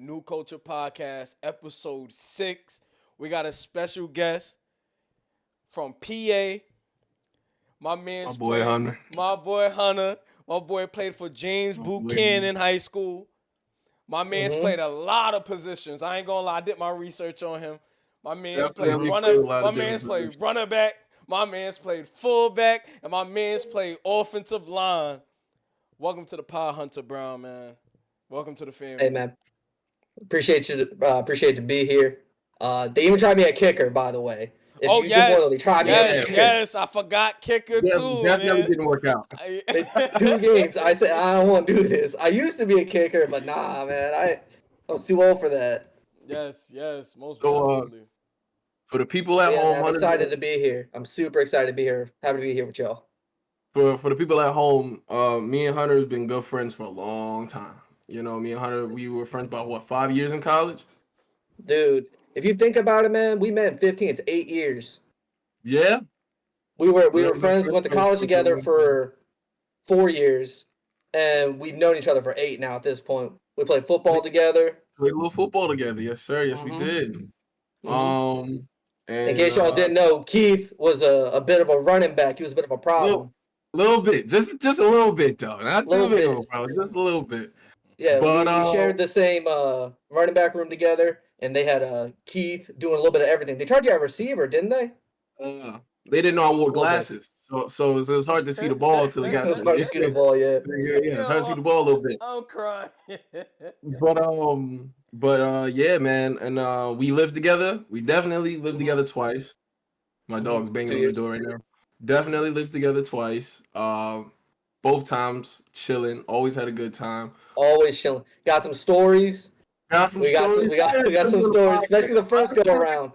New Culture Podcast, episode 6. We got a special guest from PA. My My man's boy played. Hunter. My boy Hunter. My boy played for James Buchanan High School. My man's played a lot of positions. I ain't gonna lie, I did my research on him. My man's played Definitely runner. played a lot My of man's different played positions. runner back. My man's played fullback, and my man's played offensive line. Welcome to the Pie Hunter Brown, man. Welcome to the family. Hey man, appreciate to be here. They even tried me at kicker, by the way. If Oh you just yes, they tried me at kicker. yes. I forgot kicker too, Definitely man. didn't work out. 2 games. I said I don't want to do this. I used to be a kicker, but nah, man, I was too old for that. Yes, most So, definitely. For the people at Yeah, home, man, I'm Hunter, excited to be here. I'm super excited to be here. Happy to be here with y'all. for the people at home, me and Hunter have been good friends for a long time. You know, me and Hunter, we were friends about 5 years in college? Dude, if you think about it, man, we met in 15. It's 8 years. Yeah. We were Yeah, friends. We went to college together for 4 years, and we've known each other for 8 now. At this point, we played football together. Played a little football together. Yes, sir. Yes, we did. In And case y'all didn't know, Keith was a bit of a running back. He was a bit of a problem. Little bit, just a little bit though, not too Little big bit. of a problem, just a little bit. Yeah, But we shared the same running back room together, and they had Keith doing a little bit of everything. They tried you at receiver, didn't they? They didn't know I wore bit. glasses, so it was hard to see the ball until they got. It was hard to see the ball, yeah. Yeah, it's hard to see the ball a little bit. I'm crying. But yeah, man, and we lived together. We definitely lived together twice. My dog's banging 2 on the years. door right now. Definitely lived together twice. Both times chilling. Always had a good time. Always chilling. Got some stories. Got some We got some stories, especially the first go around.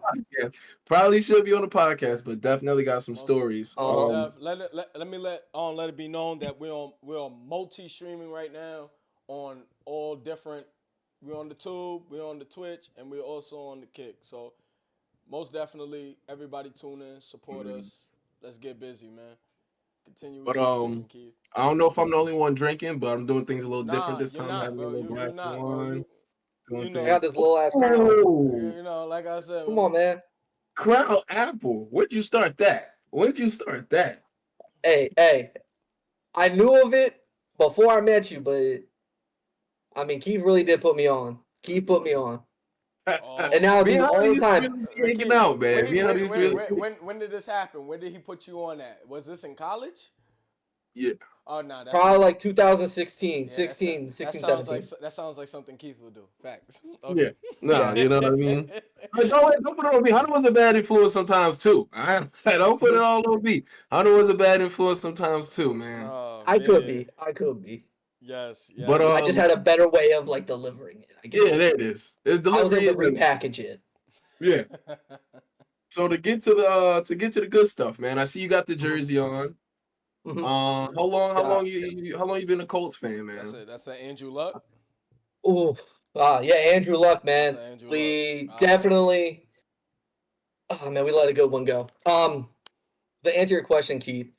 Probably should be on the podcast, but definitely got some stories. Let it be known that we're on multi-streaming right now on all different. We're on the Tube, we're on the Twitch, and we're also on the Kick. So most definitely, everybody tune in, support us. Let's get busy, man. Continue with your decision, Keith. I don't know if I'm the only one drinking, but I'm doing things a little different this time. Not, bro. You're not, bro. I got this little ass crown. You know, like I said. Come on, man. Crown Apple. Where'd you start that? Hey. I knew of it before I met you, but I mean, Keith really did put me on. Keith put me on. And now I do all the time. Hanging out, man. When did this happen? When did he put you on that? Was this in college? Yeah. Oh no, probably like 2016, yeah, 17. That sounds like something Keith would do. Facts. Okay. Yeah. No, you know what I mean? Don't put it on me. Hunter was a bad influence sometimes too. Don't put it all on me. Hunter was a bad influence sometimes too, man. I could be. Yes. But I just had a better way of like delivering it. I guess. Yeah, there it is. It's delivery. I was able to repackage it. Yeah. So to get to the good stuff, man. I see you got the jersey on. How long you been a Colts fan, man? That's that Andrew Luck. Oh, yeah, Andrew Luck, man. We definitely. Oh man, we let a good one go. To answer your question, Keith.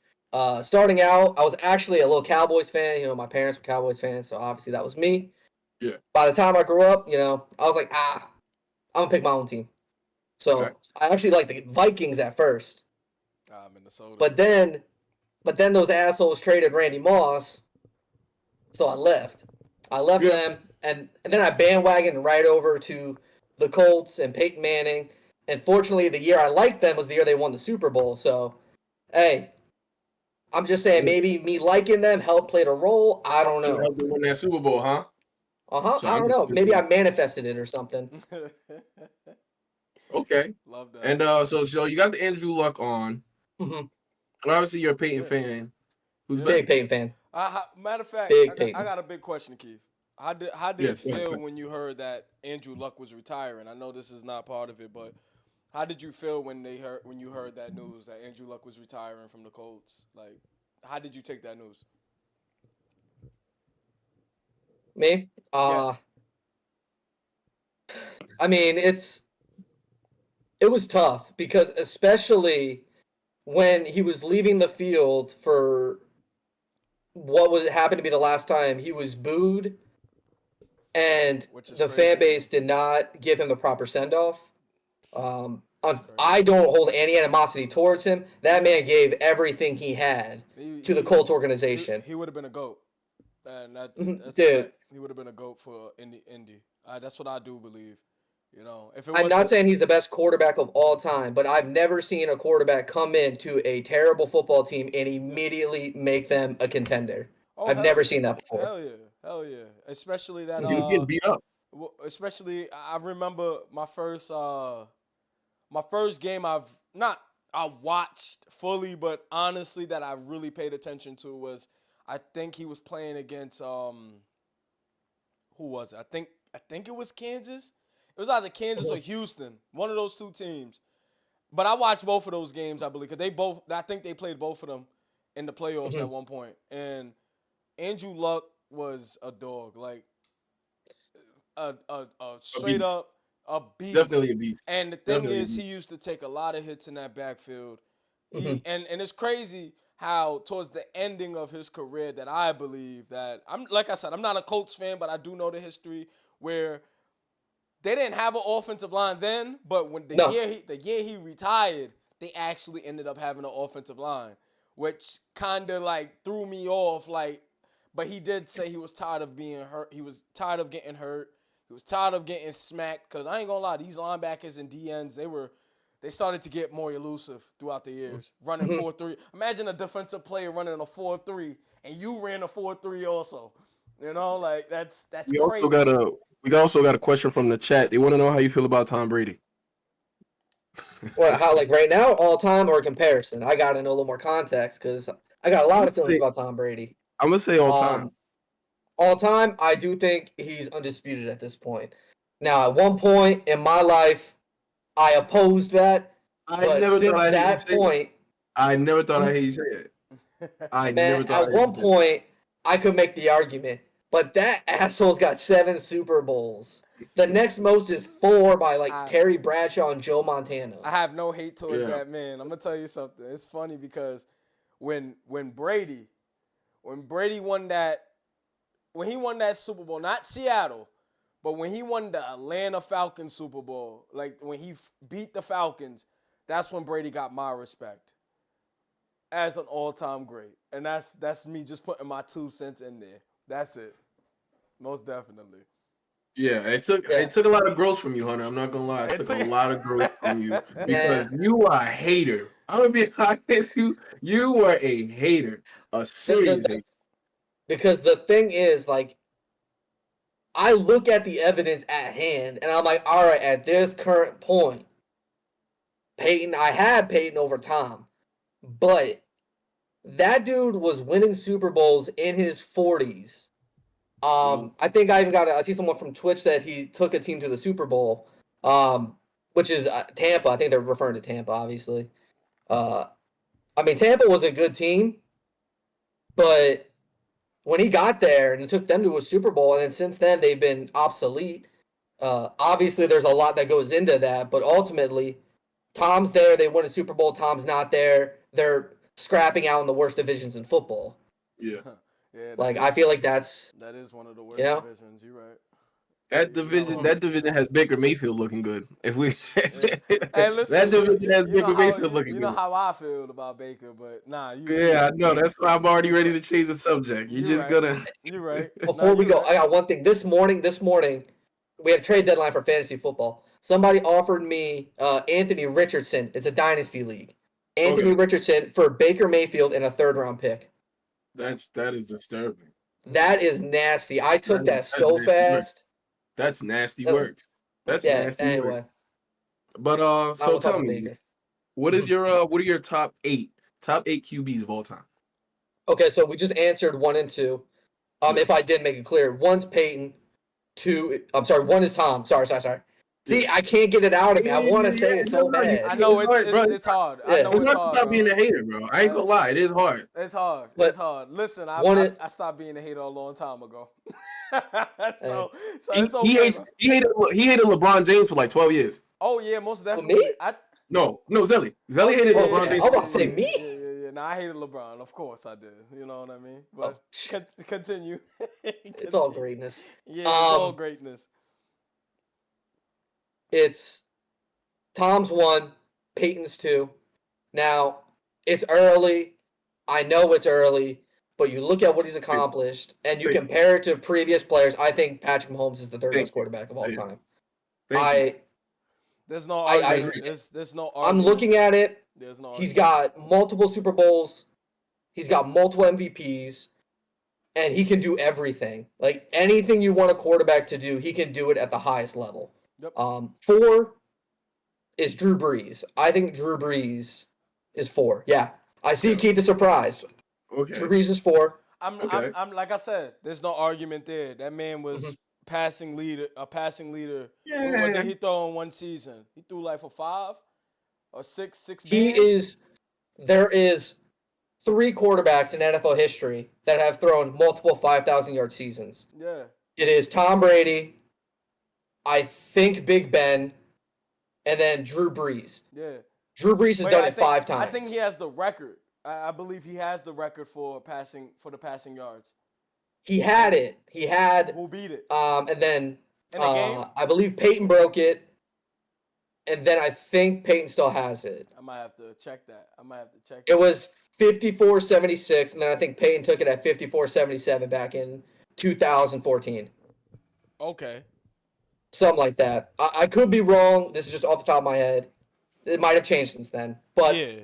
Starting out, I was actually a little Cowboys fan. You know, my parents were Cowboys fans, so obviously that was me. Yeah. By the time I grew up, you know, I was like, I'm gonna pick my own team. So I actually liked the Vikings at first. Minnesota. But then those assholes traded Randy Moss, so I left. them, and then I bandwagoned right over to the Colts and Peyton Manning. And fortunately, the year I liked them was the year they won the Super Bowl. So, hey, I'm just saying maybe me liking them helped played a role. I don't know. Helped them win that Super Bowl, huh? So I don't know. Maybe I manifested it or something. Okay. Love that. And so you got the Andrew Luck on. Obviously, you're a Peyton fan. Who's big Peyton fan? Matter of fact, I got a big question, Keith. How did it feel when you heard that Andrew Luck was retiring? I know this is not part of it, but how did you feel when you heard that news that Andrew Luck was retiring from the Colts? Like, how did you take that news? Me? I mean, it was tough because especially when he was leaving the field for what happened to be the last time, he was booed and Which is the crazy. fan base did not give him the proper send off. crazy. I don't hold any animosity towards him. That man gave everything he had to the Colts organization. He would have been a GOAT. And that's Dude. a fact. He would have been a GOAT for Indy. That's what I do believe. You know, if it I'm not saying he's the best quarterback of all time, but I've never seen a quarterback come into a terrible football team and immediately make them a contender. I've never seen that before. Hell yeah. Especially that He was getting beat up. Especially I remember my first game I watched fully, but honestly that I really paid attention to was I think he was playing against who was it? I think it was Kansas. It was either Kansas or Houston, one of those two teams. But I watched both of those games, I believe, because I think they played both of them in the playoffs at one point. And Andrew Luck was a dog, like a straight up a beast. Definitely a beast. And the thing is, he used to take a lot of hits in that backfield. And it's crazy how towards the ending of his career that I believe that like I said, I'm not a Colts fan, but I do know the history where they didn't have an offensive line then, but when the year he retired, they actually ended up having an offensive line, which kind of like threw me off. Like, but he did say he was tired of being hurt. He was tired of getting hurt. He was tired of getting smacked. Cause I ain't gonna lie, these linebackers and DNs, they started to get more elusive throughout the years, running 4-3. Imagine a defensive player running a 4-3, and you ran a 4-3 also. You know, like that's crazy. We also got a question from the chat. They want to know how you feel about Tom Brady. What, how, like right now, all time, or comparison? I got to know a little more context because I got a lot of feelings about Tom Brady. I'm gonna say all time. All time, I do think he's undisputed at this point. Now, at one point in my life, I opposed that. I never thought I'd hear you say it. At one point, I could make the argument, but that asshole's got 7 Super Bowls. The next most is 4 by Terry Bradshaw and Joe Montana. I have no hate towards that man. I'm gonna tell you something. It's funny because when Brady won that Super Bowl, not Seattle, but when he won the Atlanta Falcons Super Bowl, like when he beat the Falcons, that's when Brady got my respect as an all-time great. And that's me just putting my 2 cents in there. That's it. Most definitely. Yeah, it took a lot of growth from you, Hunter. I'm not gonna lie. It took a lot of growth from you because you are a hater. I'm gonna be honest. You were a hater, a serious hater. Because the thing is, like, I look at the evidence at hand, and I'm like, all right, at this current point, I had Peyton over Tom, but that dude was winning Super Bowls in his 40s. I think I see someone from Twitch that he took a team to the Super Bowl, which is Tampa. I think they're referring to Tampa, obviously. I mean, Tampa was a good team, but when he got there and it took them to a Super Bowl, and then since then they've been obsolete. Obviously, there's a lot that goes into that, but ultimately, Tom's there. They win a Super Bowl. Tom's not there. They're scrapping out in the worst divisions in football. Yeah. Yeah, I feel like that is one of the worst divisions. You're right. That division has Baker Mayfield looking good. If we hey, listen, that division has Baker Mayfield looking good. You know how I feel about Baker, but nah. I know. That's why I'm already ready to change the subject. You're just gonna. You're right. Before we go, I got one thing. This morning, we have trade deadline for fantasy football. Somebody offered me Anthony Richardson. It's a dynasty league. Anthony Richardson for Baker Mayfield and a 3rd round pick. That is disturbing. That is nasty. I took that so fast. That's nasty work. That's nasty work. But so tell me, what are your top 8 QBs of all time? Okay, so we just answered 1 and 2. If I didn't make it clear, 1's Peyton, 1 is Tom. Sorry. See, I can't get it out of me. I want to say it so bad. I know it's hard. I know it's hard. Stop being a hater, bro. I ain't gonna lie. It is hard. It's hard. But it's hard. Listen, I stopped being a hater a long time ago. so it's okay. He hated LeBron James for like 12 years. Oh yeah, most definitely. Me? No, Zelly. Zelly hated LeBron James. I was about to say me. Yeah. Nah, I hated LeBron. Of course I did. You know what I mean? But continue. It's all greatness. Yeah, it's all greatness. It's Tom's 1, Peyton's 2. Now, it's early. I know it's early, but you look at what he's accomplished and you compare it to previous players. I think Patrick Mahomes is the third best quarterback of all time. There's no argument. There's no argument. I'm looking at it. There's no He's got multiple Super Bowls. He's got multiple MVPs. And he can do everything. Like, anything you want a quarterback to do, he can do it at the highest level. Yep. 4 is Drew Brees. I think Drew Brees is 4. Yeah. I see Keith is surprised. Okay. Drew Brees is 4. I'm like I said, there's no argument there. That man was a passing leader. Yeah. What did he throw in one season? He threw like for 5 or 6 There is 3 quarterbacks in NFL history that have thrown multiple 5,000-yard seasons. Yeah. It is Tom Brady, I think Big Ben, and then Drew Brees. Yeah. Drew Brees has done it 5 times. I think he has the record. I believe he has the record for the passing yards. He had it. Who beat it? And then In a game? I believe Peyton broke it. And then I think Peyton still has it. I might have to check that. It was 54-76, and then I think Peyton took it at 54-77 back in 2014. Okay. Something like that. I could be wrong. This is just off the top of my head. It might have changed since then. But yeah.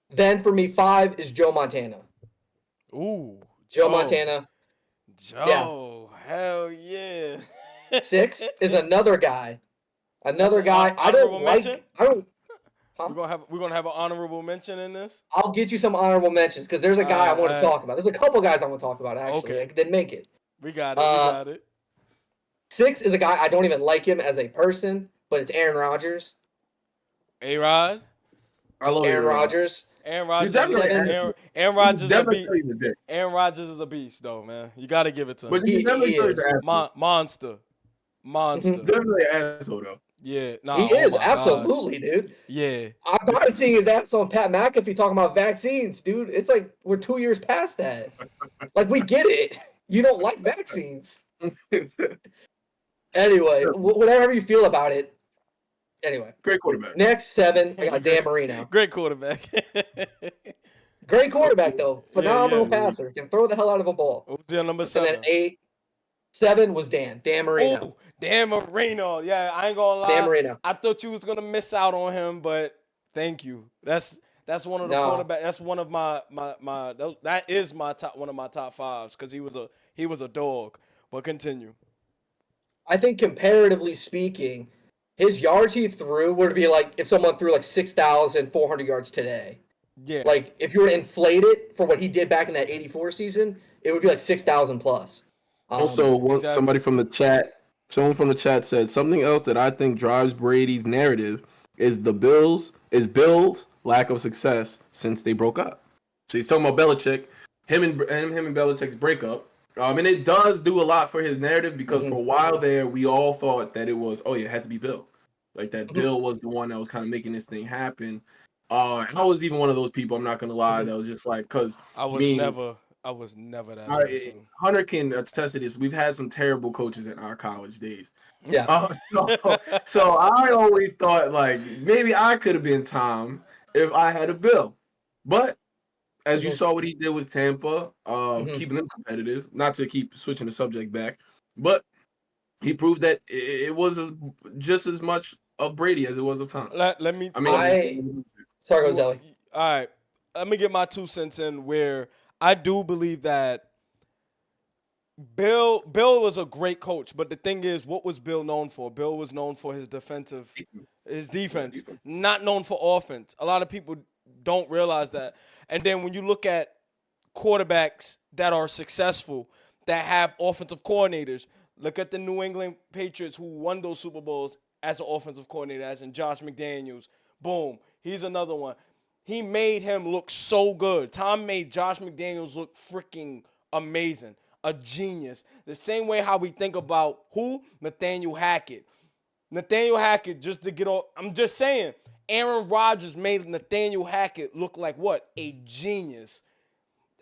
Then for me, 5 is Joe Montana. Ooh. Joe Montana. Joe. Yeah. Hell yeah. 6 is another guy. Another guy. I don't like. Mention? I don't. Huh? We're gonna have an honorable mention in this. I'll get you some honorable mentions because there's a guy I want to talk about. There's a couple guys I want to talk about actually. Okay. That didn't make it. We got it. 6 is a guy I don't even like him as a person, but it's Aaron Rodgers. A-Rod. I love Aaron Rodgers. Aaron Rodgers. Aaron Rodgers is a beast. Aaron Rodgers is a beast, though, man. You got to give it to him. But he is monster. Definitely an asshole, though. Yeah, nah, he is absolutely, dude. Yeah, I'm probably seeing his ass on Pat McAfee talking about vaccines, dude. It's like we're 2 years past that. Like we get it. You don't like vaccines. Anyway, whatever you feel about it. Anyway, great quarterback. Next 7, I got Dan Marino. Great quarterback. Great quarterback though. Phenomenal passer. Can throw the hell out of a ball. Who's your number 7? And then 7 was Dan Marino. Ooh, Dan Marino. Yeah, I ain't gonna lie. Dan Marino. I thought you was gonna miss out on him, but thank you. That's one of the quarterbacks. That's one of my that is one of my top 5s because he was a dog. But continue. I think comparatively speaking, his yards he threw would be like if someone threw like 6,400 yards today. Yeah. Like if you were to inflate it for what he did back in that 84 season, it would be like 6,000 plus. Also, somebody from the chat, said something else that I think drives Brady's narrative is Bill's lack of success since they broke up. So he's talking about Belichick, him and Belichick's breakup. And it does do a lot for his narrative because for a while there, we all thought that it had to be Bill. Like that Bill was the one that was kind of making this thing happen. I was even one of those people, I'm not going to lie, that was just like, because I was never that. Hunter can attest to this. We've had some terrible coaches in our college days. Yeah. So I always thought like maybe I could have been Tom if I had a Bill. But as you saw what he did with Tampa, keeping them competitive, not to keep switching the subject back, but he proved that it was just as much of Brady as it was of Tom. Sorry, Roselli. All right. Let me get my 2 cents in where I do believe that Bill was a great coach, but the thing is, what was Bill known for? Bill was known for his defense, not known for offense. A lot of people don't realize that. And then when you look at quarterbacks that are successful, that have offensive coordinators, look at the New England Patriots who won those Super Bowls as an offensive coordinator, as in Josh McDaniels. Boom. He's another one. He made him look so good. Tom made Josh McDaniels look freaking amazing. A genius. The same way how we think about who? Nathaniel Hackett. Nathaniel Hackett, just to get off, I'm just saying, Aaron Rodgers made Nathaniel Hackett look like what? A genius.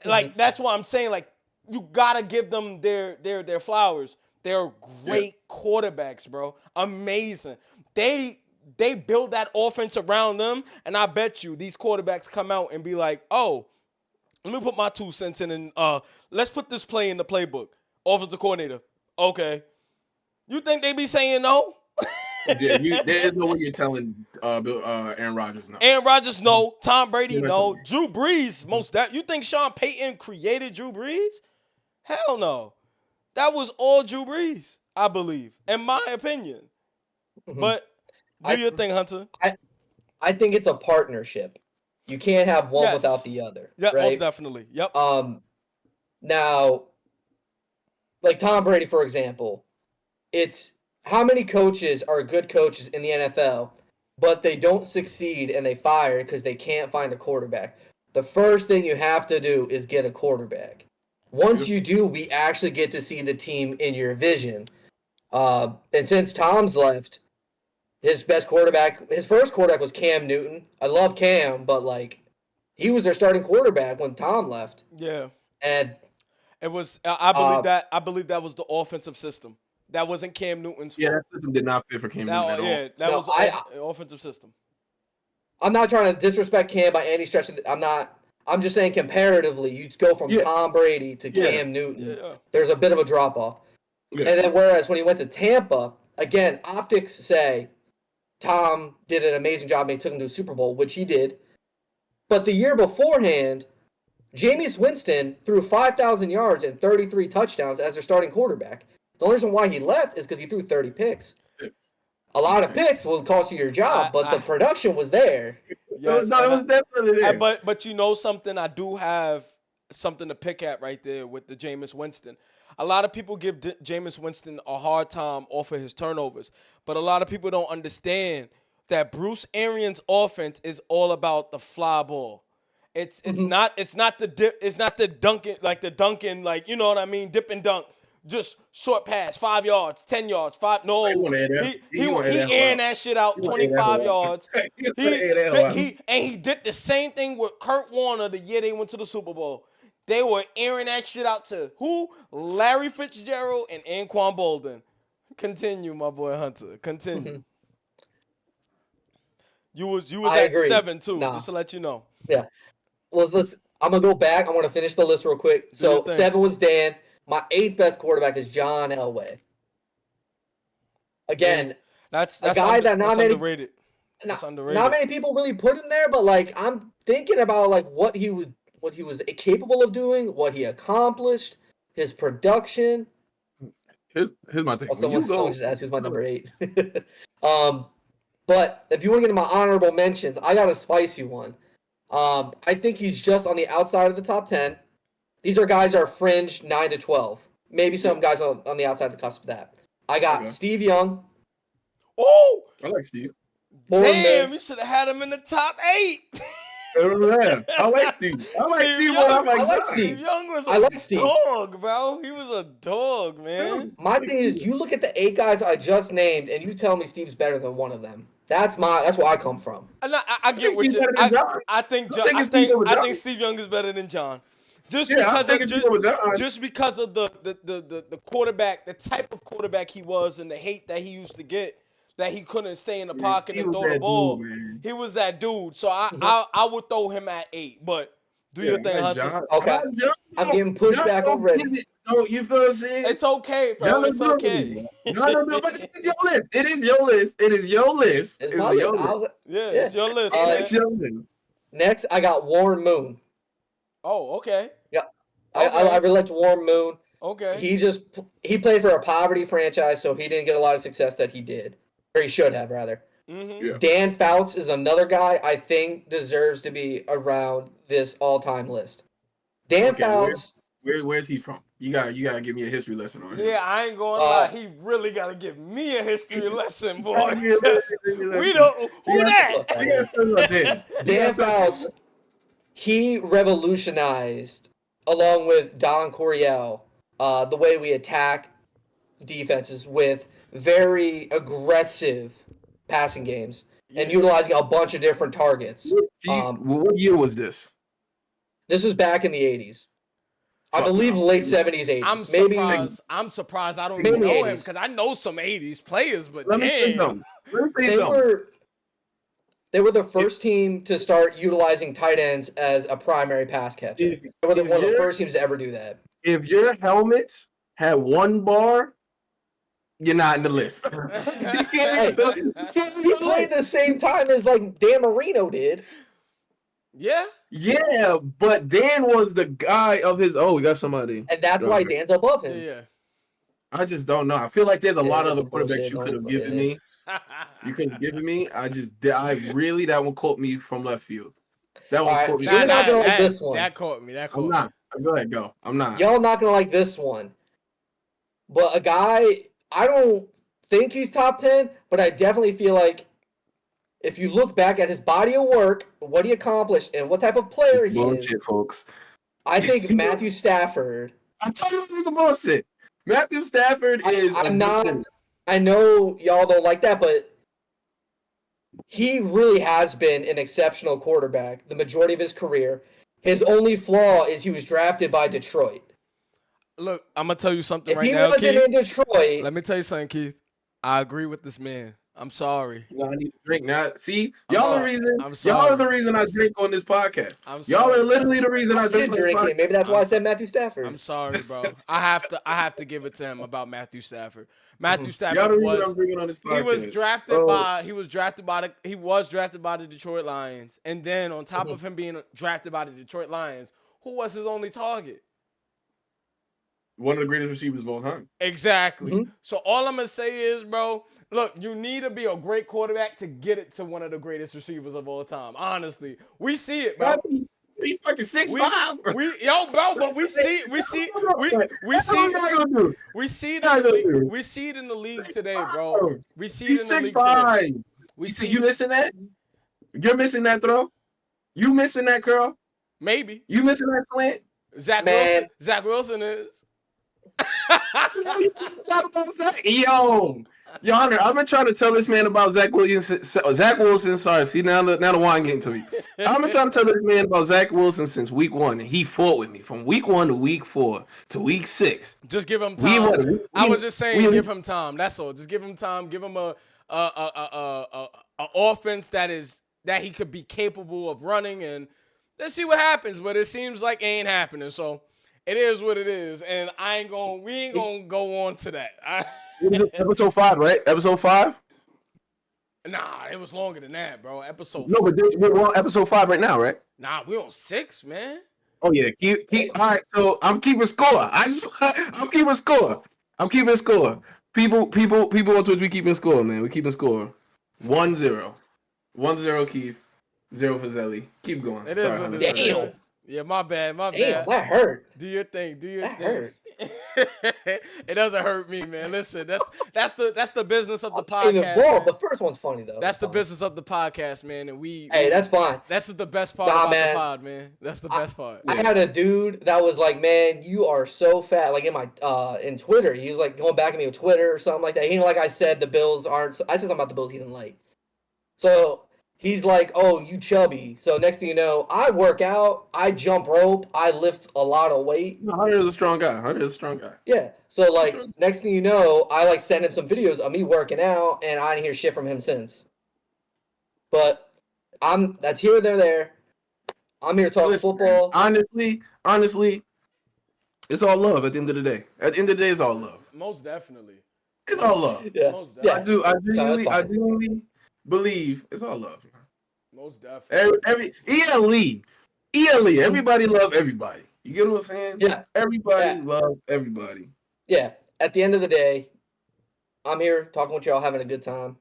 Like, that's why I'm saying, like, you gotta give them their flowers. They're great quarterbacks, bro. Amazing. They build that offense around them, and I bet you these quarterbacks come out and be like, oh, let me put my 2 cents in and let's put this play in the playbook. Offensive coordinator. Okay. You think they be saying no? There's no way you're telling Aaron Rodgers no. Aaron Rodgers, no. Tom Brady, no. Drew Brees, you think Sean Payton created Drew Brees? Hell no. That was all Drew Brees, I believe, in my opinion. But do your thing, Hunter. I think it's a partnership. You can't have one without the other. Yeah, right? Most definitely. Yep. Now, like Tom Brady, for example, it's how many coaches are good coaches in the NFL, but they don't succeed and they fire because they can't find a quarterback. The first thing you have to do is get a quarterback. Once you do, we actually get to see the team in your vision. And since Tom's left, his first quarterback was Cam Newton. I love Cam, but like he was their starting quarterback when Tom left. Yeah. And it was I believe that was the offensive system. That wasn't Cam Newton's fault. Yeah, that system did not fit for Cam Newton at all. Yeah, that was the offensive system. I'm not trying to disrespect Cam by any stretch. I'm just saying comparatively, you go from Tom Brady to Cam Newton. Yeah. There's a bit of a drop off. Yeah. And then whereas when he went to Tampa, again, optics say Tom did an amazing job and he took him to a Super Bowl, which he did. But the year beforehand, Jameis Winston threw 5,000 yards and 33 touchdowns as their starting quarterback. The only reason why he left is because he threw 30 picks. A lot of picks will cost you your job, but the production was there. Yes, it was definitely there. But you know something? I do have something to pick at right there with the Jameis Winston. A lot of people give Jameis Winston a hard time off of his turnovers, but a lot of people don't understand that Bruce Arians' offense is all about the fly ball. It's not the dip, it's not the dunking like you know what I mean, dip and dunk. Just short pass, 5 yards, 10 yards, 5. No, he airing that shit out 25 yards. He did the same thing with Kurt Warner the year they went to the Super Bowl. They were airing that shit out to who? Larry Fitzgerald and Anquan Bolden. Continue, my boy Hunter. Continue. You was at 7 too, just to let you know. Yeah. Well, I'm gonna go back. I want to finish the list real quick. So 7 was Dan. My 8th best quarterback is John Elway. Again, that's a guy that not many underrated. That's underrated. Not many people really put him there, but like I'm thinking about like what he was capable of doing, what he accomplished, his production. Here's my thing. Someone just asked who's my number 8. But if you want to get into my honorable mentions, I got a spicy one. I think he's just on the outside of the top 10. These are guys that are fringe 9 to 12. Maybe some guys on the outside of the cusp of that. I got Steve Young. Oh! I like Steve. Damn, you should have had him in the top 8. I like Steve. I like Steve. Steve Young was a dog, bro. He was a dog, man. My thing is, you look at the 8 guys I just named, and you tell me Steve's better than one of them. That's where I come from. I get what you. I think Steve Young is better than John. Just because of the quarterback, the type of quarterback he was, and the hate that he used to get, that he couldn't stay in the pocket and throw the ball. Dude, he was that dude. So I would throw him at 8. But do your thing, Hunter. Okay. I'm getting pushed back already. No, you feel what I'm saying? It's okay, bro. It's okay. No, but it is your list. It is your list. It is your list. It's my list. It's your list. It's your list. Next, I got Warren Moon. Oh, okay. Yeah. Okay. I really liked Warren Moon. Okay. He played for a poverty franchise, so he didn't get a lot of success that he did. Or he should have, rather. Mm-hmm. Yeah. Dan Fouts is another guy I think deserves to be around this all-time list. Dan Fouts. Where's he from? You gotta give me a history lesson on him. Yeah, I ain't gonna lie. He really gotta give me a history lesson, boy. We don't. Who that? Dan Fouts. He revolutionized, along with Don Coryell, the way we attack defenses with very aggressive passing games and utilizing a bunch of different targets. What year was this? This was back in the 80s. I believe late 70s, 80s. I'm surprised I don't even know him because I know some 80s players, but damn. They were the first team to start utilizing tight ends as a primary pass catcher. They were one of the first teams to ever do that. If your helmets had one bar, you're not in the list. He played the same time as like Dan Marino did. Yeah. Yeah, but Dan was the guy of his. Oh, we got somebody, and that's why Dan's above him. Yeah. I just don't know. I feel like there's a lot of other quarterbacks you could have given me. You could have given me. That one caught me from left field. That one caught me. You're not gonna like this one. That caught me. I'm not. Go ahead, go. I'm not. Y'all not gonna like this one. But a guy, I don't think he's top 10, but I definitely feel like if you look back at his body of work, what he accomplished, and what type of player he is, folks. I think Matthew Stafford. I told you it was a bullshit. Matthew Stafford is. I'm not. I know y'all don't like that, but he really has been an exceptional quarterback the majority of his career. His only flaw is he was drafted by Detroit. Look, I'm gonna tell you something if right now, Keith. If he wasn't in Detroit, let me tell you something, Keith. I agree with this man. I'm sorry. No, I need to drink now. See, y'all are the reason. I'm sorry. Y'all are the reason I drink on this podcast. Y'all are literally the reason I drink on this podcast. Maybe that's why I said Matthew Stafford. I'm sorry, bro. I have to give it to him about Matthew Stafford. Matthew Stafford was drafted by the Detroit Lions, and then on top of him being drafted by the Detroit Lions, who was his only target? One of the greatest receivers of all time. Exactly. So all I'm gonna say is, bro, look, you need to be a great quarterback to get it to one of the greatest receivers of all time. Honestly, we see it, bro. He fucking 6'5". But we see it in the league today, bro. We see it in the league today. You missing that? You're missing that throw? You missing that curl? Maybe. You missing that slant? Zach Wilson is. Your Honor, I've been trying to tell this man about Zach Wilson. Sorry, see now the wine getting to me. I've been trying to tell this man about Zach Wilson since week 1, and he fought with me from week 1 to week 4 to week 6. Just give him time. I was just saying, give him time. That's all. Just give him time. Give him a offense that he could be capable of running, and let's see what happens. But it seems like it ain't happening. So it is what it is, and we ain't gonna go on to that. Episode 5, right? Episode 5? Nah, it was longer than that, bro. Episode. No, but we're on episode 5 right now, right? Nah, we're on 6, man. Oh yeah, keep. All right, so I'm keeping score. I'm keeping score. People on Twitch, we keeping score, man. We keeping score. 1-0. 1-0, Keith. 0 for Zelly. Keep going. It is what it is. Damn. Yeah, my bad. Damn, that hurt. Do your thing. That hurt. It doesn't hurt me, man. Listen, that's the business of the podcast. The first one's funny though. That's the business of the podcast, man. And that's fine. That's the best part about the pod, man. That's the best part. I had a dude that was like, "Man, you are so fat." Like in my in Twitter, he was like going back at me with Twitter or something like that. He didn't like I said the Bills aren't. I said something about the Bills he didn't like. So he's like, "Oh, you chubby." So next thing you know, I work out, I jump rope, I lift a lot of weight. Hunter is a strong guy. Yeah. So like next thing you know, I like send him some videos of me working out, and I didn't hear shit from him since. But that's here, there. I'm here to talk football. Honestly, it's all love at the end of the day. At the end of the day, it's all love. Most definitely. It's all love. Yeah. Most definitely. I genuinely believe it's all love. Most definitely. ELE. Everybody love everybody. You get what I'm saying? Yeah. Everybody love everybody. Yeah. At the end of the day, I'm here talking with y'all, having a good time,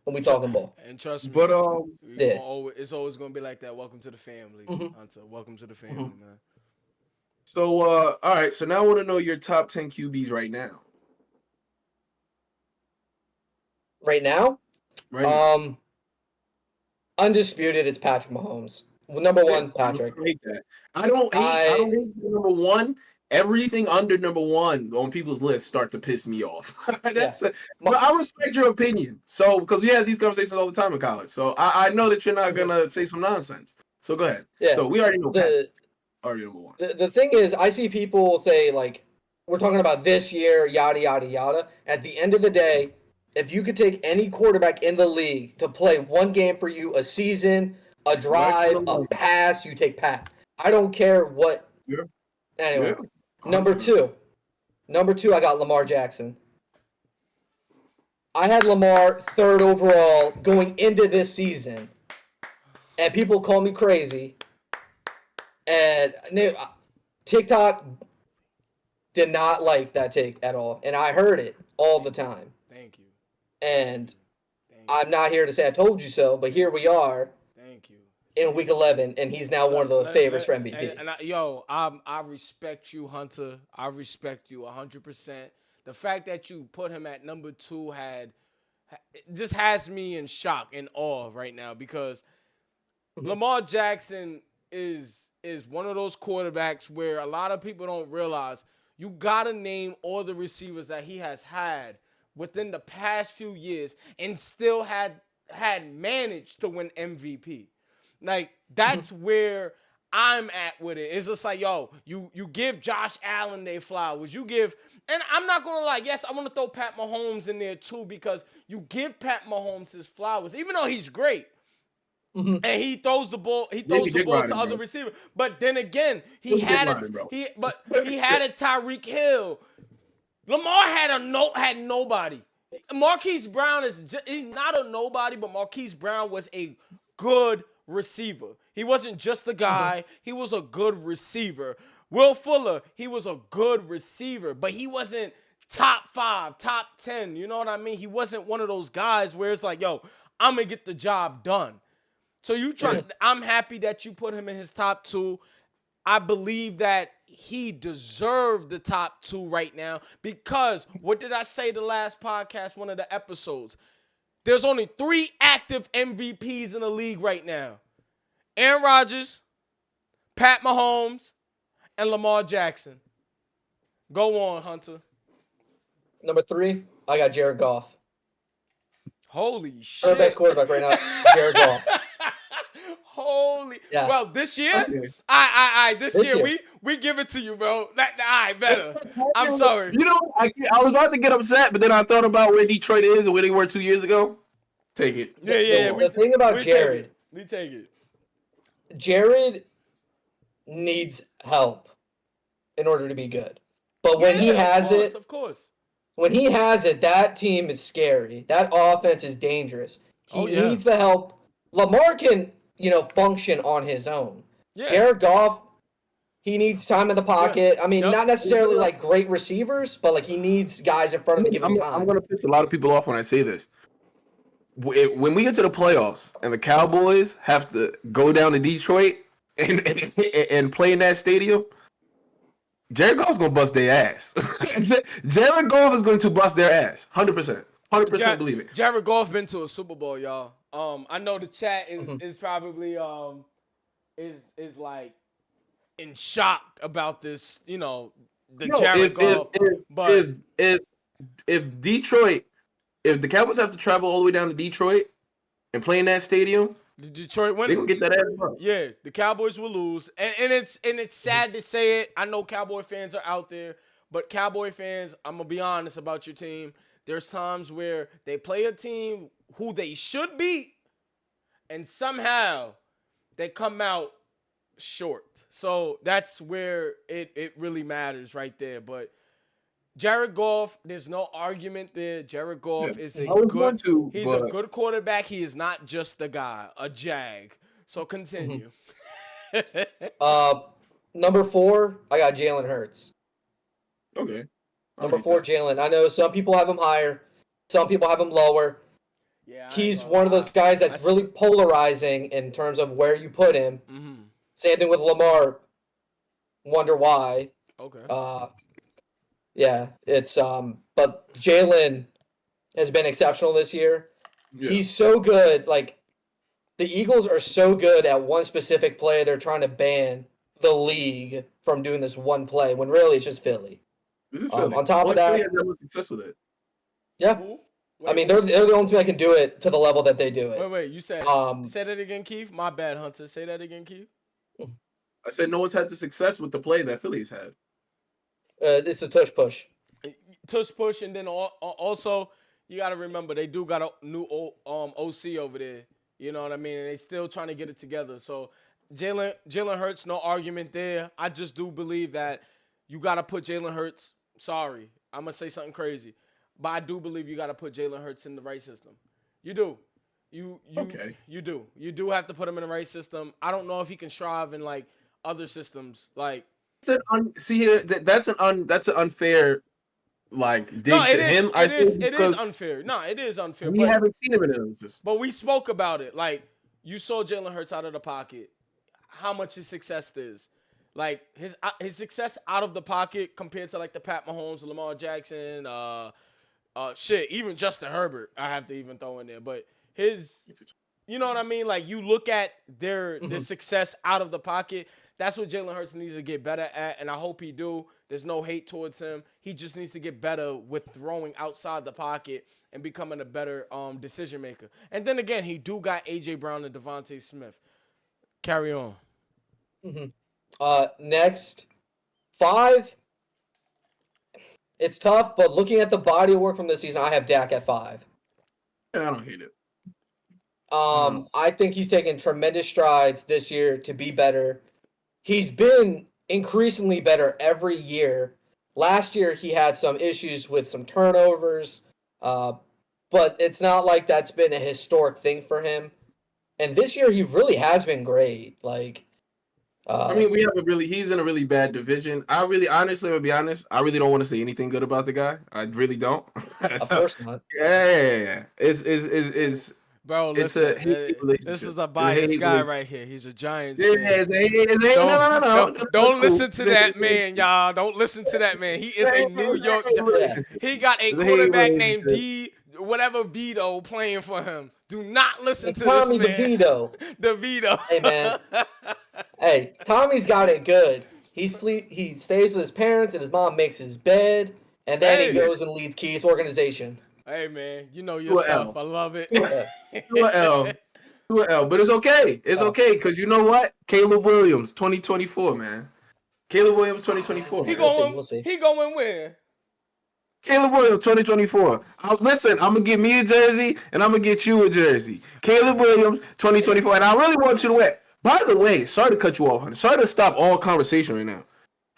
and we talking ball. And trust me, but it's always gonna be like that. Welcome to the family, Hunter. Welcome to the family, man. So, all right. So now I want to know your top 10 QBs right now. Right now? Right. Undisputed, it's Patrick Mahomes. Well, number one, Patrick. I don't hate that. I don't hate number one. everything under number 1 on people's list start to piss me off. But I respect your opinion. So because we have these conversations all the time in college. So I know that you're not gonna say some nonsense. So go ahead. Yeah. So we already know Pat's already number 1. The thing is, I see people say like, we're talking about this year, yada yada yada. At the end of the day, if you could take any quarterback in the league to play one game for you, a season, a drive, a pass, you take Pat. I don't care what. Yeah. Anyway, number two, I got Lamar Jackson. I had Lamar 3rd overall going into this season, and people call me crazy. And TikTok did not like that take at all, and I heard it all the time. Thank you. And I'm not here to say I told you so, but here we are. Thank you. In week 11, and he's now one of the favorites for MVP. I respect you, Hunter. I respect you 100%. The fact that you put him at number 2 just has me in shock and awe right now, because Lamar Jackson is one of those quarterbacks where a lot of people don't realize you gotta name all the receivers that he has had within the past few years and still had managed to win MVP. Like, that's where I'm at with it. It's just like, yo, you give Josh Allen their flowers. You give, and I'm not going to lie, yes, I want to throw Pat Mahomes in there too, because you give Pat Mahomes his flowers, even though he's great. And he throws the ball to other receivers. But then again, he had a Tyreek Hill. Lamar had nobody. Marquise Brown he's not a nobody, but Marquise Brown was a good receiver. He wasn't just a guy. He was a good receiver. Will Fuller, he was a good receiver, but he wasn't top 5, top 10. You know what I mean? He wasn't one of those guys where it's like, yo, I'm going to get the job done. So I'm happy that you put him in his top 2. I believe that he deserved the top 2 right now, because what did I say the last podcast, one of the episodes? There's only 3 active MVPs in the league right now. Aaron Rodgers, Pat Mahomes, and Lamar Jackson. Go on, Hunter. Number 3, I got Jared Goff. Holy shit. Our best quarterback right now, Jared Goff. Well, this year? Okay. This year, we give it to you, bro. All right, better. I'm sorry. You know, I was about to get upset, but then I thought about where Detroit is and where they were 2 years ago. Take it. Yeah. The thing about Jared. We take it. Jared needs help in order to be good. But when he has it, of course. When he has it, that team is scary. That offense is dangerous. He needs the help. Lamar can, function on his own. Yeah. Jared Goff, he needs time in the pocket. Yeah. I mean, not necessarily like great receivers, but like he needs guys in front of him to give him time. I'm going to piss a lot of people off when I say this. When we get to the playoffs and the Cowboys have to go down to Detroit and play in that stadium, Jared Goff's going to bust their ass. Jared Goff is going to bust their ass. 100%. 100% believe it. Jared Goff been to a Super Bowl, y'all. I know the chat is probably is like in shock about this, Jared Goff. If Detroit, if the Cowboys have to travel all the way down to Detroit and play in that stadium, the Detroit win. They gonna get that ass up. Yeah, the Cowboys will lose, and it's sad to say it. I know Cowboy fans are out there, but Cowboy fans, I'm gonna be honest about your team. There's times where they play a team who they should beat, and somehow they come out short. So that's where it really matters right there. But Jared Goff, there's no argument there. Jared Goff is a good quarterback. He is not just a guy, a jag. So continue. Number 4, I got Jalen Hurts. Okay. Number 4, Jalen. I know some people have him higher. Some people have him lower. Yeah, he's one of those guys that's really polarizing in terms of where you put him. Mm-hmm. Same thing with Lamar. Wonder why. Okay. Yeah, it's but Jalen has been exceptional this year. Yeah. He's so good. Like, the Eagles are so good at one specific play they're trying to ban the league from doing this one play when really it's just Philly. This is Philly. On top of that, Philly has had much success with it. Yeah. Wait, I mean, they're the only team that can do it to the level that they do it. Wait. You said say that again, Keith. My bad, Hunter. Say that again, Keith. I said no one's had the success with the play that Philly's had. It's the tush push. Tush push, and then also you got to remember they do got a new OC over there. You know what I mean? And they still trying to get it together. So Jalen Hurts, no argument there. I just do believe that you got to put Jalen Hurts. Sorry, I'm gonna say something crazy, but I do believe you got to put Jalen Hurts in the right system. You do. You do. You do have to put him in the right system. I don't know if he can strive in like other systems. Like that's an unfair like dig to him. It is unfair. No, it is unfair. We haven't seen him in this. But we spoke about it. Like you saw Jalen Hurts out of the pocket. How much his success is. Like his success out of the pocket compared to like the Pat Mahomes, Lamar Jackson, even Justin Herbert, I have to even throw in there. But you know what I mean? Like you look at their success out of the pocket. That's what Jalen Hurts needs to get better at, and I hope he do. There's no hate towards him. He just needs to get better with throwing outside the pocket and becoming a better decision maker. And then again, he do got A.J. Brown and Devontae Smith. Carry on. Next, 5. It's tough, but looking at the body of work from this season, I have Dak at 5. I don't hate it. I think he's taken tremendous strides this year to be better. He's been increasingly better every year. Last year, he had some issues with some turnovers, but it's not like that's been a historic thing for him. And this year, he really has been great. Like, I mean, he's in a really bad division. Honestly, to be honest, I really don't want to say anything good about the guy. I really don't. Of course not. Yeah. It's Bro, listen, this is a biased guy right here. He's a Giants fan. No. Don't listen to that man, y'all. Don't listen to that man. He is a New York Giant. He got a quarterback named Vito playing for him. Do not listen to Tommy this man. The Vito. Hey, man. Hey, Tommy's got it good. He stays with his parents, and his mom makes his bed, and then he goes and leads Key's organization. Hey, man, you know your stuff. I love it. To an L, but it's okay. It's okay, because you know what? Caleb Williams, 2024, man. Caleb Williams, 2024. We'll see. He going where? Caleb Williams, 2024. Listen, I'm going to get me a jersey, and I'm going to get you a jersey. Caleb Williams, 2024. And I really want you to wear. By the way, sorry to cut you off, honey. Sorry to stop all conversation right now.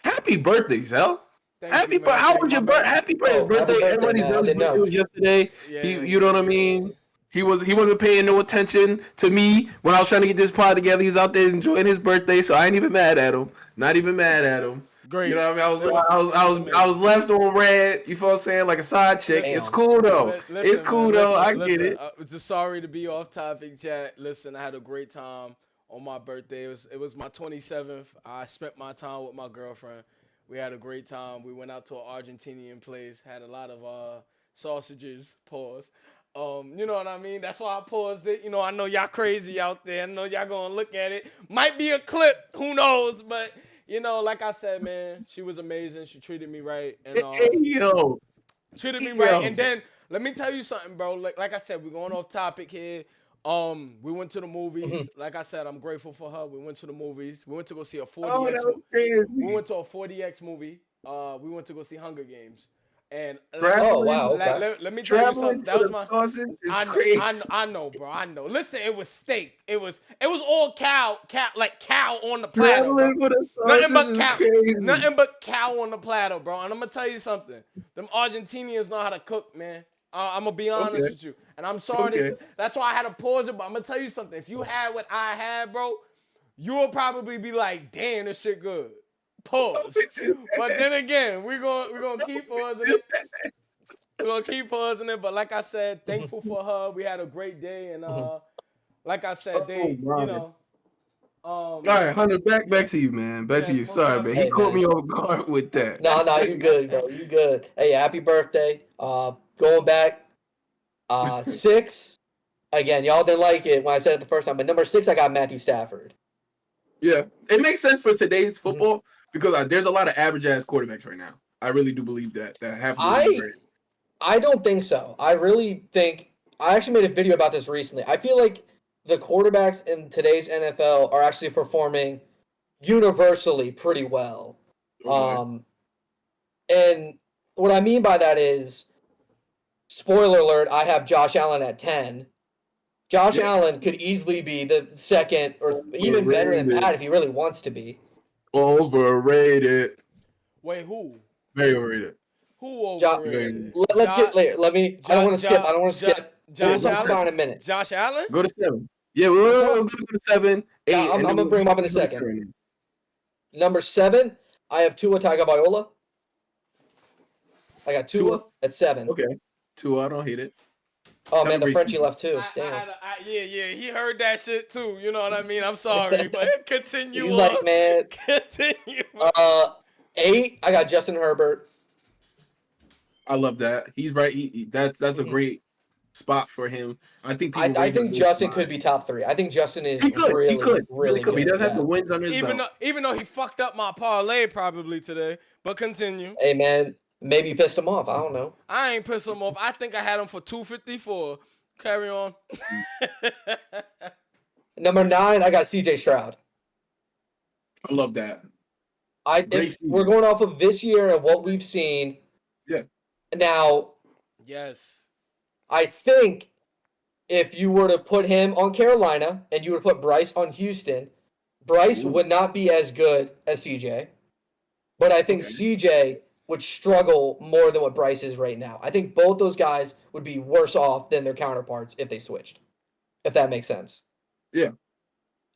Happy birthday, Zell. Happy birthday. How was your birthday? Happy birthday. Everybody's birthday was yesterday. Yeah, you know what I mean? He wasn't paying no attention to me when I was trying to get this pod together. He was out there enjoying his birthday, so I ain't even mad at him. Not even mad at him. Great. You know what I mean? I was left on red. You feel what I'm saying? Like a side chick. It's cool though. It's cool though. I get it. Just sorry to be off topic, chat. Listen, I had a great time on my birthday. It was my 27th. I spent my time with my girlfriend. We had a great time. We went out to an Argentinian place. Had a lot of sausages. Pause. You know what I mean? That's why I paused it. You know, I know y'all crazy out there. I know y'all gonna look at it. Might be a clip. Who knows? But you know, like I said, man, she was amazing. She treated me right, and treated me right. And then let me tell you something, bro. Like I said, we're going off topic here. We went to the movies. Like I said, I'm grateful for her. We went to the movies. We went to go see a 40X. We went to a 40X movie. We went to go see Hunger Games. And let me tell you something. That was my. I know, bro. I know. Listen, it was steak. It was all cow on the platter. Nothing but cow on the platter, bro. And I'm gonna tell you something. Them Argentinians know how to cook, man. I'm gonna be honest with you. And I'm sorry. That's why I had to pause it. But I'm gonna tell you something. If you had what I had, bro, you'll probably be like, "Damn, this shit good." Pause. But then again, we're gonna keep pausing it. We're gonna keep pausing it. But like I said, thankful for her. We had a great day, and like I said, all right, Hunter, back to you, man. Back to you. Sorry, man. He caught me off guard with that. No, you good, bro. You good. Hey, happy birthday. Going back, 6. Again, y'all didn't like it when I said it the first time, but number 6, I got Matthew Stafford. Yeah, it makes sense for today's football because there's a lot of average ass quarterbacks right now. I really do believe that half of the league right. I don't think so. I really think I actually made a video about this recently. I feel like the quarterbacks in today's NFL are actually performing universally pretty well. Okay. And what I mean by that is, spoiler alert, I have Josh Allen at 10. Josh Allen could easily be the second or even better than Pat if he really wants to be. Overrated. Wait, who? Very overrated. Who overrated? Let's get later. I don't want to skip. I don't want to skip. Josh We'll talk Allen? about in a minute. Josh Allen? Go to 7. Yeah, we'll go to 7, 8. Yeah, I'm gonna bring him up in a second. Number 7, I have Tua Tagovailoa. I got Tua at 7. Okay. Tua, I don't hate it. Oh man, the Frenchie left too. Damn. Yeah, he heard that shit too. You know what I mean? I'm sorry, but continue. He's like, man. Continue. 8, I got Justin Herbert. I love that. He's right. That's a great spot for him. I think Justin could be top 3. I think Justin is he could. really Good. He does have the win. wins under his belt. Even though he fucked up my parlay probably today, but continue. Hey man, maybe you pissed him off. I don't know. I ain't pissed him off. I think I had him for 254. Carry on. Number 9, I got CJ Stroud. I love that. We're going off of this year and what we've seen. Yeah. Now, yes. I think if you were to put him on Carolina and you were to put Bryce on Houston, Bryce would not be as good as CJ. But I think CJ would struggle more than what Bryce is right now. I think both those guys would be worse off than their counterparts if they switched. If that makes sense. Yeah.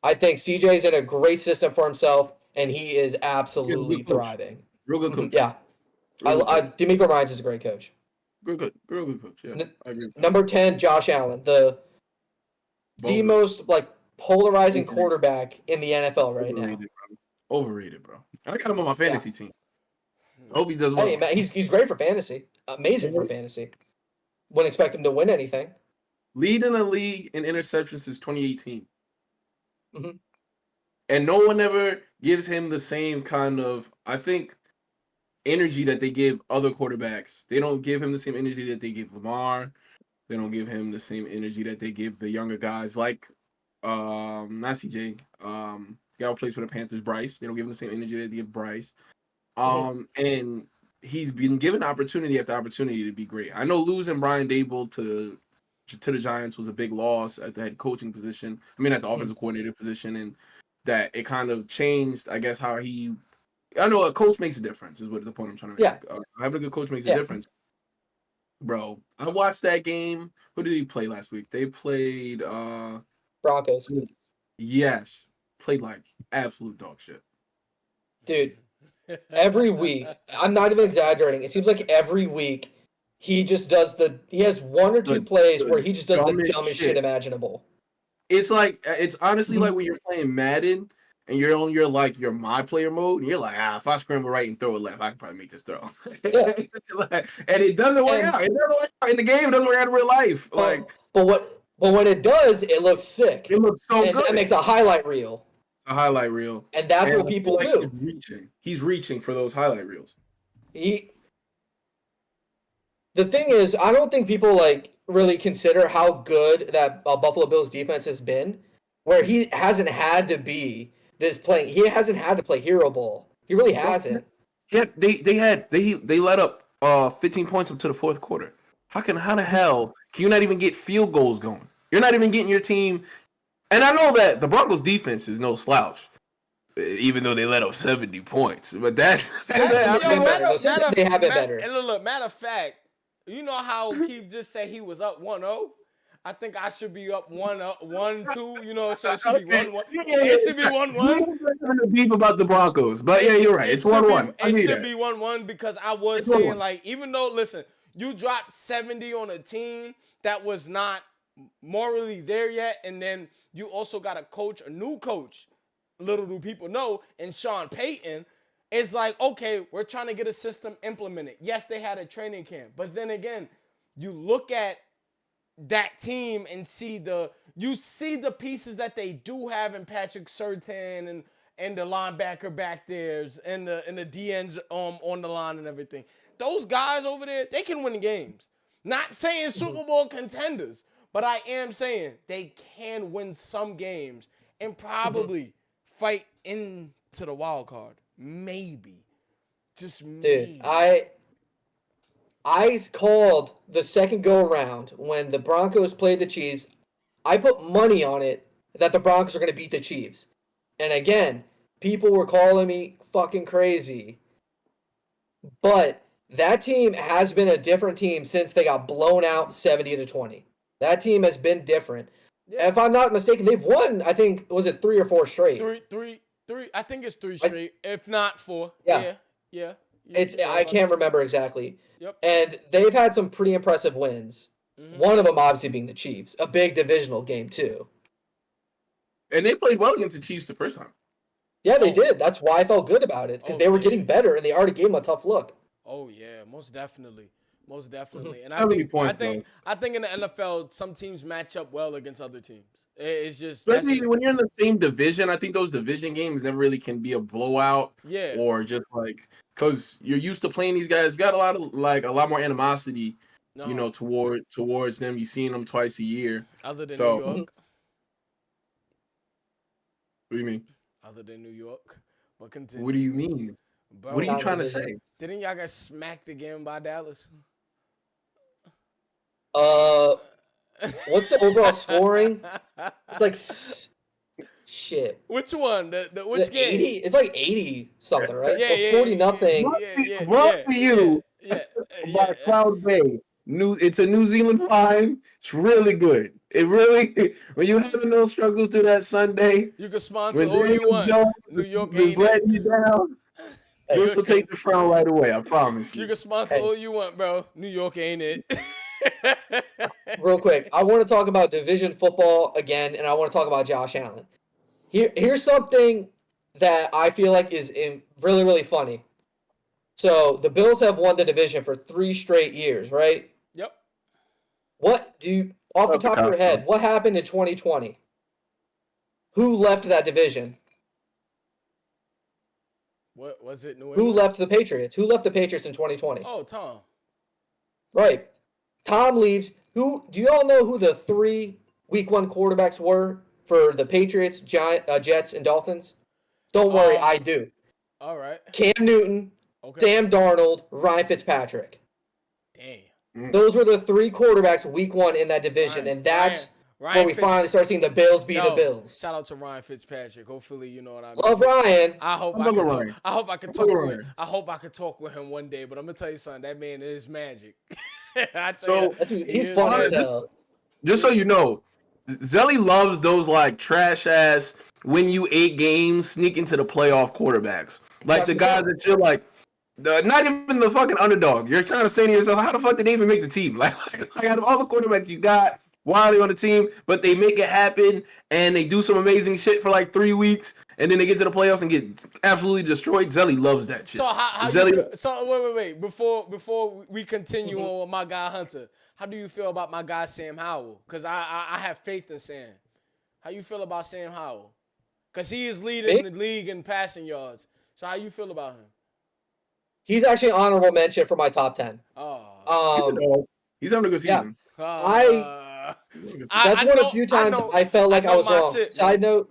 I think CJ's in a great system for himself, and he is absolutely thriving. Real good coach. Yeah. DeMeco Ryans is a great coach. Real good coach. Yeah, I agree. Number 10, Josh Allen, the most polarizing quarterback in the NFL right now. Overrated, bro. I got him on my fantasy team. I hope he does well. Hey, man, he's great for fantasy. Amazing for fantasy. Wouldn't expect him to win anything. Leading the league in interceptions since 2018. And no one ever gives him the same kind of, I think, energy that they give other quarterbacks. They don't give him the same energy that they give Lamar. They don't give him the same energy that they give the younger guys like not CJ. The guy who plays for the Panthers, Bryce. They don't give him the same energy that they give Bryce. And he's been given opportunity after opportunity to be great. I know losing Brian Dable to the Giants was a big loss at the head coaching position. I mean, at the offensive coordinator position, and that it kind of changed, I guess, how he. I know a coach makes a difference. Is what the point I'm trying to make. Yeah. Having a good coach makes a difference. Bro, I watched that game. Who did he play last week? They played Broncos. Yes, played like absolute dog shit. Dude, every week, I'm not even exaggerating. It seems like every week he just does he has 1 or 2 plays where he just does the dumbest shit imaginable. It's honestly like when you're playing Madden and you're on your my player mode, and you're like, if I scramble right and throw it left, I can probably make this throw. And it doesn't work out. It doesn't work out in the game. It doesn't work out in real life. But when it does, it looks sick. It looks so good. That makes a highlight reel. A highlight reel. And that's what people do. He's reaching for those highlight reels. The thing is, I don't think people really consider how good that Buffalo Bills defense has been, where he hasn't had to be this playing. He hasn't had to play hero ball. He really hasn't. Yeah, they let up 15 points up to the fourth quarter. How the hell can you not even get field goals going? You're not even getting your team. And I know that the Broncos defense is no slouch, even though they let up 70 points. But they have been better. And look, matter of fact, you know how Keith just said he was up 1-0? I think I should be up 1-2, you know, so it should be 1-1. It should be 1-1. Beef about the Broncos, but yeah, you're right. It's 1-1. It should be 1-1 because I was saying, even though, listen, you dropped 70 on a team that was not morally there yet, and then you also got a new coach, little do people know, and Sean Payton. It's like, okay, we're trying to get a system implemented. Yes, they had a training camp, but then again, you look at that team and see the pieces that they do have in Patrick Surtain and the linebacker back there, and the DNs on the line and everything. Those guys over there, they can win games. Not saying Super Bowl contenders, but I am saying they can win some games and probably fight into the wild card. Maybe. Just maybe. Dude, I called the second go-around when the Broncos played the Chiefs. I put money on it that the Broncos are going to beat the Chiefs. And again, people were calling me fucking crazy. But that team has been a different team since they got blown out 70-20. That team has been different. Yeah. If I'm not mistaken, they've won, I think, was it 3 or 4 straight? Three. I think it's 3 straight, if not 4. Yeah. I can't remember exactly. Yep. And they've had some pretty impressive wins. Mm-hmm. One of them obviously being the Chiefs. A big divisional game, too. And they played well against the Chiefs the first time. Yeah, they did. That's why I felt good about it. Because they were getting better, and they already gave them a tough look. Oh, yeah. Most definitely. Mm-hmm. And I think in the NFL, some teams match up well against other teams. It's just... Especially when you're in the same division, I think those division games never really can be a blowout. Yeah. Or just like... Because you're used to playing these guys. You got a lot more animosity, towards them. You've seen them twice a year. Other than New York. What do you mean? Other than New York. But continue. What do you mean? Bro, what are you trying to say? Didn't y'all get smacked again by Dallas? What's the overall scoring? It's like shit. Which one? Which game? 80? It's like 80 something, right? Yeah, 40-0. Brought for you by Cloud Bay. It's a New Zealand wine. It's really good. It really, when you're having those struggles through that Sunday, you can sponsor all you want. New York just letting you down. This will take the frown right away. I promise you. You can sponsor all you want, bro. New York ain't it. Real quick, I want to talk about division football again, and I want to talk about Josh Allen. Here's something that I feel like is really, really funny. So the Bills have won the division for 3 straight years, right? Yep. Off the top of your head, what happened in 2020? Who left that division? What was it? New England? Who left the Patriots? Who left the Patriots in 2020? Oh, Tom. Right. Tom leaves. Do you all know who the 3 Week 1 quarterbacks were for the Patriots, Jets, and Dolphins? Don't worry, I do. All right. Cam Newton, Sam Darnold, Ryan Fitzpatrick. Damn. Those were the 3 quarterbacks Week 1 in that division, and that's where we finally start seeing the Bills be the Bills. Shout out to Ryan Fitzpatrick. Hopefully, you know what I mean. Love Ryan. I hope I can talk with him one day. But I'm gonna tell you something. That man is magic. He's funny as hell. Just so you know, Zelly loves those like trash ass win you 8 games, sneak into the playoff quarterbacks. Like the guys that you're like, not even the fucking underdog. You're trying to say to yourself, how the fuck did they even make the team? Like out of all the quarterbacks you got, why are they on the team? But they make it happen and they do some amazing shit for like 3 weeks, and then they get to the playoffs and get absolutely destroyed. Zelly loves that shit. So wait. Before we continue on with my guy Hunter, how do you feel about my guy Sam Howell? Because I have faith in Sam. How you feel about Sam Howell? Because he is leading the league in passing yards. So how you feel about him? He's actually an honorable mention for my top 10. He's having a good season. That's one of the few times I felt like I was wrong. Side note,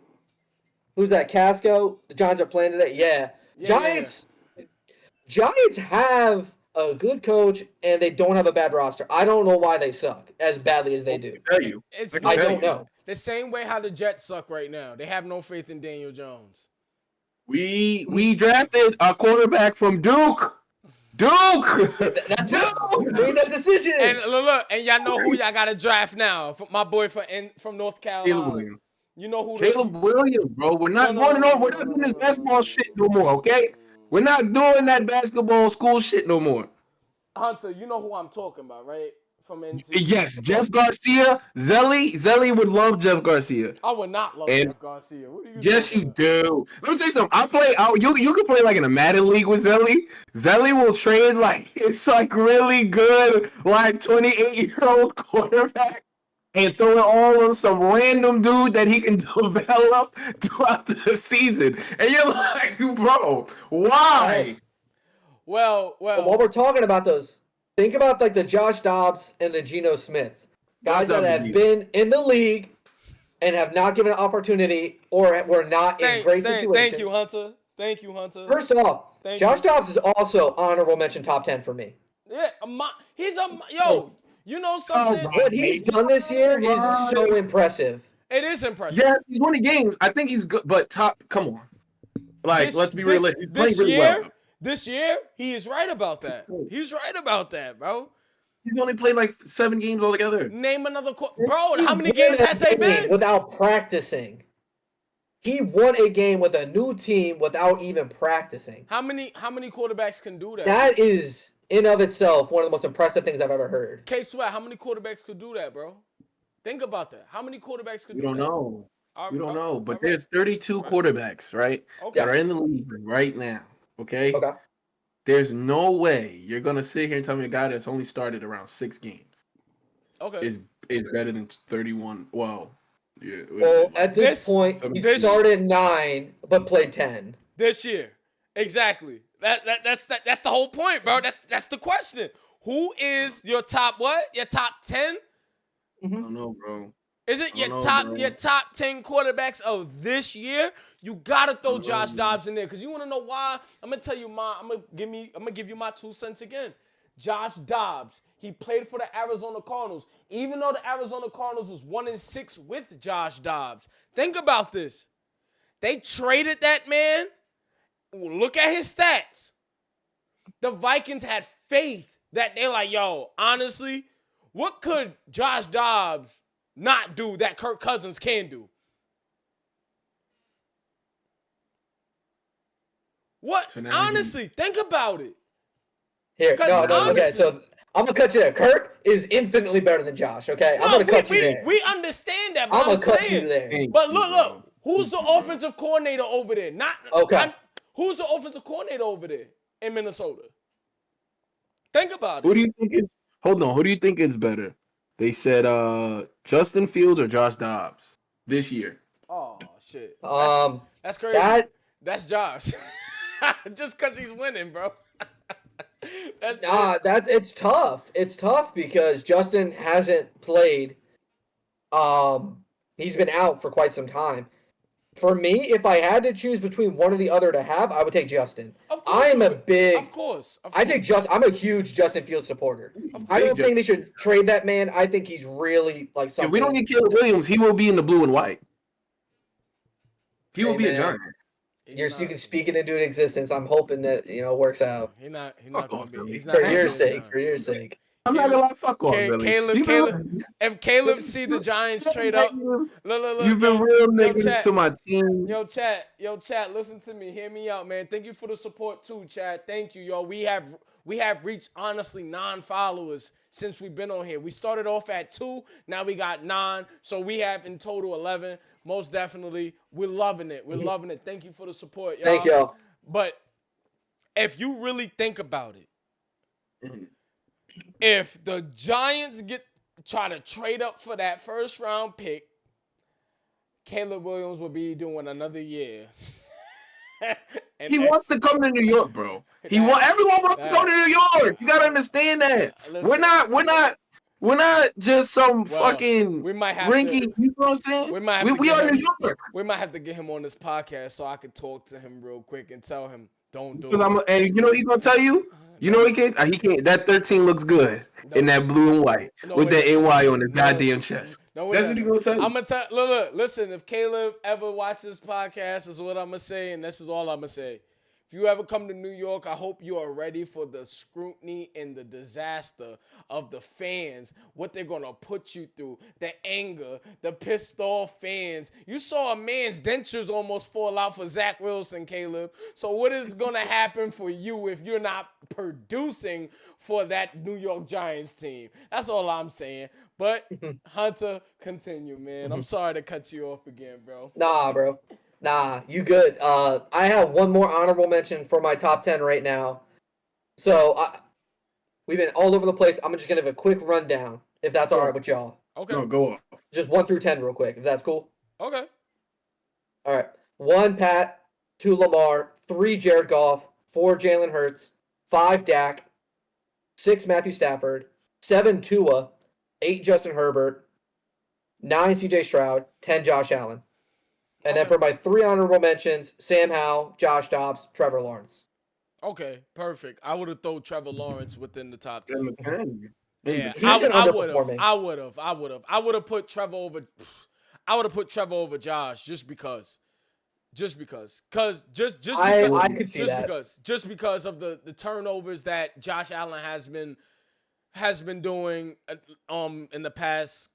who's that? Casco? The Giants are playing today? Yeah. Giants have a good coach, and they don't have a bad roster. I don't know why they suck as badly as they do. I don't know. The same way how the Jets suck right now. They have no faith in Daniel Jones. We drafted a quarterback from Duke. That's Duke. Made that decision. And look, and y'all know who y'all got to draft now. My boy from North Carolina. Caleb Williams. You know who? Caleb Williams, bro. We're not We're not doing this basketball shit no more, okay? We're not doing that basketball school shit no more. Hunter, you know who I'm talking about, right? From NC. Yes, Jeff Garcia. Zelly would love Jeff Garcia. I would not love Jeff Garcia. What are you yes, you do. Let me tell you something. You can play like in a Madden league with Zelly. Zelly will trade like it's like really good, like 28-year-old quarterback and throw it all on some random dude that he can develop throughout the season. And you're like, bro, why? Well. While we're talking about those, think about like the Josh Dobbs and the Geno Smiths, guys that have been in the league and have not given an opportunity or were not in great situations. Thank you, Hunter. Thank you, Hunter. First off, Josh Dobbs is also honorable mention top 10 for me. Yeah, he's a yo. You know something? What he's done this year is so impressive. It is impressive. Yeah, he's winning games. I think he's good, but come on. Like, let's be realistic. He's playing really well. This year, he is right about that. He's right about that, bro. He's only played like 7 games altogether. Name another bro. How many games has they been without practicing? He won a game with a new team without even practicing. How many quarterbacks can do that? That is in of itself one of the most impressive things I've ever heard. Ksweat, how many quarterbacks could do that, bro? Think about that. How many quarterbacks could do that? You don't know. You don't know. But there's 32 quarterbacks, right? Okay. That are in the league right now. Okay. There's no way you're gonna sit here and tell me a guy that's only started around 6 games. Okay. Is better than 31. Well, yeah. Well, at this point, he started 9 but played 10 this year. Exactly. That's the whole point, bro. That's the question. Who is your top what? Your top 10? I don't know, bro. Is it your top 10 quarterbacks of this year? You gotta throw Josh Dobbs in there because you want to know why? I'm gonna tell you I'm gonna give you my 2 cents again. Josh Dobbs, he played for the Arizona Cardinals. Even though the Arizona Cardinals was 1-6 with Josh Dobbs. Think about this. They traded that man. Look at his stats. The Vikings had faith that they're like, yo, honestly, what could Josh Dobbs not do that Kirk Cousins can do? What? Honestly, think about it. Here, no, okay, so I'm going to cut you there. Kirk is infinitely better than Josh, okay? I'm going to cut you there. We understand that, but I'm going to cut you there. But look, who's the offensive coordinator over there? Who's the offensive coordinator over there in Minnesota? Think about it. Who do you think is Hold on, who do you think is better? They said Justin Fields or Josh Dobbs this year. Oh shit. That's crazy. That's Josh. Just because he's winning, bro. It's tough. It's tough because Justin hasn't played. He's been out for quite some time. For me, if I had to choose between one or the other to have, I would take Justin. I'm a huge Justin Fields supporter. I don't think they should trade that man. I think he's really like something. If we don't get Caleb Williams, he will be in the blue and white. He will be a Giant. You can speak it into existence. I'm hoping that it works out. He's not gonna be. He's not for your sake. I'm not gonna lie, fuck off, Billy. If Caleb see the Giants trade up, look, you've been real negative to my team. Yo, chat, listen to me, hear me out, man. Thank you for the support too, chat. Thank you, yo. We have reached honestly 9 followers since we've been on here. We started off at 2, now we got 9, so we have in total 11. Most definitely, we're loving it. We're loving it. Thank you for the support, y'all. Thank y'all. But if you really think about it. If the Giants try to trade up for that first round pick, Caleb Williams will be doing another year. He wants to come to New York, bro. Everyone wants to go to New York. You gotta understand that. Listen, we're not just some fucking rinky. You know what I'm saying? We are New York. We might have to get him on this podcast so I can talk to him real quick and tell him don't do it. And you know what he's gonna tell you? You know he can't. That 13 looks good in that blue and white with that NY on his goddamn chest. That's what he gonna tell you. I'm gonna tell. Look. Listen. If Caleb ever watches this podcast, this is what I'm gonna say, and this is all I'm gonna say. If you ever come to New York, I hope you are ready for the scrutiny and the disaster of the fans, what they're going to put you through, the anger, the pissed off fans. You saw a man's dentures almost fall out for Zach Wilson, Caleb. So what is going to happen for you if you're not producing for that New York Giants team? That's all I'm saying. But, Hunter, continue, man. I'm sorry to cut you off again, bro. Nah, bro. Nah, you good. I have one more honorable mention for my top 10 right now. So, we've been all over the place. I'm just going to give a quick rundown, if that's all right with y'all. Okay. No, go just 1 through 10 real quick, if that's cool. Okay. All right. 1 Pat, 2 Lamar, 3 Jared Goff, 4 Jalen Hurts, 5 Dak, 6 Matthew Stafford, 7 Tua, 8 Justin Herbert, 9 CJ Stroud, 10 Josh Allen. And then for my 3 honorable mentions, Sam Howell, Josh Dobbs, Trevor Lawrence. Okay, perfect. I would have thrown Trevor Lawrence within the top 10. Yeah, He's been underperforming. I would have put Trevor over. I would have put Trevor over Josh just because. Just because of the turnovers that Josh Allen has been doing in the past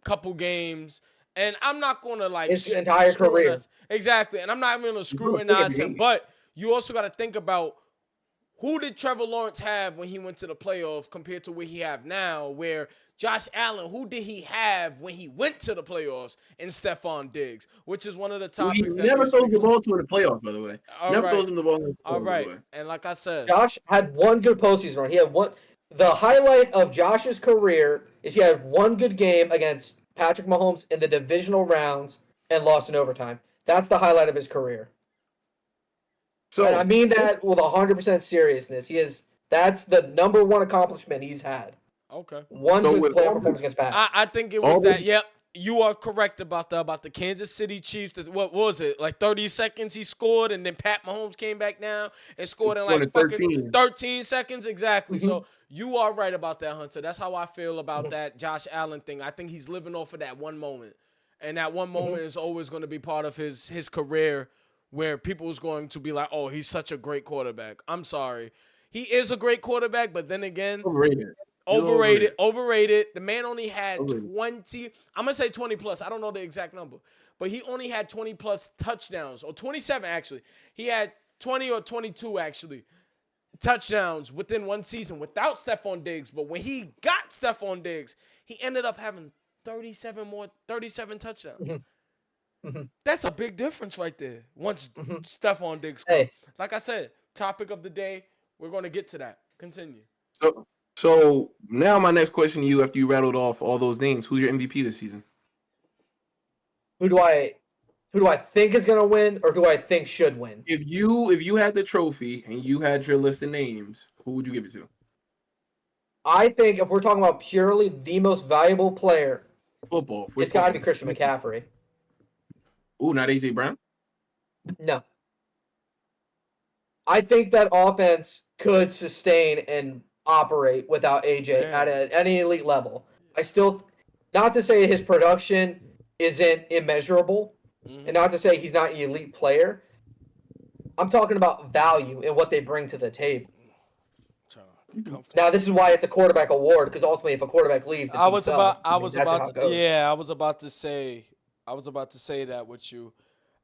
couple games. And I'm not going to his entire career. Exactly. And I'm not going to scrutinize him, but you also got to think about who did Trevor Lawrence have when he went to the playoffs compared to what he have now, where Josh Allen, who did he have when he went to the playoffs in Stephon Diggs, which is one of the topics. He never throws the ball to the playoffs, by the way. Throws him the ball. All right. And like I said, Josh had 1 good postseason run. He had one. The highlight of Josh's career is he had 1 good game against Patrick Mahomes in the divisional rounds and lost in overtime. That's the highlight of his career. So, and I mean that with 100% seriousness. That's the number 1 accomplishment he's had. Okay. 1 good playoff performance against Pat. I think it was that. Yep. You are correct about the Kansas City Chiefs. What was it? Like 30 seconds he scored, and then Pat Mahomes came back down and scored in like 13 seconds. Exactly. Mm-hmm. So you are right about that, Hunter. That's how I feel about that Josh Allen thing. I think he's living off of that one moment. And that one moment is always going to be part of his career where people is going to be like, oh, he's such a great quarterback. I'm sorry. He is a great quarterback, but then again, Overrated. The man only had 20. I'm going to say 20 plus. I don't know the exact number. But he only had 20 plus touchdowns, or 27 actually. He had 20 or 22 actually touchdowns within one season without Stephon Diggs. But when he got Stephon Diggs, he ended up having 37 touchdowns. Mm-hmm. That's a big difference right there once Stephon Diggs comes. Hey. Like I said, topic of the day, we're going to get to that. Continue. So now my next question to you, after you rattled off all those names, who's your MVP this season? Who do I think is gonna win, or who I think should win? If you had the trophy and you had your list of names, who would you give it to? I think if we're talking about purely the most valuable player, it's got to be Christian McCaffrey. Ooh, not AJ Brown? No. I think that offense could sustain and operate without AJ at any elite level. I still, not to say his production isn't immeasurable, and not to say he's not an elite player. I'm talking about value and what they bring to the table. Now, this is why it's a quarterback award, because ultimately, if a quarterback leaves, I was about to say that with you,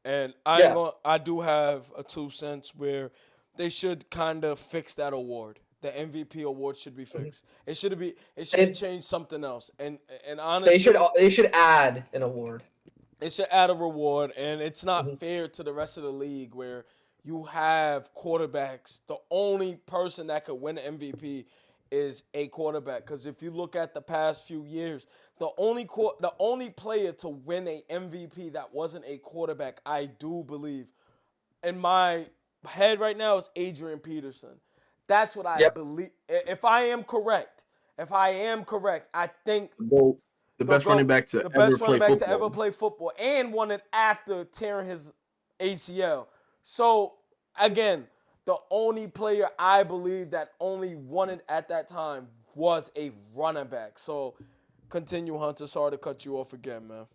and I do have a 2 cents where they should kind of fix that award. The MVP award should be fixed. It should change something else. And honestly, they should add an award. It should add a reward, and it's not fair to the rest of the league where you have quarterbacks. The only person that could win an MVP is a quarterback. Because if you look at the past few years, the only player to win a MVP that wasn't a quarterback, I do believe, in my head right now, is Adrian Peterson. That's what I believe. If I am correct, I think the best running back to ever play football, and won it after tearing his ACL. So again, the only player I believe that only won it at that time was a running back. So continue, Hunter. Sorry to cut you off again, man.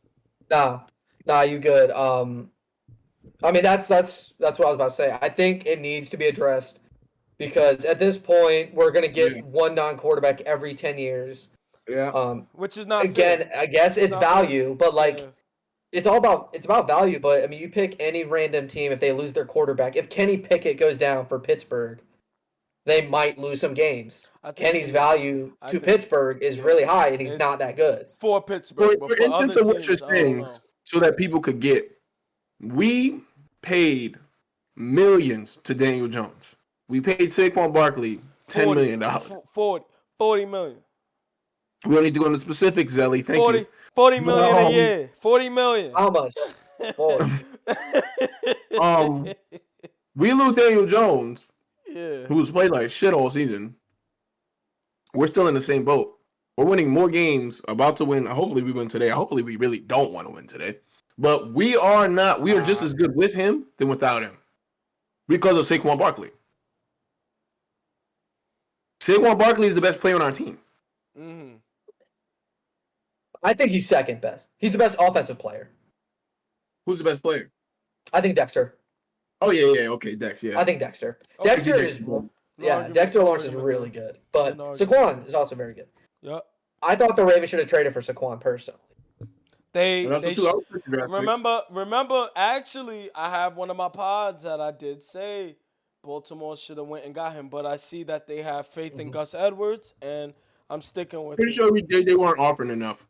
Nah, you good. I mean, that's what I was about to say. I think it needs to be addressed. Because at this point, we're going to get one non-quarterback every 10 years. Yeah. Which is not fair. I guess it's value, but it's about value. But I mean, you pick any random team if they lose their quarterback. If Kenny Pickett goes down for Pittsburgh, they might lose some games. Kenny's value to Pittsburgh is really high, and he's not that good. For Pittsburgh, for instance of what you're saying, so that people could get, we paid millions to Daniel Jones. We paid Saquon Barkley $10 million. 40 million. We don't need to go into specifics, Zelly. Thank 40, you. 40 million a year. 40 million. How much? Boy. We lose Daniel Jones, Yeah. who's played like shit all season. We're still in the same boat. We're winning more games, about to win. Hopefully we win today. Hopefully we really don't want to win today. But we are not. We are just as good with him than without him because of Saquon Barkley. Saquon Barkley is the best player on our team. Mm-hmm. I think he's second best. He's the best offensive player. Who's the best player? I think Dexter. Oh, yeah. Okay, Dex, yeah. I think Dexter. Okay, Dexter is... No Dexter Lawrence is really good. But Saquon is also very good. Yep. I thought the Ravens should have traded for Saquon personally. Remember, actually, I have one of my pods that I did say Baltimore should have went and got him, but I see that they have faith in Gus Edwards, and I'm sticking with Pretty sure they weren't offering enough.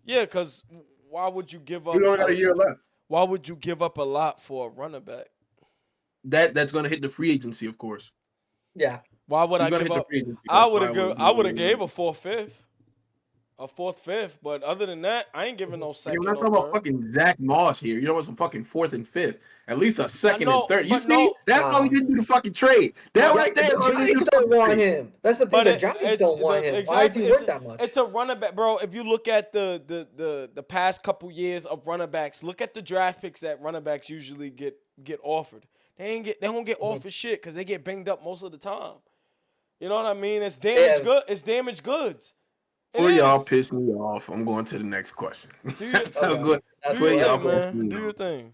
Yeah, because why would you give up? We only got a year left. Why would you give up a lot for a running back? That's going to hit the free agency, of course. Yeah. Why would I give up? I would have gave a 4th, 5th, but other than that, I ain't giving no second. We're not talking about fucking Zach Moss here. You know what? Some fucking 4th and 5th. At least a second and third. You see? That's why we didn't do the fucking trade. That right there. The Giants don't want him. That's the thing. The Giants don't want him. Exactly, why is he worth that much? It's a running back, bro. If you look at the past couple years of running backs, look at the draft picks that running backs usually get offered. They don't get offered shit because they get banged up most of the time. You know what I mean? It's damaged good. It's damaged goods. For y'all piss me off, I'm going to the next question. Do your thing.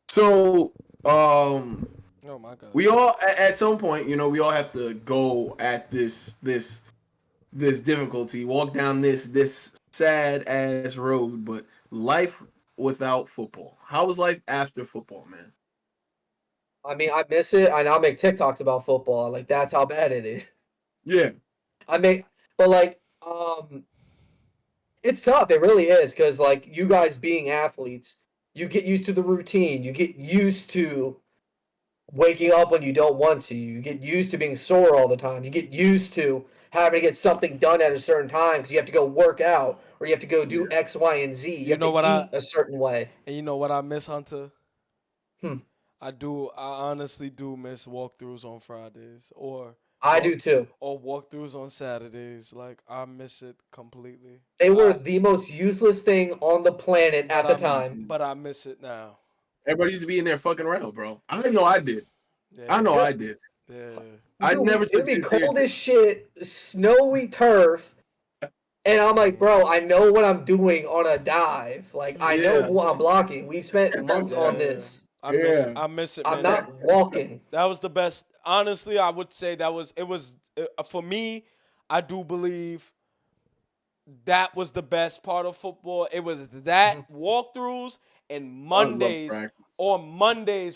So, oh my God. We all at some point, we all have to go at this difficulty, walk down this sad ass road. But life without football. How is life after football, man? I mean, I miss it, and I'll make TikToks about football. Like, that's how bad it is. Yeah. It's tough. It really is, because, like, you guys being athletes, you get used to the routine. You get used to waking up when you don't want to. You get used to being sore all the time. You get used to having to get something done at a certain time because you have to go work out or you have to go do X, Y, and Z. You have to eat a certain way. And you know what I miss, Hunter? I honestly do miss walkthroughs on Fridays, I do too. Or walkthroughs on Saturdays. Like, I miss it completely. They were the most useless thing on the planet at the time. But I miss it now. Everybody used to be in there fucking around, bro. I know I did. Yeah. I did. Yeah. I never took it. It'd be cold as shit, snowy turf. And I'm like, bro, I know what I'm doing on a dive. Like, I know who I'm blocking. We've spent months on this. I miss it, man. I'm not walking. That was the best. Honestly, I would say for me, I do believe that was the best part of football. It was that walkthroughs and Mondays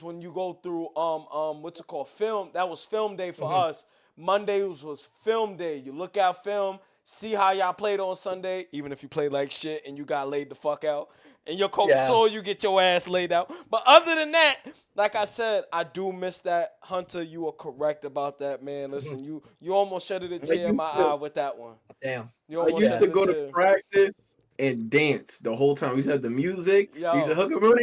when you go through what's it called? Film. That was film day for us. Mondays was film day. You look at film, see how y'all played on Sunday, even if you played like shit and you got laid the fuck out. And your coach saw you get your ass laid out. But other than that, like I said, I do miss that. Hunter, you are correct about that, man. Listen, you almost shedded a tear in my eye with that one. Damn. I used to go to practice and dance the whole time. We used to have the music. We used to hook up my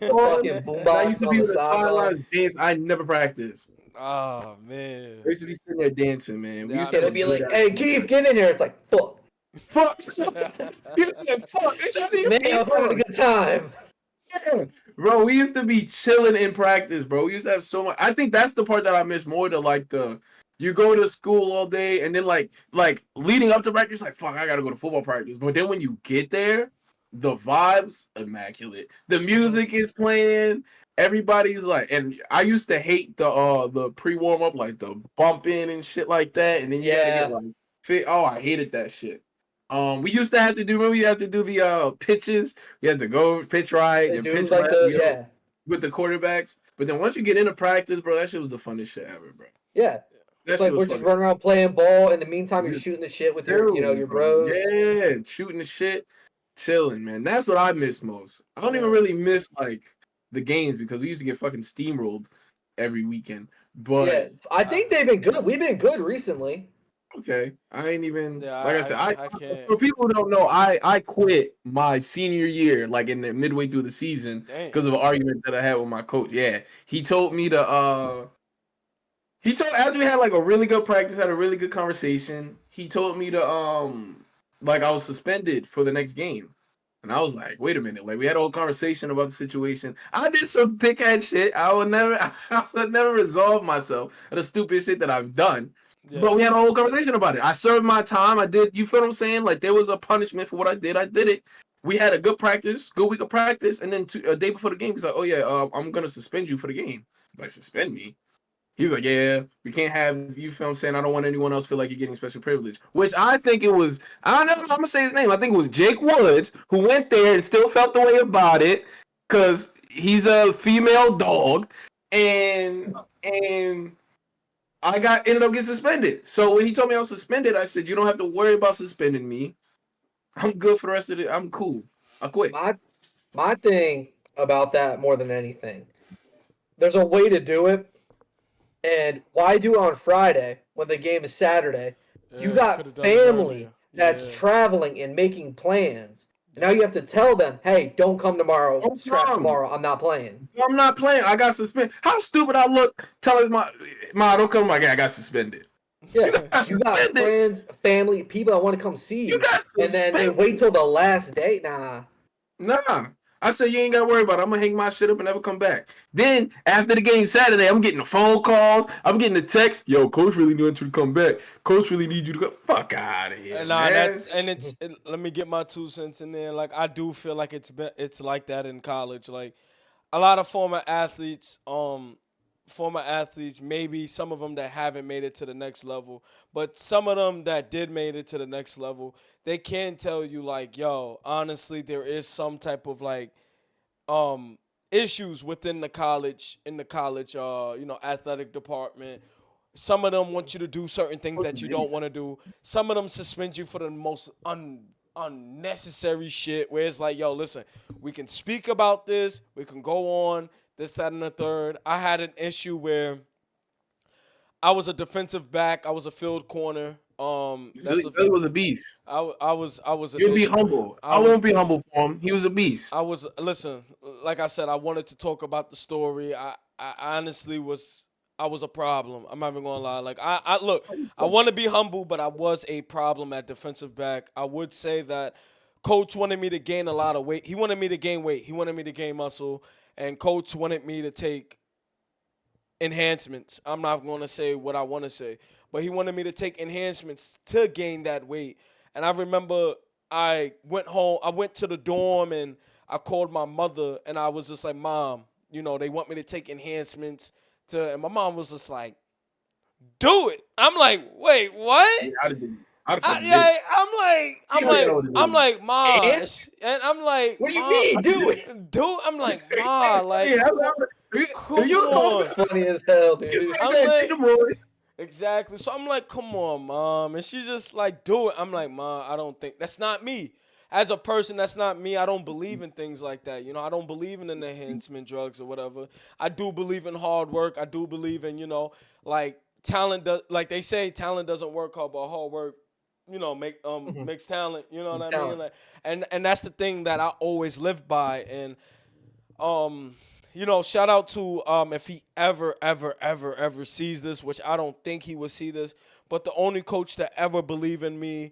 phone. I used to be on the sidelines dance. I never practiced. Oh, man. I used to be sitting there dancing, man. We used to be like, hey, Keith, get in here. It's like, fuck. Fuck. Man, I was having a good time. Yeah. Bro, we used to be chilling in practice, bro. We used to have so much. I think that's the part that I miss more. You go to school all day and then like leading up to practice, like, fuck, I gotta go to football practice. But then when you get there, the vibes immaculate. The music is playing. Everybody's like, and I used to hate the pre-warm up, like the bumping and shit like that. And then you gotta get like fit. Oh, I hated that shit. We used to have to do. Remember, you have to do the pitches. You had to go pitch right and pitch like left, with the quarterbacks. But then once you get into practice, bro, that shit was the funnest shit ever, bro. Yeah, it's like we're just running around playing ball. In the meantime, you're shooting the shit with your bros. Yeah, shooting the shit, chilling, man. That's what I miss most. I don't even really miss like the games because we used to get fucking steamrolled every weekend. But I think they've been good. We've been good recently. Okay, I ain't even Yeah, like I said. I I can't. for people who don't know, I quit my senior year, like in the midway through the season, Damn. because of an argument that I had with my coach. Yeah, he told me to. He told after we had like a really good practice, had a really good conversation. He told me to like I was suspended for the next game. And I was like, wait a minute, like we had a whole conversation about the situation. I did some dickhead shit. I would never resolve myself of the stupid shit that I've done. Yeah. But we had a whole conversation about it. I served my time. I did, you feel what I'm saying? Like there was a punishment for what I did. I did it. We had a good practice, good week of practice, and then a day before the game, he's like, oh yeah, I'm gonna suspend you for the game. Like, suspend me? He's like, yeah, we can't have, you feel what I'm saying? I don't want anyone else feel like you're getting special privilege. Which I think it was, I don't know if I'm going to say his name. I think it was Jake Woods who went there and still felt the way about it because he's a female dog. And I ended up getting suspended. So when he told me I was suspended, I said, you don't have to worry about suspending me. I'm good for the rest of it. I'm cool. I quit. My thing about that more than anything, there's a way to do it. And why do it on Friday when the game is Saturday? Yeah, You got could've done it family earlier. that's Yeah. traveling and making plans. And now you have to tell them, hey, don't come tomorrow. Don't Scratch come. tomorrow. I'm not playing. I'm not playing. I got suspended. How stupid I look telling my don't come. Like, yeah, I got suspended. Yeah, You got you got suspended. friends, family, people that want to come see you. You got And then they suspended. wait till the last day. Nah. I said you ain't got to worry about it. I'm gonna hang my shit up and never come back. Then after the game Saturday, I'm getting the phone calls. I'm getting the text. Yo, coach really need you to come back. Coach really need you to go. Fuck out of here, Nah, man. let me get my 2 cents in there. Like I do feel like it's like that in college. Like a lot of former athletes, maybe some of them that haven't made it to the next level, but some of them that did made it to the next level, they can tell you like, yo, honestly, there is some type of like issues within the college, athletic department. Some of them want you to do certain things that you don't want to do. Some of them suspend you for the most unnecessary shit where it's like, yo, listen, we can speak about this, we can go on, this, that, and the third. I had an issue where I was a defensive back, I was a field corner. He was a beast. I was an You'd be issue. humble. I won't be humble for him. He was a beast. Listen, like I said, I wanted to talk about the story. I honestly was a problem. I'm not even gonna lie. Like I look, I want to be humble, but I was a problem at defensive back. I would say that coach wanted me to gain a lot of weight. He wanted me to gain weight. He wanted me to gain muscle, and coach wanted me to take enhancements. I'm not going to say what I want to say, but he wanted me to take enhancements to gain that weight. And I remember I went home, I went to the dorm and I called my mother and I was just like, Mom, they want me to take enhancements and my mom was just like, do it. I'm like, wait, what? Yeah, I'm like, Ma, and I'm like, what do you mean, do it? I'm like, Ma, like, come on. Funny as hell, dude. I'm like, exactly. So I'm like, come on, Mom, and she's just like, do it. I'm like, Ma, I don't think that's not me. As a person, that's not me. I don't believe in things like that. I don't believe in enhancement drugs or whatever. I do believe in hard work. I do believe in, like talent. Like they say, talent doesn't work hard, but hard work, makes talent. You know what I mean? Like, and that's the thing that I always live by. And shout out to if he ever sees this, which I don't think he will see this, but the only coach to ever believe in me,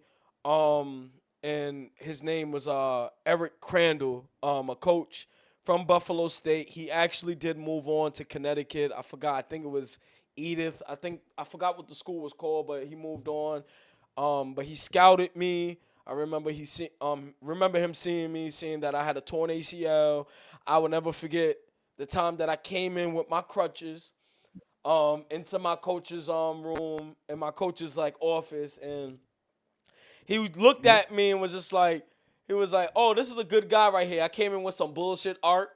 and his name was Eric Crandall, a coach from Buffalo State. He actually did move on to Connecticut. I forgot. I think it was Edith. I forgot what the school was called, but he moved on. But he scouted me. I remember remember him seeing me, seeing that I had a torn ACL. I will never forget the time that I came in with my crutches, into my coach's room and my coach's office, and he looked at me and was just like, oh, this is a good guy right here. I came in with some bullshit art.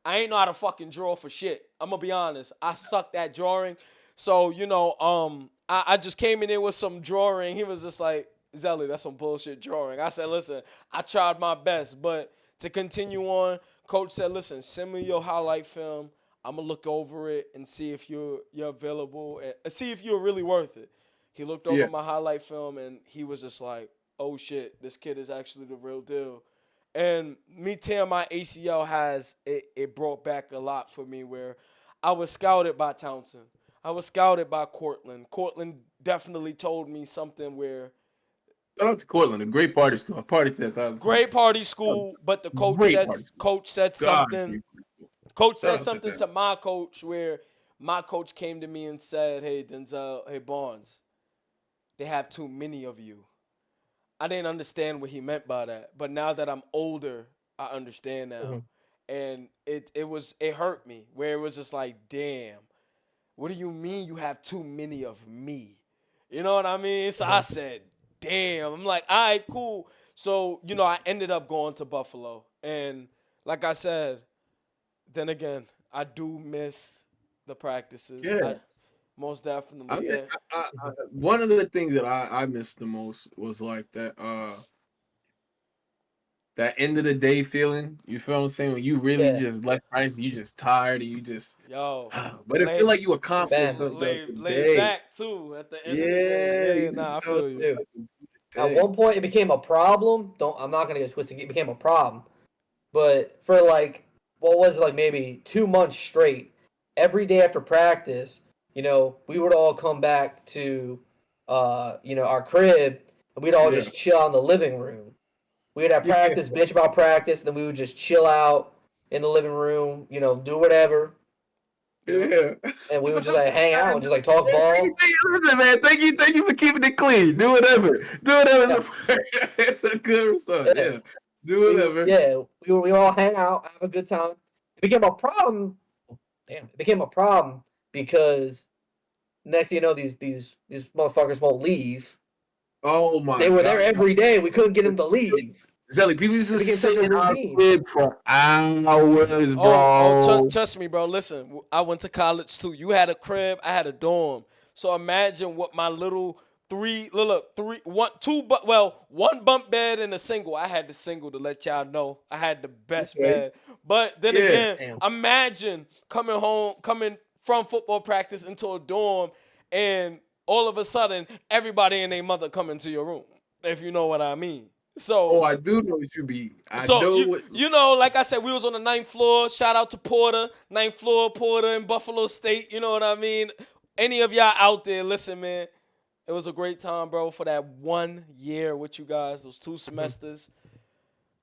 I ain't know how to fucking draw for shit. I'm gonna be honest. I sucked at drawing. So, I just came in there with some drawing. He was just like, Zelly, that's some bullshit drawing. I said, listen, I tried my best. But to continue on, coach said, listen, send me your highlight film. I'm going to look over it and see if you're available and see if you're really worth it. He looked over my highlight film and he was just like, "Oh shit, this kid is actually the real deal." And me tearing my ACL it brought back a lot for me where I was scouted by Townsend. I was scouted by Cortland. Cortland definitely told me something where Shout out to Cortland, a great party school. I've partied there 1,000 great times. party school, but the Great party school. coach said God, something. Shout Coach said out to something them. to my coach where my coach came to me and said, "Hey Denzel, hey Barnes, they have too many of you." I didn't understand what he meant by that, but now that I'm older, I understand now. And it hurt me where it was just like, damn, what do you mean you have too many of me? You know what I mean? So I said, damn. I'm like, all right, cool. So, I ended up going to Buffalo. And like I said, then again, I do miss the practices. Yeah. Most definitely. One of the things that I missed the most was like that end of the day feeling. You feel what I'm saying? When you really just left practice, you just tired and you just but it feel like you accomplished the laid day. back too at the end of the day. Yeah, nah, I feel you. Dude, at one point it became a problem. I'm not gonna get twisted. It became a problem. But for like what was it, like maybe 2 months straight, every day after practice, we would all come back to our crib and we'd all just chill out in the living room. We'd have practice, bitch about practice, and then we would just chill out in the living room, do whatever. Yeah. And we would just like hang out and just like talk ball. Listen, man, thank you for keeping it clean. Do whatever. It's a good result. Yeah. Do whatever. We all hang out, have a good time. It became a problem. It became a problem because next thing you know, these motherfuckers won't leave. Oh my! They were there every day. We couldn't get them to leave. Zelly, people used to sit in our crib for hours, bro. Trust me, bro. Listen, I went to college too. You had a crib, I had a dorm. So imagine what my little one bunk bed and a single. I had the single to let y'all know. I had the best bed. But then again, imagine coming from football practice into a dorm, and all of a sudden, everybody and their mother come into your room, if you know what I mean. So, I do know what you be. Like I said, we was on the 9th floor. Shout out to Porter, 9th floor, Porter in Buffalo State. You know what I mean? Any of y'all out there, listen, man. It was a great time, bro, for that 1 year with you guys, those 2 semesters.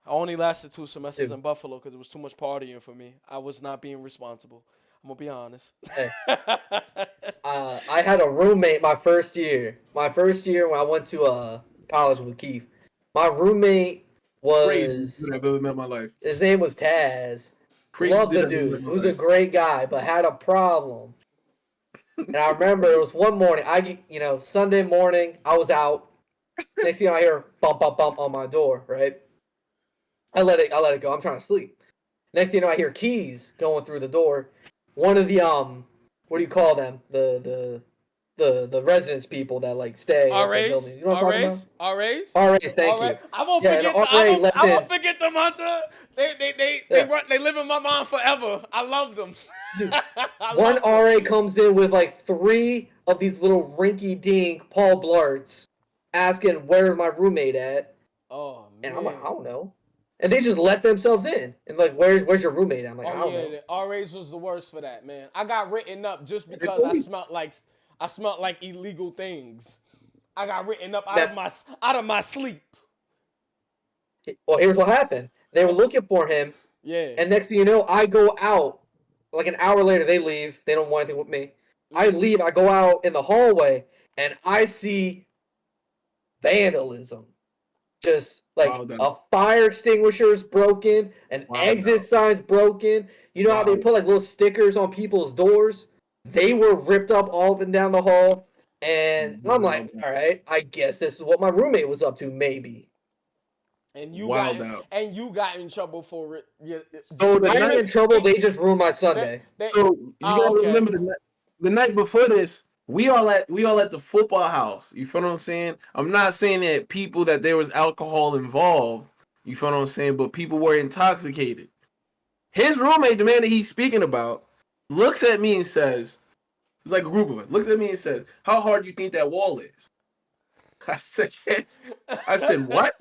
I only lasted 2 semesters in Buffalo because it was too much partying for me. I was not being responsible. I'm going to be honest. Hey. I had a roommate my first year. My first year when I went to college with Keith. My roommate was... I've ever met in my life. His name was Taz. Loved the dude. He was a great guy, but had a problem. And I remember it was one morning. Sunday morning, I was out. Next thing I hear bump, bump, bump on my door, right? I let it go. I'm trying to sleep. Next thing I hear keys going through the door. One of the what do you call them? The residence people that like stay at the building. You know what I'm talking about? RAs, thank you. I won't forget them, Hunter. They live in my mind forever. I love them. Dude, one RA comes in with like 3 of these little rinky-dink Paul Blarts asking where my roommate at. Oh, man. And I'm like, I don't know. And they just let themselves in. And like, where's your roommate at? I'm like, I don't know. The RAs was the worst for that, man. I got written up just because I smelled like illegal things. I got written up out of my sleep. Well, here's what happened. They were looking for him. Yeah. And next thing you know, I go out. Like an hour later, they leave. They don't want anything with me. I leave. I go out in the hallway, and I see vandalism. Just like a fire extinguisher's broken, an exit sign's broken. You know how they put like little stickers on people's doors? They were ripped up all up and down the hall. And I'm like, all right, I guess this is what my roommate was up to, maybe. And you got in trouble for it. So I got in trouble. They just ruined my Sunday. So you gotta remember the night before this, we all at the football house. You feel what I'm saying? I'm not saying that that there was alcohol involved. You feel what I'm saying? But people were intoxicated. His roommate, the man that he's speaking about, looks at me and says, It's like a group of us. Looks at me and says, "How hard do you think that wall is?" I said, "What?"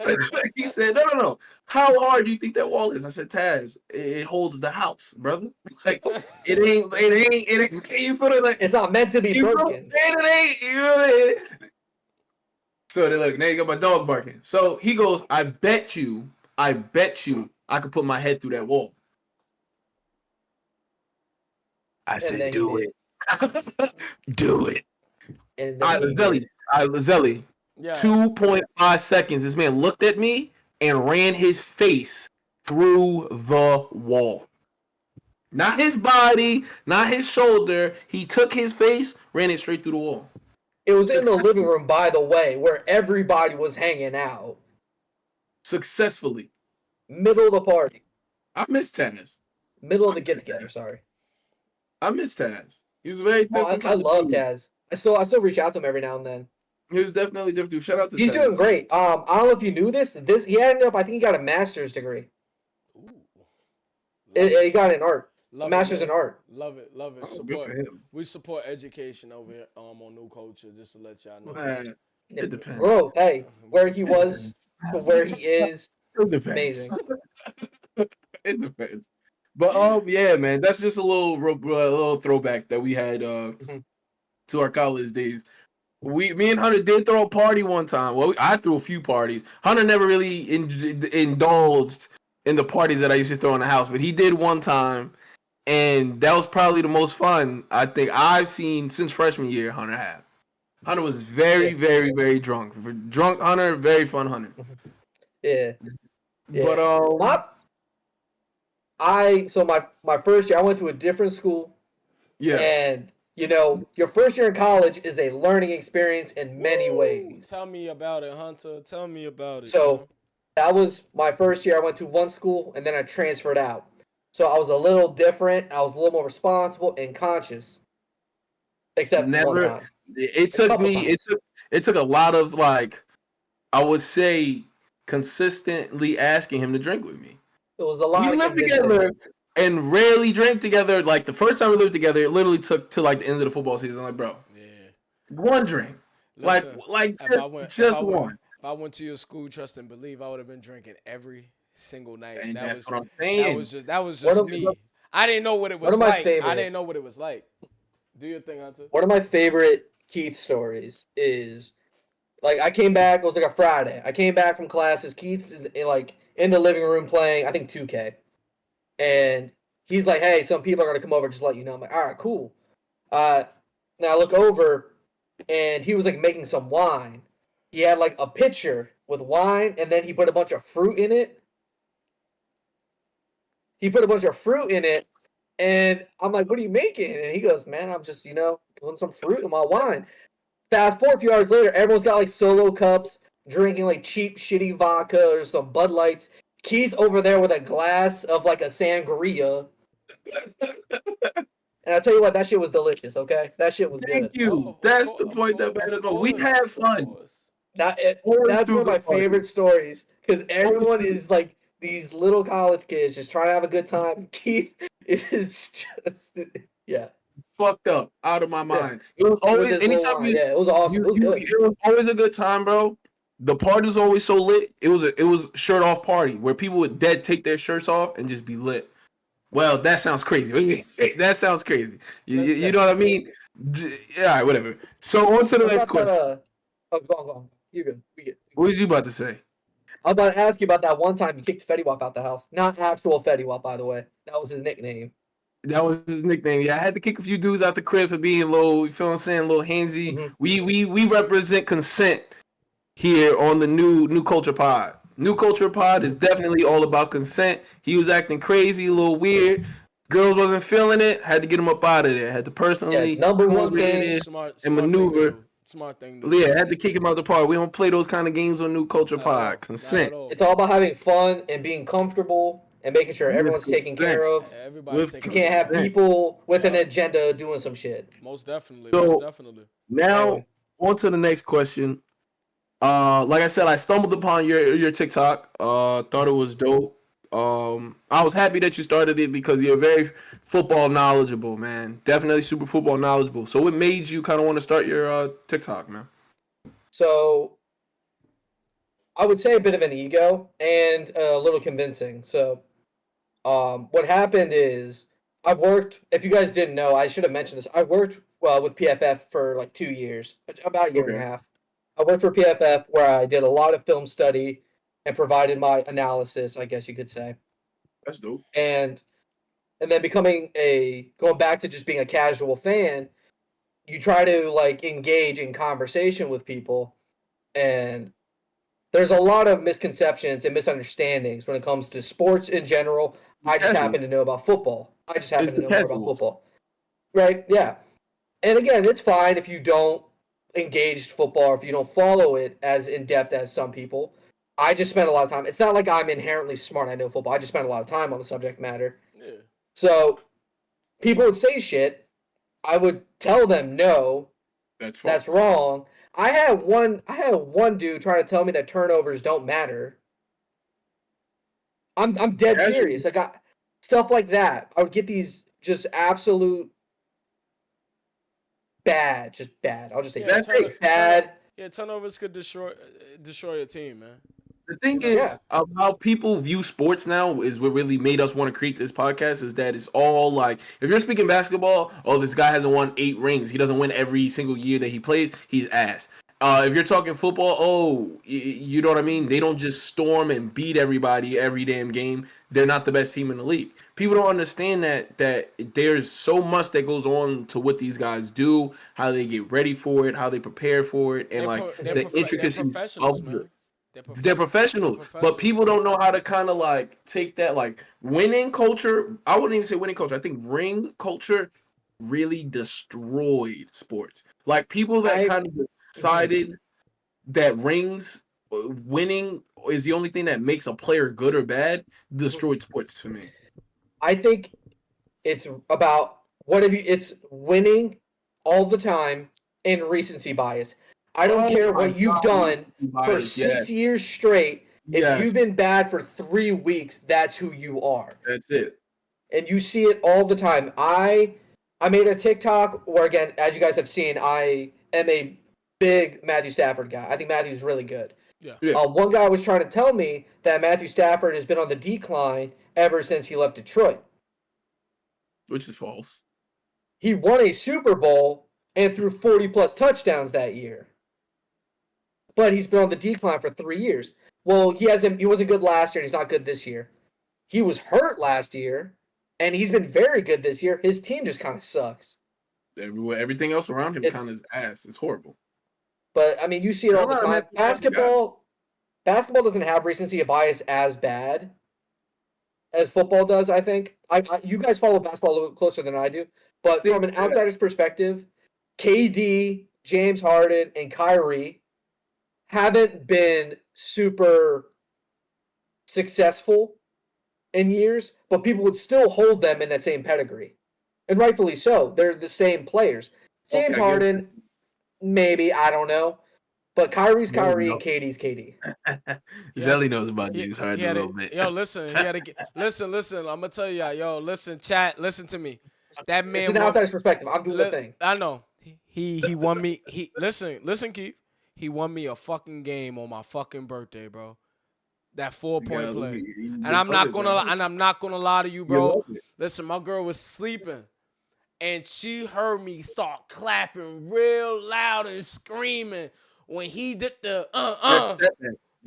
He said, "No. How hard do you think that wall is?" I said, "Taz, it holds the house, brother. Like it ain't. You feel it? Like It's not meant to be broken. It ain't. You know, so they look. Now you got my dog barking. So he goes, I bet you, I could put my head through that wall." I said, "Do it, do it." And All right, Lazelli. Yeah. 2.5 seconds. This man looked at me and ran his face through the wall. Not his body, not his shoulder. He took his face, ran it straight through the wall. It was in the living room, by the way, where everybody was hanging out. Successfully. Middle of the party. I miss Taz. Middle of the get-together, sorry. I miss Taz. He was very different. I love Taz. I still reach out to him every now and then. He was definitely different. Shout out to Taz. He's doing great. I don't know if you knew this. He ended up, I think he got a master's degree. Ooh. He got an art. Love master's it, in art. Love it. Oh, good for him. We support education over here on New Culture, just to let y'all know. Man, it depends. Bro, hey, where he was to where he is, it depends. amazing. It depends. But yeah, man, that's just a little throwback that we had to our college days. Me and Hunter did throw a party one time. Well, I threw a few parties. Hunter never really indulged in the parties that I used to throw in the house, but he did one time, and that was probably the most fun I think I've seen since freshman year. Hunter had. Hunter was very, very, very drunk. Drunk Hunter, very fun Hunter. Yeah. But my first year I went to a different school. Yeah. And you know, your first year in college is a learning experience in many ways. Tell me about it, Hunter. Tell me about it. So that was my first year. I went to one school and then I transferred out. So I was a little different. I was a little more responsible and conscious. Except one time. It took a lot of, like, I would say, consistently asking him to drink with me. It was a lot. We lived together and rarely drank together. Like, the first time we lived together, it literally took to like the end of the football season. I'm like, bro, one drink. Listen, just one. If I went to your school, trust and believe, I would have been drinking every single night. And that that's what I'm saying. That was just me. I didn't know what it was like. I didn't know what it was like. Do your thing, Hunter. One of my favorite Keith stories is, like, I came back. It was like a Friday. I came back from classes. Keith is in the living room playing, I think, 2K. And he's like, "Hey, some people are gonna come over. Just let you know." I'm like, "All right, cool." Now I look over, and he was like making some wine. He had like a pitcher with wine, and then he put a bunch of fruit in it. And I'm like, "What are you making?" And he goes, "Man, I'm just, putting some fruit in my wine." Fast forward a few hours later, everyone's got like solo cups, drinking like cheap, shitty vodka or some Bud Lights. Keith's over there with a glass of like a sangria. And I tell you what, that shit was delicious, okay? That shit was good. Thank you. That's the point that matters. We had fun. That's one of my favorite stories, because everyone is like these little college kids just trying to have a good time. Keith is just, fucked up, out of my mind. It was always, anytime it was awesome. It was good. It was always a good time, bro. The party was always so lit. It was shirt off party where people would take their shirts off and just be lit. Well, that sounds crazy. That sounds crazy. You know what I mean? Yeah, all right, whatever. So on to the next question. Go on. You're good. We good. What was you about to say? I was about to ask you about that one time you kicked Fetty Wap out the house. Not actual Fetty Wap, by the way. That was his nickname. That was his nickname. Yeah, I had to kick a few dudes out the crib for being low. You feel what I'm saying? A little handsy. Mm-hmm. We represent consent here on the new Culture Pod. New Culture Pod is definitely all about consent. He was acting crazy, a little weird. Girls wasn't feeling it. Had to get him up out of there. Had to personally number one thing and maneuver. Smart thing. Yeah, had to kick him out the party. We don't play those kind of games on New Culture Pod. Consent. It's all about having fun and being comfortable and making sure everyone's taken care of. You can't have people with an agenda doing some shit. Most definitely. Now, on to the next question. Like I said, I stumbled upon your TikTok. Thought it was dope. I was happy that you started it because you're very football knowledgeable, man. Definitely super football knowledgeable. So what made you kind of want to start your TikTok, man? So I would say a bit of an ego and a little convincing. So what happened is I worked. If you guys didn't know, I should have mentioned this. I worked with PFF for like 2 years, about a year and a half. I worked for PFF where I did a lot of film study and provided my analysis, I guess you could say. That's dope. And then going back to just being a casual fan, you try to like engage in conversation with people, and there's a lot of misconceptions and misunderstandings when it comes to sports in general. I just happen to know about football. I just happen to know more about football. Right? Yeah. And again, it's fine if you don't engage football or if you don't follow it as in depth as some people. I just spend a lot of time. It's not like I'm inherently smart. I know football. I just spend a lot of time on the subject matter. Yeah. So people would say shit. I would tell them no. That's wrong. I had one dude trying to tell me that turnovers don't matter. I'm dead serious. I got stuff like that. I would get these just absolute bad, just bad. I'll just say bad. Yeah, turnovers could destroy a team, man. The thing is, of how people view sports now is what really made us want to create this podcast is that it's all like, if you're speaking basketball, oh, this guy hasn't won 8 rings. He doesn't win every single year that he plays. He's ass. If you're talking football, you know what I mean? They don't just storm and beat everybody every damn game. They're not the best team in the league. People don't understand that there's so much that goes on to what these guys do, how they get ready for it, how they prepare for it, and the intricacies of it. They're professionals, but people don't know how to kind of like take that like winning culture. I wouldn't even say winning culture. I think ring culture really destroyed sports. Like people that kind of decided that winning is the only thing that makes a player good or bad destroyed sports to me. I think it's about it's winning all the time and recency bias. I don't care what you've done for 6 years straight. If you've been bad for 3 weeks, that's who you are. That's it. And you see it all the time. I made a TikTok where, again, as you guys have seen, I am a big Matthew Stafford guy. I think Matthew's really good. Yeah. One guy was trying to tell me that Matthew Stafford has been on the decline ever since he left Detroit. Which is false. He won a Super Bowl and threw 40-plus touchdowns that year. But he's been on the decline for 3 years. Well, he wasn't good last year, and he's not good this year. He was hurt last year, and he's been very good this year. His team just kind of sucks. Everything else around him kind of is ass. It's horrible. But, I mean, you see it all the time. Basketball doesn't have recency bias as bad as football does, I think. You guys follow basketball a little closer than I do. But from an outsider's perspective, KD, James Harden, and Kyrie haven't been super successful in years, but people would still hold them in that same pedigree. And rightfully so. They're the same players. James Harden, maybe, I don't know. But Kyrie's Kyrie and KD's KD. Zelly knows about James Harden a little bit. Yo, listen, he had to get, listen. I'm gonna tell y'all, yo, listen, chat, listen to me. That man. It's an outsider's perspective. I'm doing the thing. I know. He won me. Listen, Keith. He won me a fucking game on my fucking birthday, bro. That 4-point play. And I'm not gonna lie to you, bro. Listen, my girl was sleeping. And she heard me start clapping real loud and screaming when he did the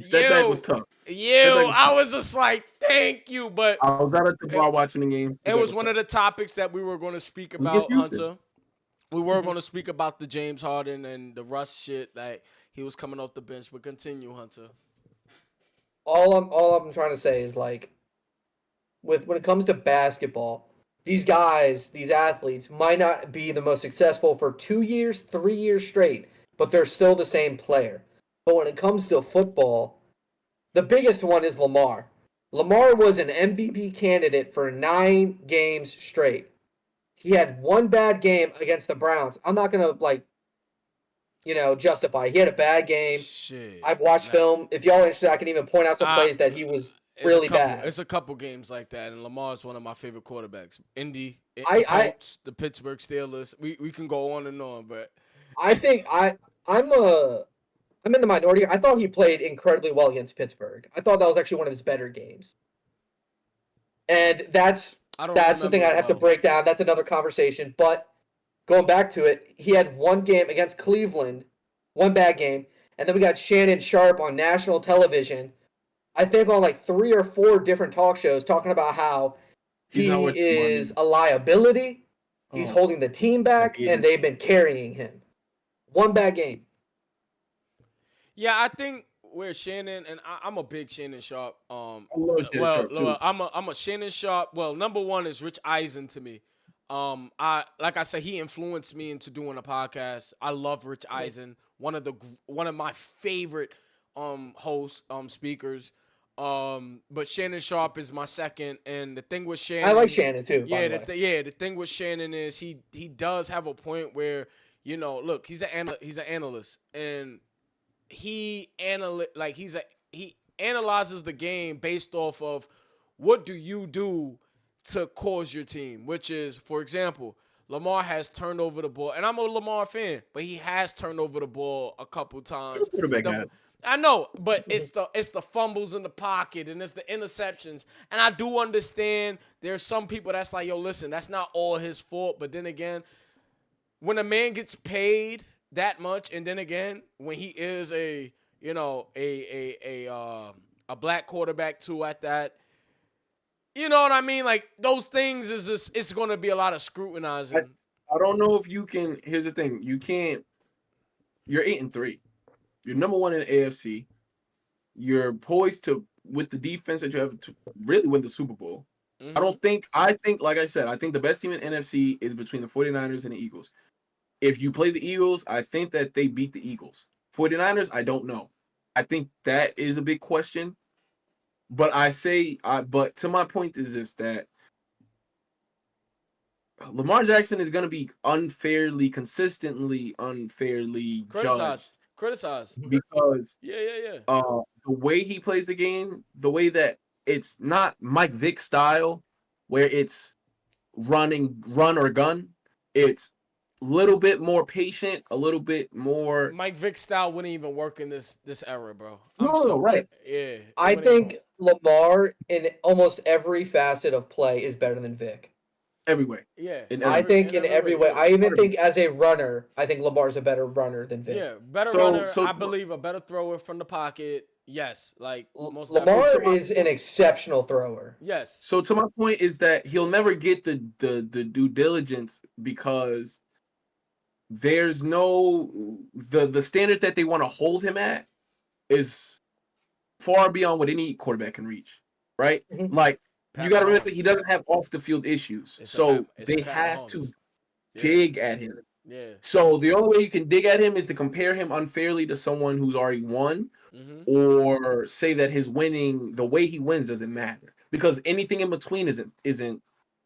Step back was tough. I was just like, thank you. But I was out at the bar watching the game. It was one of the topics that we were going to speak about, Hunter. We were going to speak about the James Harden and the Russ shit that he was coming off the bench. But continue, Hunter. All I'm trying to say is, like, when it comes to basketball, these guys, these athletes, might not be the most successful for 2 years, 3 years straight, but they're still the same player. But when it comes to football, the biggest one is Lamar. Lamar was an MVP candidate for 9 games straight. He had one bad game against the Browns. I'm not going to, justify. He had a bad game. Shit. I've watched film. If y'all are interested, I can even point out some plays that he was really bad. It's a couple games like that, and Lamar's one of my favorite quarterbacks. Indy, the Colts, the Pittsburgh Steelers. We can go on and on, but I think I'm in the minority. I thought he played incredibly well against Pittsburgh. I thought that was actually one of his better games. And that's the thing I'd have to break down. That's another conversation. But going back to it, he had one game against Cleveland, one bad game, and then we got Shannon Sharp on national television, I think on like 3 or 4 different talk shows, talking about how he is a liability, he's holding the team back, and they've been carrying him. One bad game. Yeah, I think where Shannon, and I'm a big Shannon Sharp. I love Shannon Sharp too. I'm a Shannon Sharp. Well, number one is Rich Eisen to me. Like I said, he influenced me into doing a podcast. I love Rich Eisen, one of my favorite hosts, speakers. But Shannon Sharp is my second, and the thing with Shannon, I like Shannon too. Yeah, the thing with Shannon is he does have a point where, you know, look, he's an analyst, and he analyzes the game based off of what do you do to cause your team, which is, for example, Lamar has turned over the ball, and I'm a Lamar fan, but he has turned over the ball a couple times. I know, but it's the fumbles in the pocket and it's the interceptions. And I do understand there's some people that's like, yo, listen, that's not all his fault. But then again, when a man gets paid that much, and then again, when he is a black quarterback too at that, you know what I mean? Like, those things is just, it's going to be a lot of scrutinizing. I don't know if you can. Here's the thing. You can't. You're 8-3. You're number one in the AFC. You're poised to, with the defense that you have, to really win the Super Bowl. Mm-hmm. I think, like I said, I think the best team in NFC is between the 49ers and the Eagles. If you play the Eagles, I think that they beat the Eagles. 49ers, I don't know. I think that is a big question. But but to my point is this, that Lamar Jackson is going to be consistently unfairly judged. Criticized. Because the way he plays the game, the way that it's not Mike Vick style, where it's run or gun, it's a little bit more patient, a little bit more. Mike Vick style wouldn't even work in this era, bro. Right. Yeah. I think Lamar in almost every facet of play is better than Vick. Every way. Yeah. I think in every way. I even think as a runner, I think Lamar's a better runner than Vick. Yeah, runner. I believe a better thrower from the pocket. Yes, like most Lamar is an exceptional thrower. Yes. So to my point is that he'll never get the due diligence because there's no the standard that they want to hold him at is far beyond what any quarterback can reach, right? Mm-hmm. Like, you got to remember, he doesn't have off the field issues, so they have to dig at him. Yeah. So the only way you can dig at him is to compare him unfairly to someone who's already won, or say that the way he wins doesn't matter, because anything in between isn't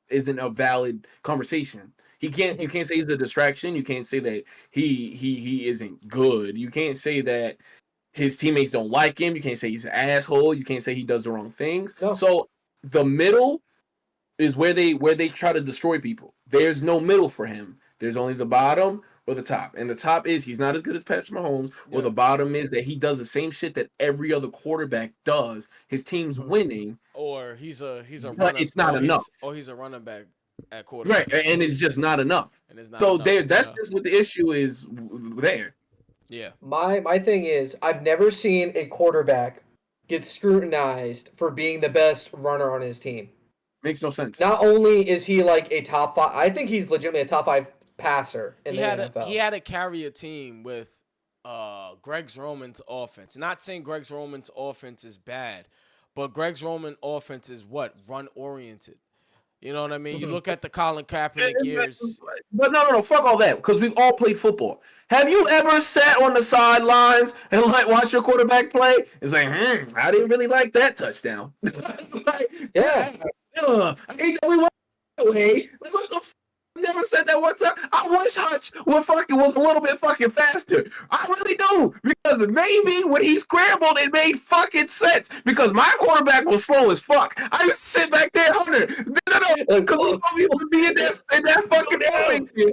a valid conversation. You can't say he's a distraction. You can't say that he isn't good. You can't say that his teammates don't like him. You can't say he's an asshole. You can't say he does the wrong things. No. So the middle is where they try to destroy people. There's no middle for him. There's only the bottom or the top. And the top is he's not as good as Patrick Mahomes, or the bottom is that he does the same shit that every other quarterback does. His team's winning. Or he's a runner. It's not enough. Or he's a running back at quarterback. Right, and it's just not enough. And it's not so enough. That's just what the issue is there. Yeah. My thing is, I've never seen a quarterback get scrutinized for being the best runner on his team. Makes no sense. Not only is he like a top 5, I think he's legitimately a top 5 passer in the NFL. He had to carry a team with Greg Roman's offense. Not saying Greg Roman's offense is bad, but Greg Roman's offense is what? Run-oriented. You know what I mean? You look at the Colin Kaepernick years. But no, fuck all that, because we've all played football. Have you ever sat on the sidelines and watched your quarterback play? It's like, I didn't really like that touchdown. Yeah. I ain't know we went that way. Like, what the f***? I never said that one time. I wish Hutch was a little bit fucking faster. I really do, because because maybe when he scrambled, it made fucking sense. Because my quarterback was slow as fuck. I used to sit back there, Hunter. No, because we used to be in that fucking formation,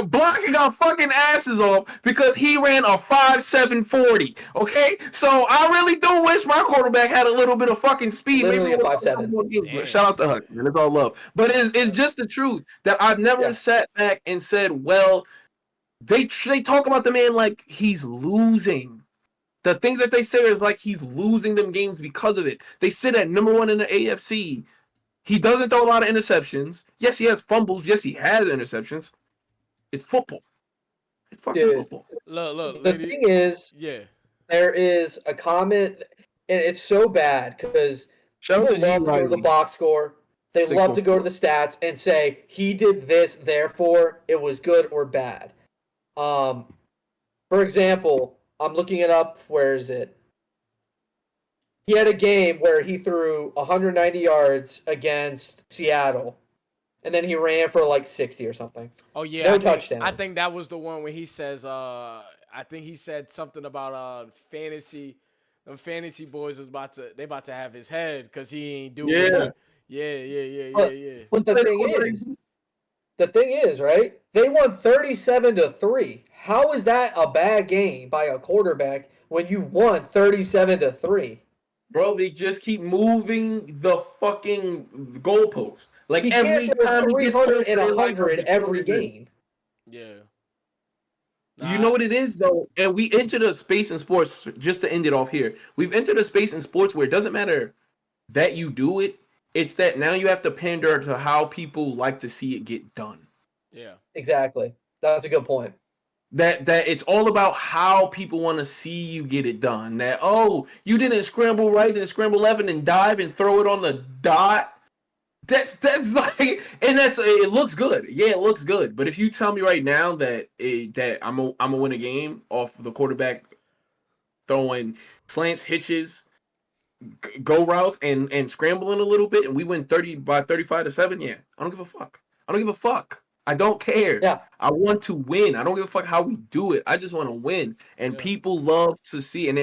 blocking our fucking asses off because he ran a 5.7 40. Okay, so I really do wish my quarterback had a little bit of fucking speed. Literally maybe a 5.7. Shout out to Huck, man. It's all love. But it's just the truth that I've never sat back and said, well, they talk about the man like he's losing. The things that they say is like he's losing them games because of it. They sit at number 1 in the AFC. He doesn't throw a lot of interceptions. Yes, he has fumbles. Yes, he has interceptions. It's football. It's fucking football. Look, the lady. thing is, there is a comment, and it's so bad because people love to go to the box score. They love to go to the stats and say he did this, therefore it was good or bad. For example, I'm looking it up. Where is it? He had a game where he threw 190 yards against Seattle, and then he ran for like 60 or something. Oh yeah, no touchdowns. I think that was the one where he says, I think he said something about fantasy. Them fantasy boys is about to have his head because he ain't doing it. Yeah. But the thing is, right? They won 37-3. How is that a bad game by a quarterback when you won 37-3? Bro, they just keep moving the fucking goalpost. Like every time he gets 300 and 100 every game. Yeah. You know what it is though, and we entered a space in sports. Just to end it off here, we've entered a space in sports where it doesn't matter that you do it. It's that now you have to pander to how people like to see it get done. Yeah, exactly. That's a good point. That it's all about how people want to see you get it done. That, oh, you didn't scramble right and scramble left and dive and throw it on the dot. That's like, and it looks good. Yeah, it looks good. But if you tell me right now that I'm gonna win a game off the quarterback throwing slants, hitches, go routes, and scrambling a little bit, and we win 35-7, yeah, I don't give a fuck. I don't care. Yeah. I want to win. I don't give a fuck how we do it. I just want to win. And people love to see, and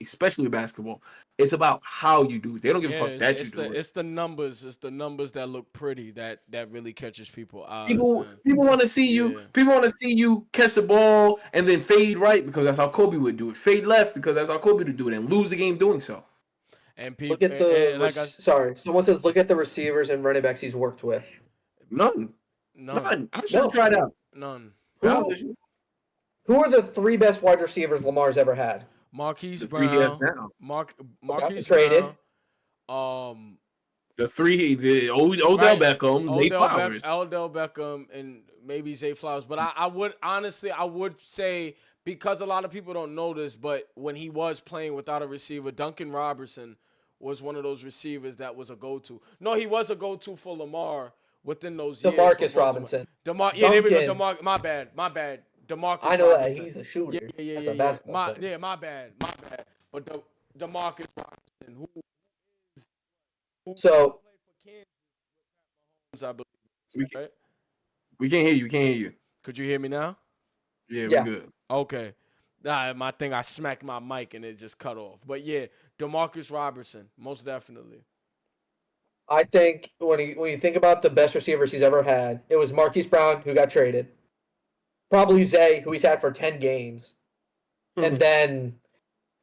especially with basketball, it's about how you do it. They don't give a fuck that you do it. It's the numbers. It's the numbers that look pretty that really catches people eyes. People want to see you. Yeah. People want to see you catch the ball and then fade right because that's how Kobe would do it. Fade left because that's how Kobe would do it, and lose the game doing so. And people look at the someone says look at the receivers and running backs he's worked with. None. I should have tried out. None. Who are the 3 best wide receivers Lamar's ever had? Marquise Brown. Marquise traded. Brown. The 3, the Odell Beckham, Zay Flowers. Odell Beckham, and maybe Zay Flowers. But I would say, because a lot of people don't know this, but when he was playing without a receiver, Duncan Robertson was one of those receivers that was a go-to. No, he was a go-to for Lamar within those years. DeMarcus Robinson. There we go. My bad. DeMarcus I know Robinson. that he's a shooter. Yeah. That's a basketball player. My bad. But DeMarcus Robinson, who played for Kansas, I believe. Right? We can't hear you. Could you hear me now? Yeah, we're good. Okay. My thing, I smacked my mic and it just cut off. But yeah, DeMarcus Robertson, most definitely. I think when you think about the best receivers he's ever had, it was Marquise Brown, who got traded. Probably Zay, who he's had for 10 games. And then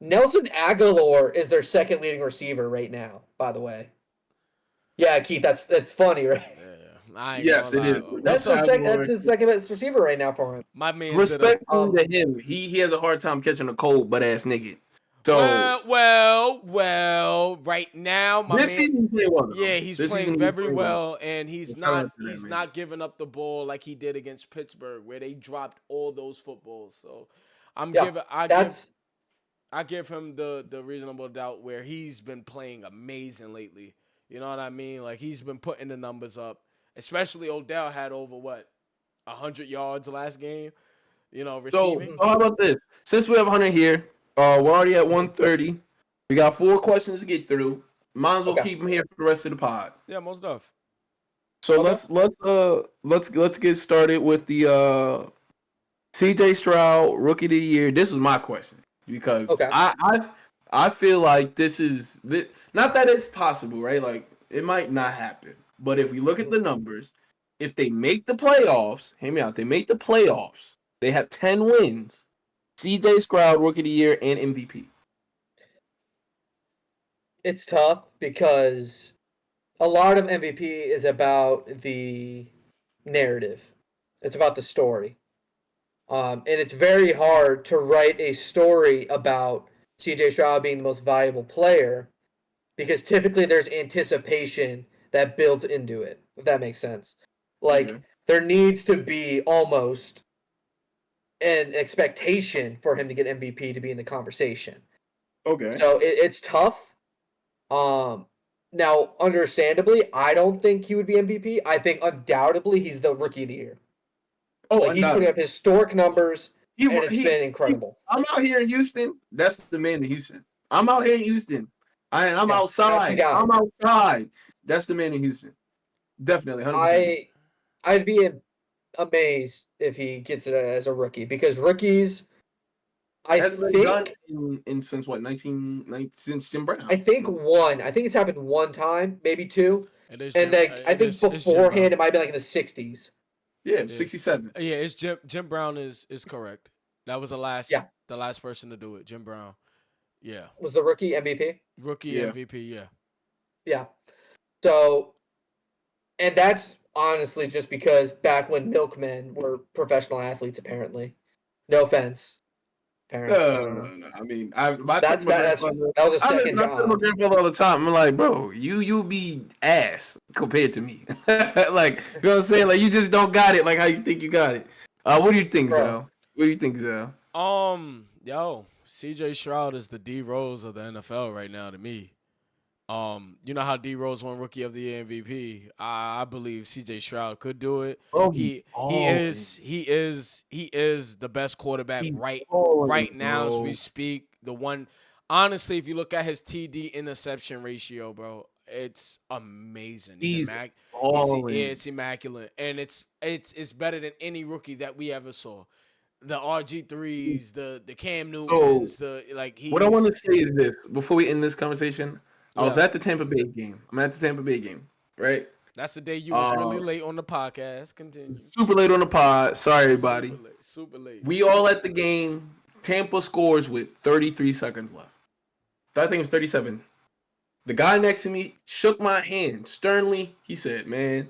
Nelson Aguilar is their second leading receiver right now, by the way. Yeah, Keith, that's funny, right? Yes, it is. That's his second best receiver right now for him. My man. Respect to him. He has a hard time catching a cold butt ass nigga. So well, right now, this season playing well. Yeah, he's playing very well, and he's not giving up the ball like he did against Pittsburgh, where they dropped all those footballs. So I give him the reasonable doubt where he's been playing amazing lately. You know what I mean? Like he's been putting the numbers up. Especially Odell had over 100 yards last game. You know, receiving. So how about this? Since we have 100 here. We're already at 1:30. We got 4 questions to get through. Might as well keep them here for the rest of the pod. Yeah, most of. So let's get started with the CJ Stroud Rookie of the Year. This was my question. because Okay. I feel like this is not that it's possible, right? Like it might not happen, but if we look at the numbers, if they make the playoffs, hear me out. They make the playoffs. They have 10 wins. CJ Stroud, Rookie of the Year, and MVP. It's tough because a lot of MVP is about the narrative. It's about the story. And it's very hard to write a story about CJ Stroud being the most valuable player because typically there's anticipation that builds into it, if that makes sense. Like, there needs to be almost an expectation for him to get MVP to be in the conversation. Okay. So it's tough. Now, understandably, I don't think he would be MVP. I think undoubtedly he's the Rookie of the Year. Oh, like, he's putting up historic numbers, and it's been incredible. I'm out here in Houston. That's the man in Houston. I'm out here in Houston. I'm outside. I'm outside. That's the man in Houston. Definitely, 100%. I'd be amazed if he gets it as a rookie because rookies, I think, in since what since Jim Brown. I think it's happened one time, maybe two, and then I think beforehand it might be like in the 60s. Yeah, 67. Yeah, it's Jim Brown is correct. That was the last person to do it. Jim Brown. Yeah. Was the rookie MVP? Rookie MVP, yeah. Yeah. So, and that's honestly just because back when milkmen were professional athletes, apparently. No offense. No. I mean, that was a second job. I tell my grandfather all the time. I'm like, bro, you be ass compared to me. Like, you know what I'm saying? Like, you just don't got it. Like, how you think you got it? What do you think, Zal? What do you think, Zal? CJ Stroud is the D Rose of the NFL right now to me. You know how D Rose won Rookie of the Year MVP. I believe CJ Stroud could do it. He is the best quarterback right now as we speak. The one, honestly, if you look at his TD interception ratio, bro, it's amazing. It's immaculate, and it's better than any rookie that we ever saw. The RG3s, the Cam Newtons, what I want to say is this before we end this conversation. I was at the Tampa Bay game. I'm at the Tampa Bay game, right? That's the day you was really late on the podcast. Continue. Super late on the pod. Sorry, everybody. Super late. We all at the game. Tampa scores with 33 seconds left. I think it was 37. The guy next to me shook my hand sternly. He said, man,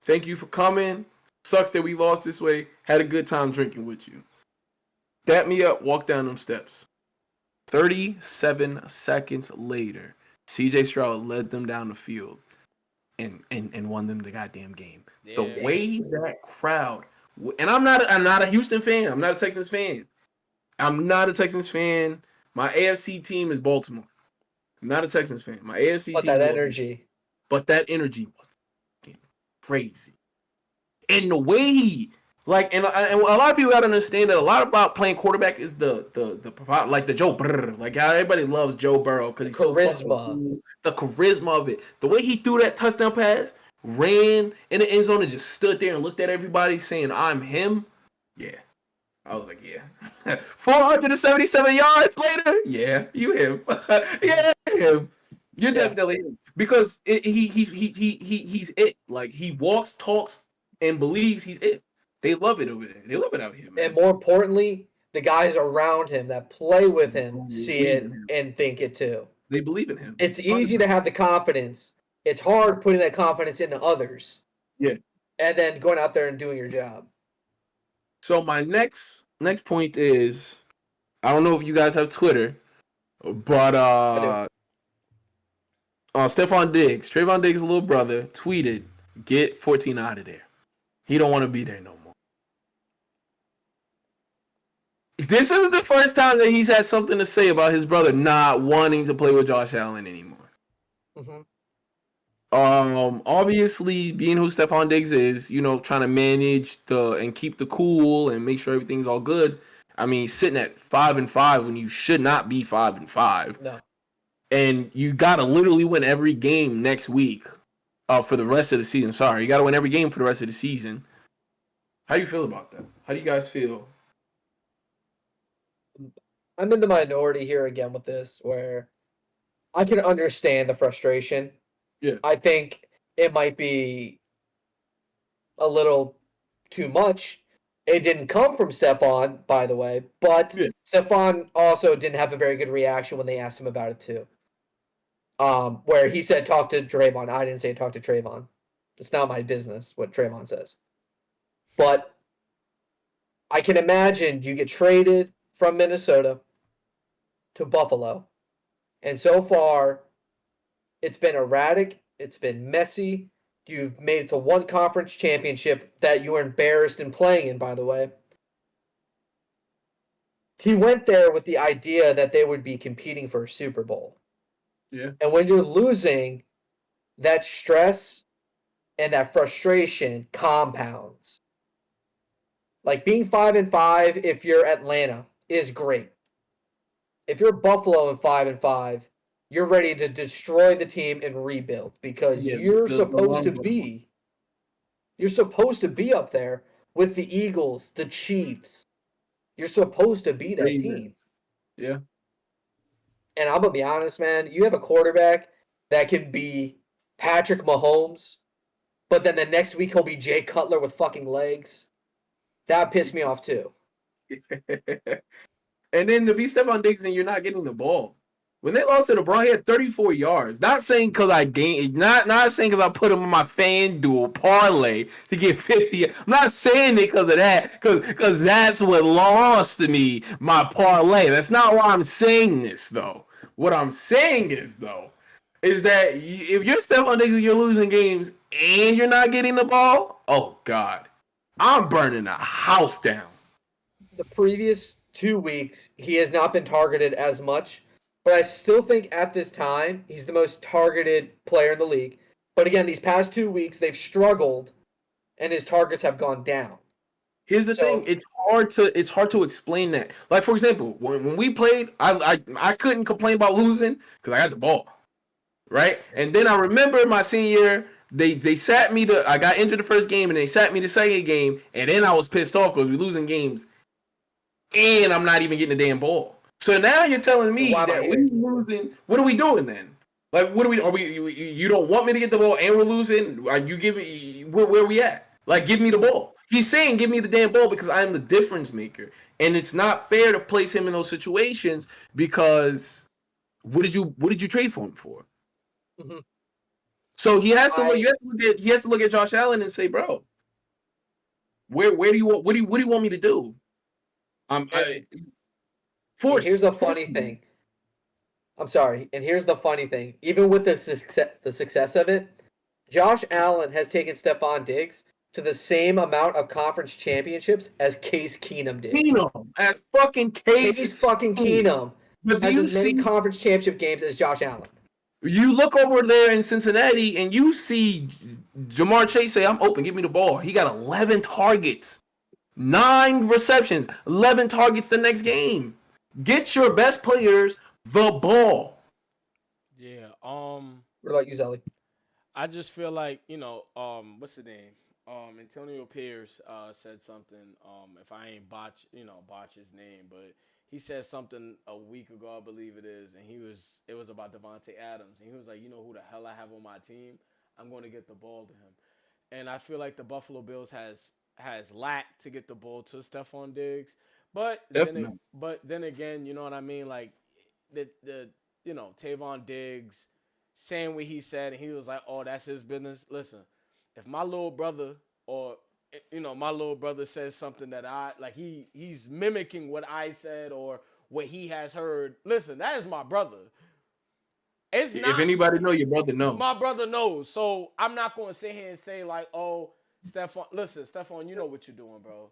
thank you for coming. Sucks that we lost this way. Had a good time drinking with you. Dapped me up, walked down them steps. 37 seconds later, CJ Stroud led them down the field and won them the goddamn game. Yeah. The way that crowd, and I'm not a Houston fan. I'm not a Texans fan. My AFC team is Baltimore. I'm not a Texans fan. My AFC team. But that energy was crazy. And the way he and a lot of people gotta understand that a lot about playing quarterback is the Joe Burrow, like how everybody loves Joe Burrow because he's charisma. So cool. The charisma of it, the way he threw that touchdown pass, ran in the end zone and just stood there and looked at everybody saying, "I'm him." Yeah, I was like, yeah. 477 yards later, yeah, you him. Yeah, him. You're definitely him because he's it. Like he walks, talks, and believes he's it. They love it over there. They love it out here, man. And more importantly, the guys around him that play with him see it and think it too. They believe in him. It's easy to have the confidence. It's hard putting that confidence into others. Yeah. And then going out there and doing your job. So my next point is, I don't know if you guys have Twitter, but Trayvon Diggs' little brother, tweeted, "Get 14 out of there. He don't want to be there no more." This is the first time that he's had something to say about his brother not wanting to play with Josh Allen anymore. Mm-hmm. Obviously, being who Stephon Diggs is, trying to manage and keep the cool and make sure everything's all good. I mean, sitting at 5-5 when you should not be 5-5. No. And you gotta literally win every game next week. For the rest of the season. Sorry, you gotta win every game for the rest of the season. How do you feel about that? How do you guys feel? I'm in the minority here again with this, where I can understand the frustration. Yeah. I think it might be a little too much. It didn't come from Stephon, by the way, but Stephon also didn't have a very good reaction when they asked him about it too. Where he said, talk to Draymond. I didn't say talk to Trayvon. It's not my business what Trayvon says. But I can imagine you get traded from Minnesota to Buffalo. And so far, it's been erratic. It's been messy. You've made it to one conference championship that you were embarrassed in playing in, by the way. He went there with the idea that they would be competing for a Super Bowl. Yeah. And when you're losing, that stress and that frustration compounds. Like being 5-5, if you're Atlanta, is great. If you're Buffalo and 5-5, you're ready to destroy the team and rebuild because you're supposed to be up there with the Eagles, the Chiefs. You're supposed to be that team. Yeah. And I'm gonna be honest, man. You have a quarterback that can be Patrick Mahomes, but then the next week he'll be Jay Cutler with fucking legs. That pissed me off too. And then to be Stephon Diggs and you're not getting the ball. When they lost to the Brown, he had 34 yards. Not saying because I gained, not saying because I put him on my FanDuel parlay to get 50. I'm not saying it because of that, because that's what lost to me, my parlay. That's not why I'm saying this, though. What I'm saying is that if you're Stephon Diggs and you're losing games and you're not getting the ball, oh, God. I'm burning a house down. The previous 2 weeks, he has not been targeted as much. But I still think at this time, he's the most targeted player in the league. But again, these past 2 weeks, they've struggled, and his targets have gone down. Here's the thing: it's hard to explain that. Like for example, when we played, I couldn't complain about losing because I had the ball, right? And then I remember my senior year, they sat me I got injured the first game, and they sat me the second game, and then I was pissed off because we're losing games, and I'm not even getting the damn ball. So now you're telling me that we're losing. What are we doing then? Like, what are we? Are we? You don't want me to get the ball, and we're losing? Are you giving? Where are we at? Like, give me the ball. He's saying, give me the damn ball because I'm the difference maker, and it's not fair to place him in those situations because what did you trade for him for? Mm-hmm. So he has to look. He has to look at Josh Allen and say, bro, where do you want? What do you want me to do? Here's the funny thing. I'm sorry. And here's the funny thing. Even with the success of it, Josh Allen has taken Stephon Diggs to the same amount of conference championships as Case Keenum did. As fucking Case fucking Keenum has as many conference championship games as Josh Allen. You look over there in Cincinnati and you see Jamar Chase say, I'm open, give me the ball. He got 11 targets, 9 receptions, 11 targets the next game. Get your best players the ball. Yeah. What about you, Zelly? I just feel like, what's the name? Antonio Pierce said something. If I ain't botch his name, but he said something a week ago, I believe it is, and it was about Devontae Adams, and he was like, you know who the hell I have on my team? I'm going to get the ball to him, and I feel like the Buffalo Bills has lacked to get the ball to Stephon Diggs, but then again, you know what I mean, like the Tavon Diggs saying what he said, and he was like, oh, that's his business. Listen, if my little brother or my little brother says something that I like, he's mimicking what I said or what he has heard. Listen, that is my brother. It's not. If anybody know, your brother knows. My brother knows. So I'm not going to sit here and say like, oh, Stephon. Listen, Stephon, you know what you're doing, bro.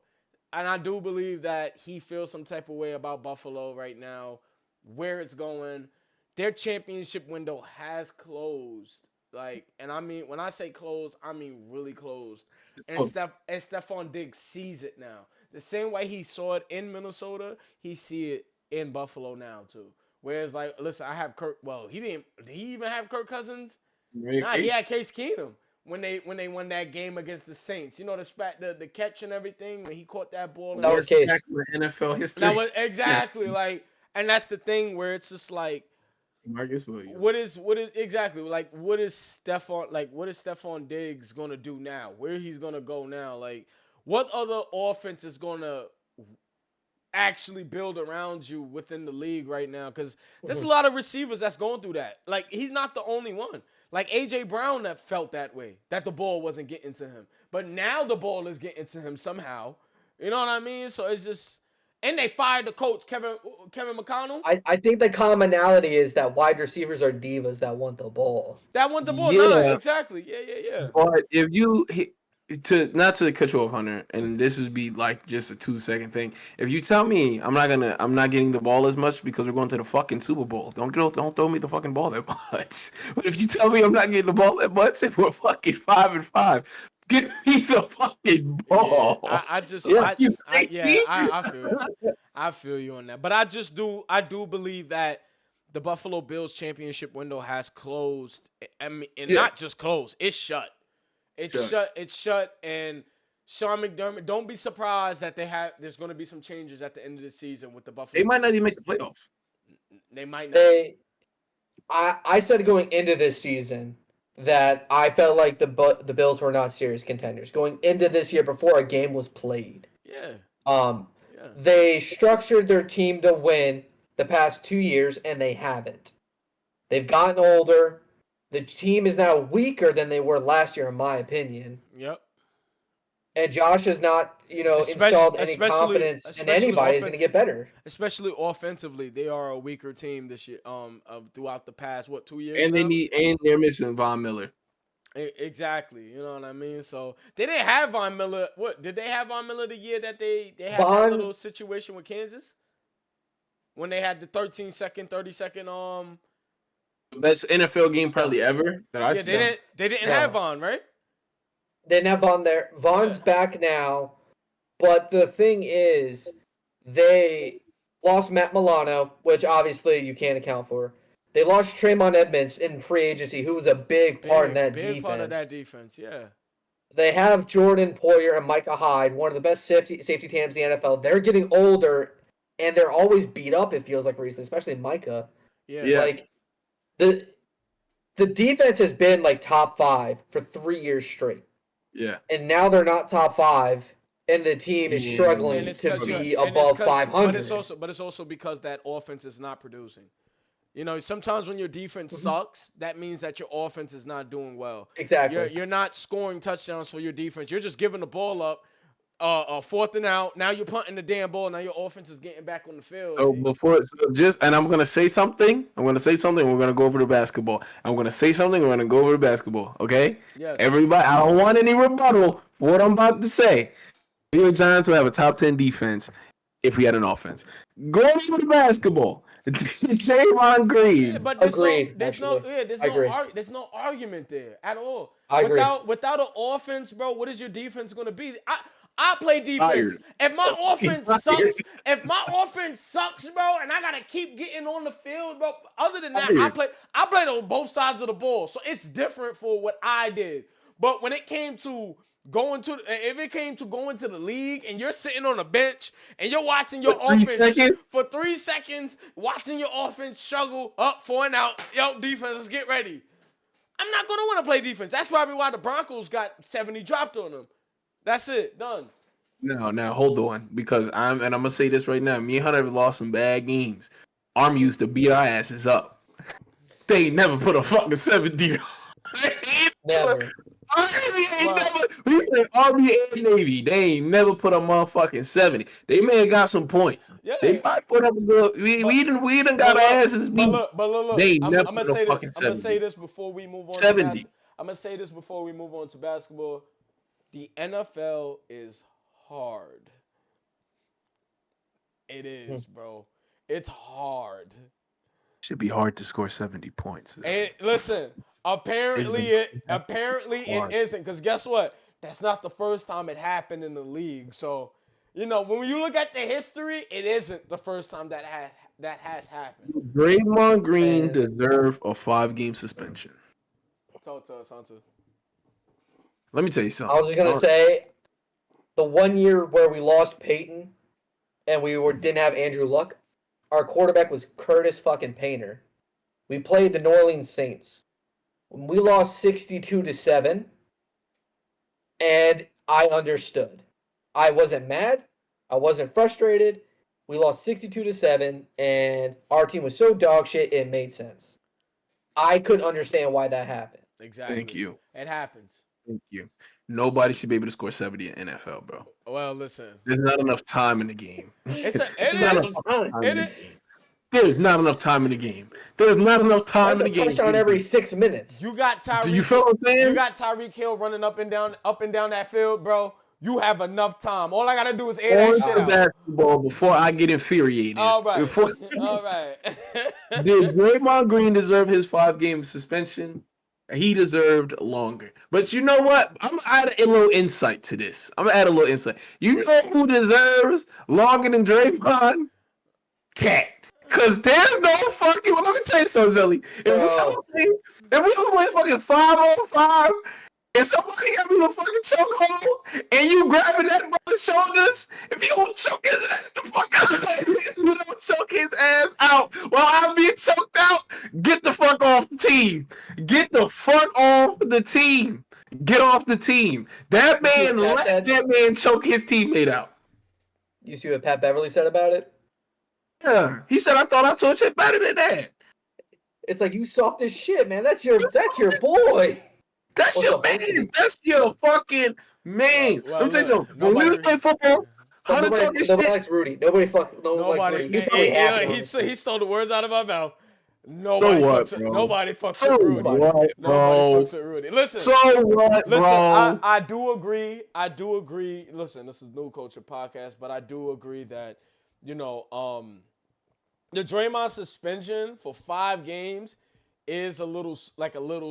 And I do believe that he feels some type of way about Buffalo right now, where it's going. Their championship window has closed. Like, and I mean, when I say closed, I mean really closed. And Stephon Diggs sees it now. The same way he saw it in Minnesota, he see it in Buffalo now too. Whereas, like, listen, I have Kirk. Well, he didn't. Did he even have Kirk Cousins? Nah, he had Case Keenum when they won that game against the Saints. You know the catch and everything when he caught that ball. That was Case. NFL history. That was exactly like. and that's the thing where it's just like, Marcus Williams. what is exactly like? What is Stephon Diggs gonna do now? Where he's gonna go now? Like, what other offense is gonna actually build around you within the league right now? Because there's a lot of receivers that's going through that. Like, he's not the only one. Like AJ Brown that felt that way, that the ball wasn't getting to him, but now the ball is getting to him somehow. You know what I mean? So it's just. And they fired the coach, Kevin McConnell. I think the commonality is that wide receivers are divas that want the ball. That want the ball. Yeah. Nah, exactly. Yeah. But if you not to cut you off, Hunter, and this is be like just a 2-second thing. If you tell me I'm not getting the ball as much because we're going to the fucking Super Bowl, don't throw me the fucking ball that much. But if you tell me I'm not getting the ball that much and we're fucking 5-5, give me the fucking ball. Yeah, I feel you. I feel you on that. But I do believe that the Buffalo Bills championship window has closed. I mean, and not just closed, it's shut. It's shut. And Sean McDermott, don't be surprised that there's going to be some changes at the end of the season with the Buffalo. They might not even make the playoffs. They might not. I said going into this season that I felt like the Bills were not serious contenders going into this year before a game was played. Yeah. They structured their team to win the past 2 years, and they haven't. They've gotten older. The team is now weaker than they were last year, in my opinion. Yep. And Josh has not, installed any confidence in anybody is going to get better. Especially offensively, they are a weaker team this year. Throughout the past 2 years. And they're missing Von Miller. Exactly. You know what I mean? So they didn't have Von Miller. What did they have Von Miller the year that they had that little situation with Kansas? When they had the 30-second best NFL game probably ever that I see. They didn't have Von, right? They didn't have Von there. Von's back now, but the thing is, they lost Matt Milano, which obviously you can't account for. They lost Traymon Edmonds in free agency, who was a big part in that defense. Big part of that defense, yeah. They have Jordan Poyer and Micah Hyde, one of the best safety tandems in the NFL. They're getting older, and they're always beat up, it feels like, recently, especially Micah. Yeah. Like, the defense has been, like, top 5 for 3 years straight. Yeah. And now they're not top 5, and the team is struggling to be above 500. But it's also because that offense is not producing. Sometimes when your defense sucks, that means that your offense is not doing well. Exactly. You're not scoring touchdowns for your defense. You're just giving the ball up, 4th and out. Now you're punting the damn ball. Now your offense is getting back on the field. And I'm gonna say something. We're gonna go over to basketball. I'm gonna say something. We're gonna go over to basketball. Okay. Yes. Everybody, I don't want any rebuttal for what I'm about to say. New York Giants will have a top 10 defense if we had an offense. Go over to basketball. Javon Green. Yeah, but there's no argument there at all. Without an offense, bro, what is your defense going to be? I play defense. If my offense sucks, bro, and I gotta keep getting on the field, bro. Other than that, I played on both sides of the ball, so it's different for what I did. But when it came to going to the league and you're sitting on a bench and you're watching your offense for 3 seconds, watching your offense struggle up 4 and out, defenses get ready. I'm not gonna want to play defense. That's probably why the Broncos got 70 dropped on them. That's it, done. No, now hold on, because I'm gonna say this right now. Me and Hunter have lost some bad games. Army used to beat our asses up. They ain't never put a fucking 70. Never. Army and Navy, they ain't never put a motherfucking 70. They may have got some points. Yeah. They probably put up a good. We done got our asses beat. But look, they I'm never gonna put say a fucking this. 70. I'm gonna say this before we move on. 70. I'm gonna say this before we move on to basketball. The NFL is hard. It is, bro. It's hard. Should be hard to score 70 points. And listen, apparently it isn't, because guess what? That's not the first time it happened in the league. So, when you look at the history, it isn't the first time that has happened. Draymond Green deserve a 5-game suspension. Talk to us, Hunter. Let me tell you something. I was just gonna say, the 1 year where we lost Peyton and we didn't have Andrew Luck, our quarterback was Curtis fucking Painter. We played the New Orleans Saints. We lost 62-7, and I understood. I wasn't mad. I wasn't frustrated. We lost 62-7, and our team was so dog shit, it made sense. I couldn't understand why that happened. Exactly. Thank you. It happens. Thank you. Nobody should be able to score 70 in NFL, bro. Well, listen. There's not enough time in the game. There's not enough time in the game. There's not enough time in the game. Touchdown every 6 minutes. You got Tyreek. Do you feel what I'm saying? You got Tyreek Hill running up and down that field, bro. You have enough time. All I gotta do is air that shit out. Basketball before I get infuriated. All right. All right. Did Draymond Green deserve his 5-game suspension? He deserved longer. But you know what? I'm gonna add a little insight to this. You know who deserves longer than Draymond? Cat. Because there's no fucking... Well, let me tell you something, Zelly. If we play fucking 5-on-5 and somebody got me in a fucking chokehold and you grabbing that brother's shoulders, if you don't choke his ass the fuck out, you don't choke his ass out while I'm being choked out, get the fuck off the team. Get the fuck off the team. Get off the team. That man let that man choke his teammate out. You see what Pat Beverly said about it? Yeah, he said, I thought I told you better than that. It's like, you soft as shit, man. That's your boy. That's your man. That's your fucking man. Let me tell you something. When we was playing football, nobody likes Rudy. Nobody likes Rudy. He's probably happy. He stole the words out of my mouth. Nobody fucks with Rudy. Nobody fucks with Rudy. Listen. So what, bro? Listen, I do agree. Listen, this is New Culture Podcast, but I do agree that, you know, the Draymond suspension for 5 games is a little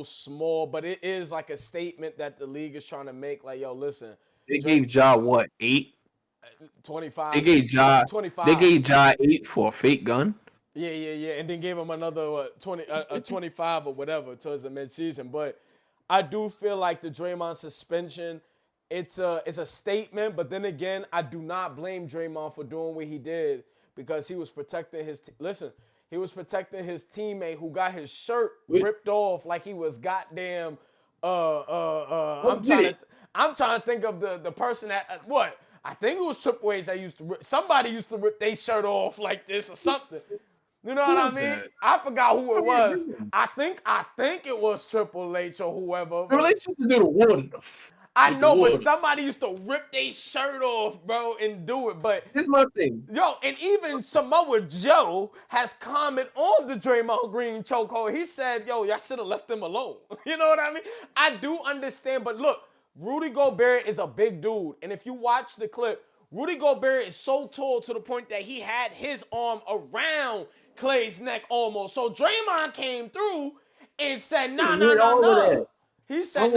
small, but it is like a statement that the league is trying to make. Like, yo, listen. They gave Ja what, 8? 25. They gave Ja 25. They gave Ja 8 for a fake gun. Yeah, and then gave him another 25 or whatever towards the midseason. But I do feel like the Draymond suspension, it's a statement. But then again, I do not blame Draymond for doing what he did because he was protecting his. He was protecting his teammate who got his shirt ripped off like he was goddamn. I'm trying to think of the person that what. I think it was Triple H that somebody used to rip their shirt off like this or something. You know what I mean? That? I forgot who it was. I think it was Triple H or whoever. Triple H used to do the water. I know, but somebody used to rip their shirt off, bro, and do it. But here's my thing. Yo, and even Samoa Joe has commented on the Draymond Green chokehold. He said, yo, y'all should have left him alone. You know what I mean? I do understand, but look, Rudy Gobert is a big dude. And if you watch the clip, Rudy Gobert is so tall to the point that he had his arm around Clay's neck almost. So Draymond came through and said, nah. He said,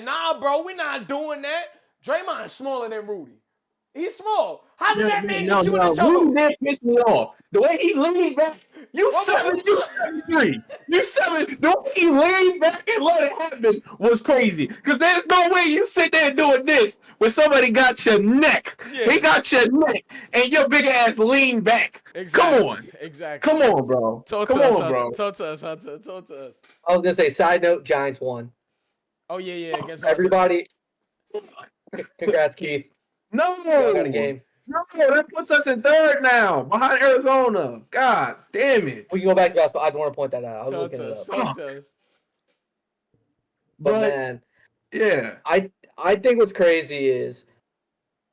nah, bro, we're not doing that. Draymond's smaller than Rudy. He's small. How did that man get you in the choke? Rudy did piss me off. The way he leaned back, you 7'3". The way he leaned back and let it happen was crazy. Because there's no way you sit there doing this when somebody got your neck. Yeah. He got your neck, and your big ass leaned back. Exactly. Come on. Exactly. Come on, bro. Talk to us, Hunter. I was going to say, side note, Giants won. Oh, yeah. Guess what? Everybody. Congrats, Keith. No. Got a game. No, that puts us in 3rd now, behind Arizona. God damn it. We can go back to basketball. I just want to point that out. I was looking it up. But man, yeah. I think what's crazy is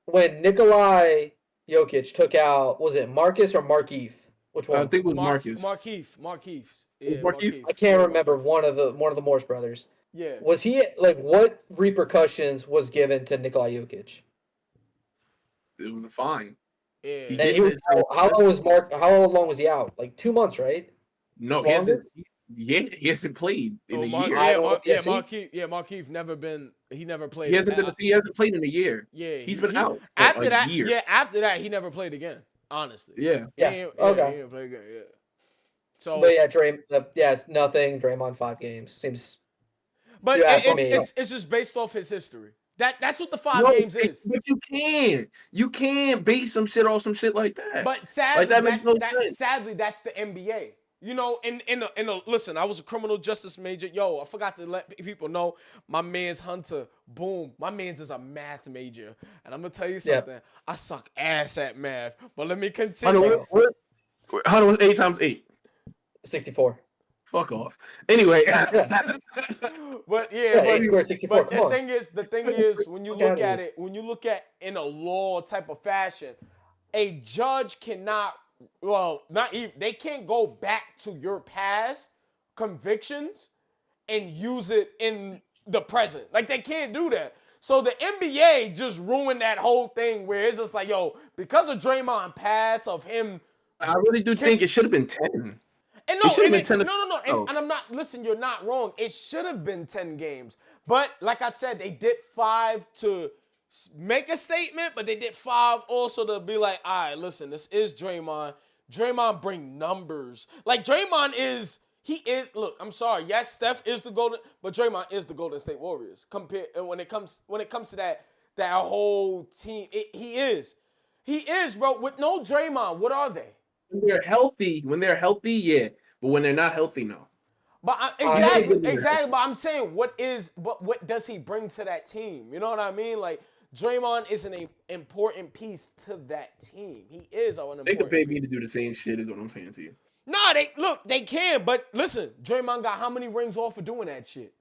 when Nikolai Jokic took out, was it Marcus or Markieff? Which one? I think it was Marcus. Markieff. Yeah, Markieff. I can't remember one of the Morse brothers. Yeah. Was he like, what repercussions was given to Nikolai Jokic? It was a fine. Yeah. How long was he out? Like 2 months, right? No, he hasn't played in a year. Markieff never been. He never played. He hasn't played in a year. Yeah, he's been out after that. Year. Yeah, after that he never played again. Honestly. Yeah. Okay. He didn't play again. Yeah. So. But yeah, it's nothing. Draymond 5 games seems. But it's just based off his history. That's what the 5 games is. But you can't base some shit off some shit like that. But sadly, like that makes no sense. Sadly, that's the NBA. You know, listen, I was a criminal justice major. Yo, I forgot to let people know my man's Hunter. Boom, my man's is a math major, and I'm gonna tell you something. Yep. I suck ass at math, but let me continue. Hunter, what's 8 times 8? 64. Fuck off. Anyway, but he scored 64. But the thing is, when you look at it, in a law type of fashion, a judge cannot. Well, not even they can't go back to your past convictions and use it in the present. Like they can't do that. So the NBA just ruined that whole thing where it's just like, yo, because of Draymond pass of him. I really do think it should have been 10. And no. And I'm not. Listen, you're not wrong. It should have been 10 games. But like I said, they did 5 to make a statement, but they did 5 also to be like, all right, listen, this is Draymond. Draymond bring numbers. Like Draymond is. Look, I'm sorry. Yes, Steph is the Golden, but Draymond is the Golden State Warriors. When it comes to that whole team, he is, bro. With no Draymond, what are they? When they're healthy, yeah. But when they're not healthy, no. But exactly. But I'm saying, what does he bring to that team? You know what I mean? Like Draymond is an important piece to that team. He is an important. They could pay me to do the same shit, is what I'm saying to you. Nah, they can. But listen, Draymond got how many rings off for doing that shit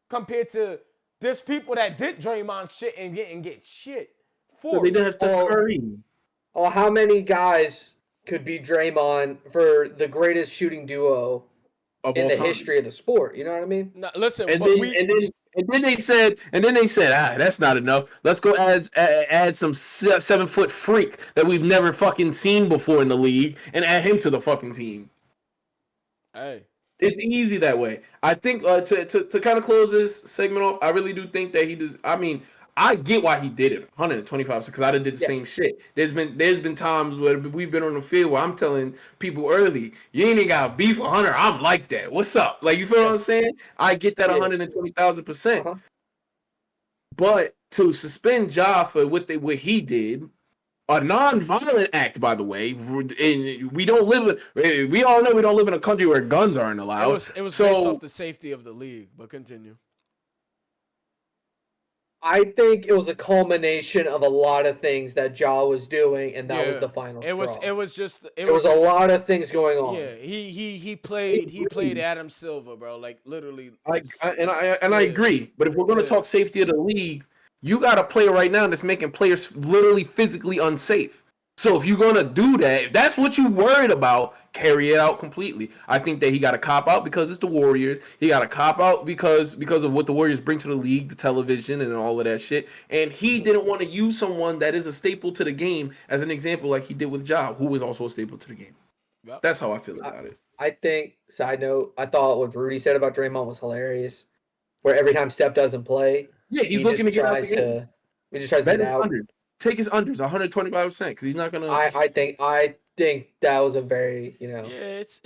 compared to there's people that did Draymond shit and get shit for. So they didn't have Steph Curry. Oh, how many guys could be Draymond for the greatest shooting duo in the history of the sport? You know what I mean? No, listen, and then they said, that's not enough. Let's go add some 7-foot freak that we've never fucking seen before in the league and add him to the fucking team. Hey, it's easy that way. I think to kind of close this segment off, I really do think that he does. I mean, I get why he did it 125 because I done did the same shit. There's been times where we've been on the field where I'm telling people early, you ain't even got beef with Hunter. I'm like that. What's up? Like, you feel what I'm saying? I get that 120,000%. But to suspend Ja for what he did, a non-violent act, by the way, and we all know we don't live in a country where guns aren't allowed. It was based off the safety of the league, but continue. I think it was a culmination of a lot of things that Ja was doing, and that was the final straw. It was a lot of things going on. Yeah, he played Adam Silver, bro. Like literally. I agree. But if we're gonna talk safety of the league, you got a player right now that's making players literally physically unsafe. So if you're gonna do that, if that's what you worried about, carry it out completely. I think that he got to cop out because it's the Warriors. He got to cop out because of what the Warriors bring to the league, the television, and all of that shit. And he didn't want to use someone that is a staple to the game as an example, like he did with Ja, who was also a staple to the game. Yep. That's how I feel about it. I think, side note, I thought what Rudy said about Draymond was hilarious. Where every time Steph doesn't play, he's looking to get out the game. He just tries to get out. Take his unders 125% because he's not gonna. I think that was a very it's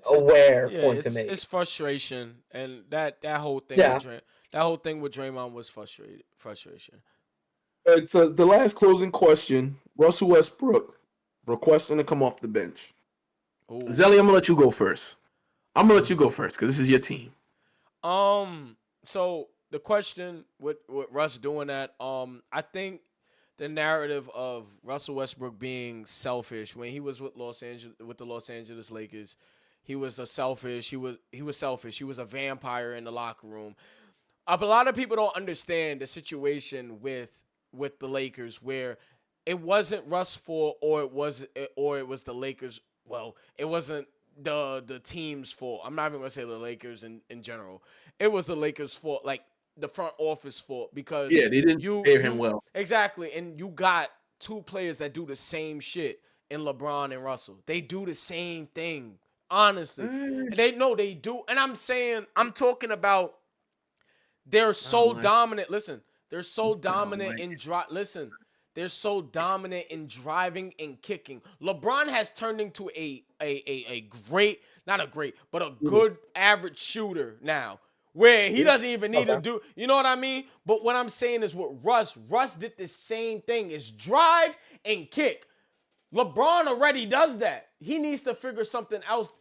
aware point to make. It's frustration, and that whole thing. That whole thing with Draymond was frustration. And so the last closing question: Russell Westbrook requesting to come off the bench. Ooh. Zelly, I'm gonna let you go first. because this is your team. So the question with Russ doing that, I think. The narrative of Russell Westbrook being selfish when he was with the Los Angeles Lakers, he was selfish. He was selfish. He was a vampire in the locker room. A lot of people don't understand the situation with the Lakers where it wasn't Russ' fault or it was the Lakers. Well, it wasn't the team's fault. I'm not even gonna say the Lakers in general. It was the Lakers' fault. Like. The front office fault because they didn't pay him well. Exactly, and you got 2 players that do the same shit in LeBron and Russell. They do the same thing, honestly. They do, and I'm talking about they're so dominant. Listen, they're so dominant in they're so dominant in driving and kicking. LeBron has turned into a great, not a great, but a good average shooter now. where he doesn't even need to Okay. do, you know what I mean? But what I'm saying is with Russ did the same thing. It's drive and kick. LeBron already does that. He needs to figure something else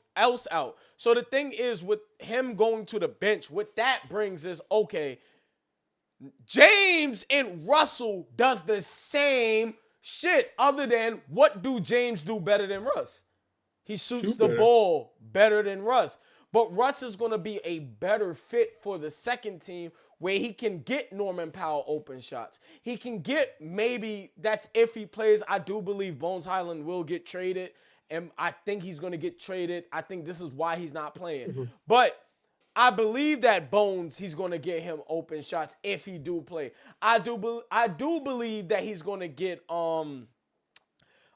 out. So the thing is with him going to the bench, what that brings is, okay, James and Russell does the same shit other than what do James do better than Russ? He shoots the ball better than Russ. But Russ is going to be a better fit for the second team where he can get Norman Powell open shots. He can get, maybe that's if he plays. I do believe Bones Highland will get traded, and I think he's going to get traded. I think this is why he's not playing. Mm-hmm. But I believe that Bones, he's going to get him open shots if he do play. I do believe that he's going to get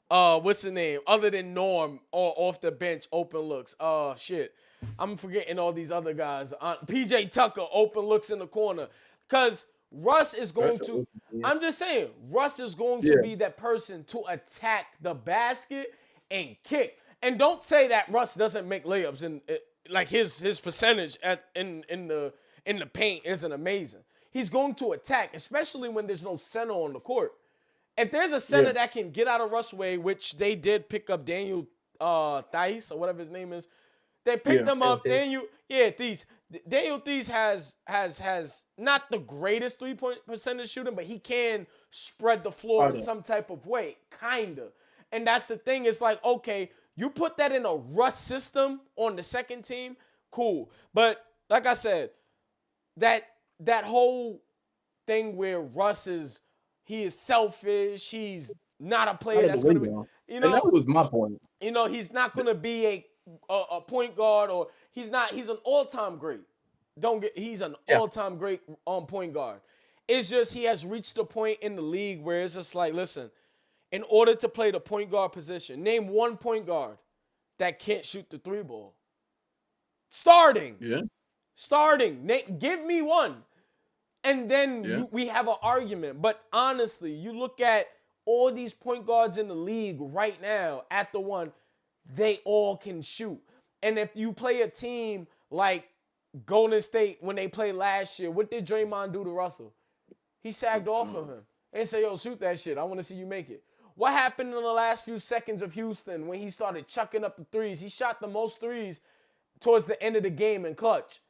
what's the name? Other than Norm or off the bench open looks. Shit. I'm forgetting all these other guys. PJ Tucker open looks in the corner. Cause Russ is going to, I'm just saying, Russ is going to be that person to attack the basket and kick. And don't say that Russ doesn't make layups and like his percentage in the paint isn't amazing. He's going to attack, especially when there's no center on the court. If there's a center that can get out of Russ' way, which they did pick up Daniel Theis or whatever his name is, they picked him up. Daniel Theis has not the greatest 3-point percentage shooting, but he can spread the floor in some type of way, kinda. And that's the thing. It's like, okay, you put that in a Russ system on the second team, cool. But like I said, that whole thing where Russ is selfish. He's not a player that's going to be, you know. And that was my point. You know, he's not going to be a point guard, or he's an all-time great. He's an all-time great point guard. It's just he has reached a point in the league where it's just like, listen, in order to play the point guard position, name one point guard that can't shoot the 3-ball. Starting. Give me one. And then we have an argument. But honestly, you look at all these point guards in the league right now at the one, they all can shoot. And if you play a team like Golden State when they played last year, what did Draymond do to Russell? He sagged off of him and said, yo, shoot that shit. I want to see you make it. What happened in the last few seconds of Houston when he started chucking up the threes? He shot the most threes towards the end of the game in clutch.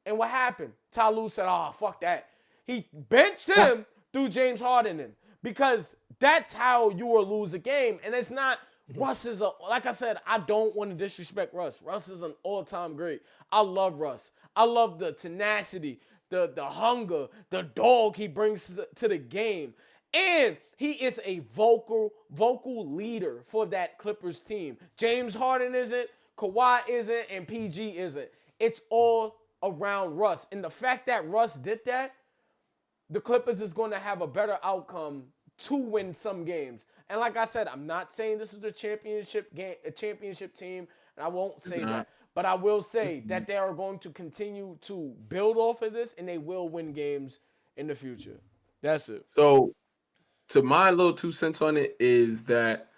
And what happened? Ty Lue said, fuck that. He benched him through James Harden in, because that's how you will lose a game. And it's not, Russ is like I said, I don't want to disrespect Russ. Russ is an all-time great. I love Russ. I love the tenacity, the hunger, the dog he brings to the game. And he is a vocal leader for that Clippers team. James Harden isn't, Kawhi isn't, and PG isn't. It's all around Russ. And the fact that Russ did that, the Clippers is going to have a better outcome to win some games. And like I said, I'm not saying this is the championship game, a championship team, and I won't say that. But I will say that they are going to continue to build off of this, and they will win games in the future. That's it. So, to my little 2 cents on it is that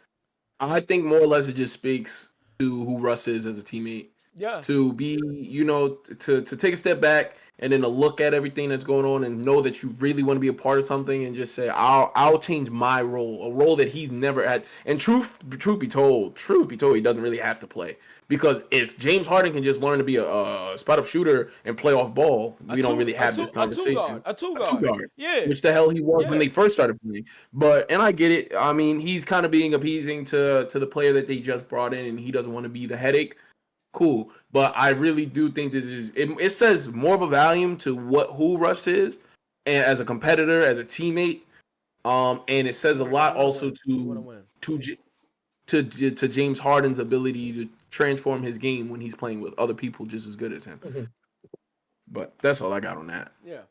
I think more or less it just speaks to who Russ is as a teammate. Yeah. To be, to take a step back and then to look at everything that's going on and know that you really want to be a part of something and just say, I'll change my role, a role that he's never had. And truth be told, he doesn't really have to play. Because if James Harden can just learn to be a spot-up shooter and play off ball, we don't really have this conversation. A two guard. Yeah. Which the hell he was when they first started playing. And I get it. I mean, he's kind of being appeasing to the player that they just brought in, and he doesn't want to be the headache. Cool, but I really do think this is it says more of a volume to who Russ is, and as a competitor, as a teammate, and it says a lot also to James Harden's ability to transform his game when he's playing with other people just as good as him. Mm-hmm. But that's all I got on that. Yeah.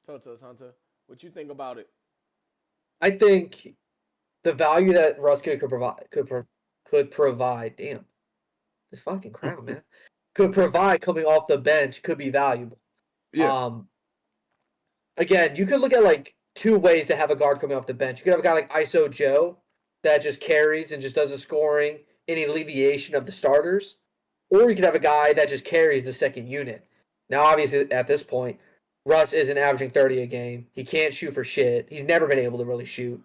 Talk to us, Hunter. What you think about it? I think the value that Russ could provide. Damn. This fucking crowd, man. Could provide coming off the bench could be valuable. Yeah. Again, you could look at like 2 ways to have a guard coming off the bench. You could have a guy like ISO Joe that just carries and just does the scoring in alleviation of the starters. Or you could have a guy that just carries the second unit. Now, obviously, at this point, Russ isn't averaging 30 a game. He can't shoot for shit. He's never been able to really shoot.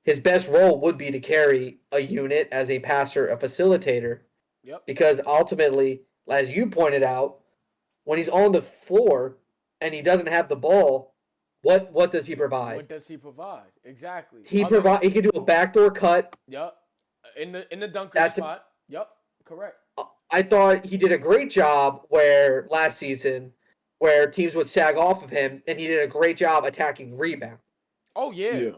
His best role would be to carry a unit as a passer, a facilitator. Yep. Because ultimately, as you pointed out, when he's on the floor and he doesn't have the ball, what does he provide? What does he provide? Exactly. He can do a backdoor cut. Yep. In the dunker spot. Yep. Correct. I thought he did a great job last season where teams would sag off of him, and he did a great job attacking rebound. Oh yeah.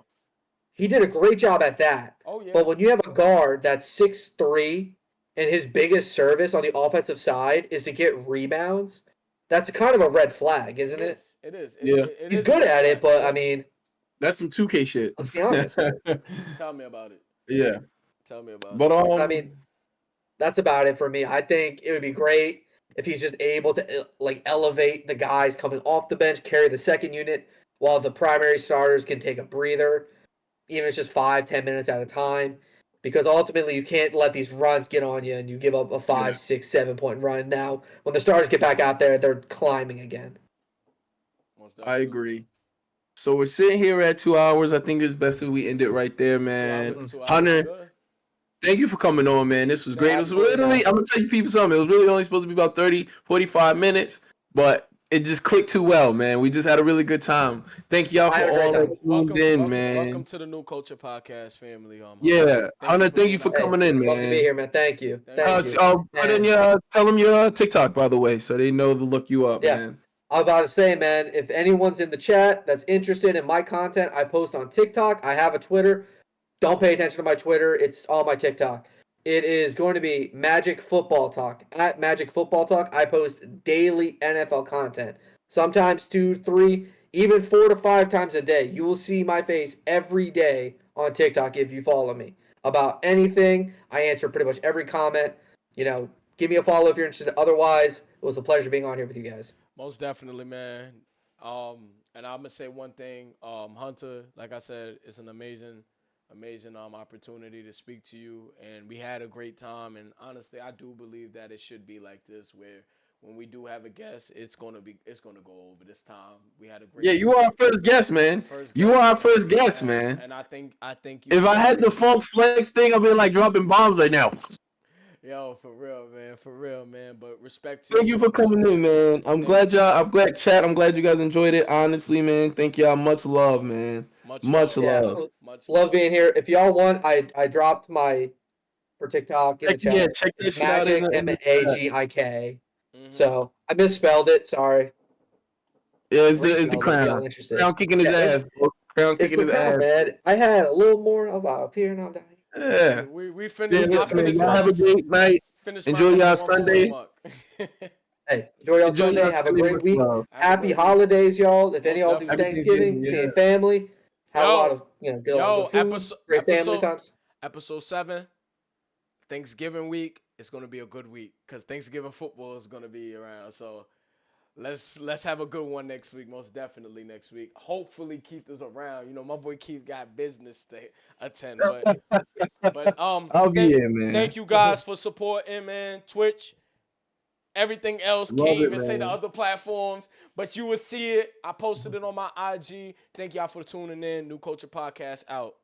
He did a great job at that. Oh yeah. But when you have a guard that's 6'3", and his biggest service on the offensive side is to get rebounds, that's kind of a red flag, isn't it? It is. He's good at it, but I mean, that's some 2K shit. Let's be honest. Tell me about it. Yeah. Tell me about it. But I mean, that's about it for me. I think it would be great if he's just able to elevate the guys coming off the bench, carry the second unit, while the primary starters can take a breather, even if it's just 5-10 minutes at a time. Because ultimately, you can't let these runs get on you and you give up a 5, 6, 7 point run. Now, when the starters get back out there, they're climbing again. I agree. So we're sitting here at 2 hours. I think it's best if we end it right there, man. 2 hours, Hunter, thank you for coming on, man. This was great. It was literally, I'm going to tell you people something. It was really only supposed to be about 30, 45 minutes, but it just clicked too well, man. We just had a really good time. Thank y'all for all that tuned in, man. Welcome to the New Culture Podcast family. Hunter, thank you for coming in, man. Love to be here, man. Thank you. Tell them your TikTok, by the way, so they know to look you up, man. I was about to say, man, if anyone's in the chat that's interested in my content, I post on TikTok. I have a Twitter. Don't pay attention to my Twitter. It's on my TikTok. It is going to be Magic Football Talk. At Magic Football Talk, I post daily NFL content. Sometimes 2, 3, even 4 to 5 times a day. You will see my face every day on TikTok if you follow me. About anything, I answer pretty much every comment. Give me a follow if you're interested. Otherwise, it was a pleasure being on here with you guys. Most definitely, man. And I'm gonna say one thing, Hunter. Like I said, it's an amazing opportunity to speak to you, and we had a great time. And honestly, I do believe that it should be like this, where when we do have a guest, it's gonna go over this time. We had a great. Yeah, you are our first guest, man. You are our first guest, man. And I think if I had the Funk Flex thing, I'd be like dropping bombs right now. Yo, for real, man. But respect to Thank you for coming in, man. I'm glad, chat. I'm glad you guys enjoyed it. Honestly, man. Thank y'all. Much love, man. Much love. Love being here. If y'all want, I dropped my for TikTok in the chat. Yeah, check this Magic out. MAGIK. So I misspelled it. Sorry. Yeah, it's the crown. Crown kicking his ass. Crown kicking his ass. Man. I had a little more about up here, and I'm down here. Yeah. We finished. Y'all have a great night. Enjoy y'all Sunday. Hey, enjoy y'all Sunday. Have a great week. Happy holidays, y'all. If any of y'all do Thanksgiving, seeing family, have a lot of get a lot of food, great family times. Episode 7, Thanksgiving week. It's gonna be a good week because Thanksgiving football is gonna be around. So let's have a good one next week. Most definitely next week. Hopefully Keith is around. My boy Keith got business to attend. But I'll be here, man. Thank you guys for supporting, man. Twitch, everything else. Can't even say the other platforms, but you will see it. I posted it on my IG. Thank y'all for tuning in. New Culture Podcast out.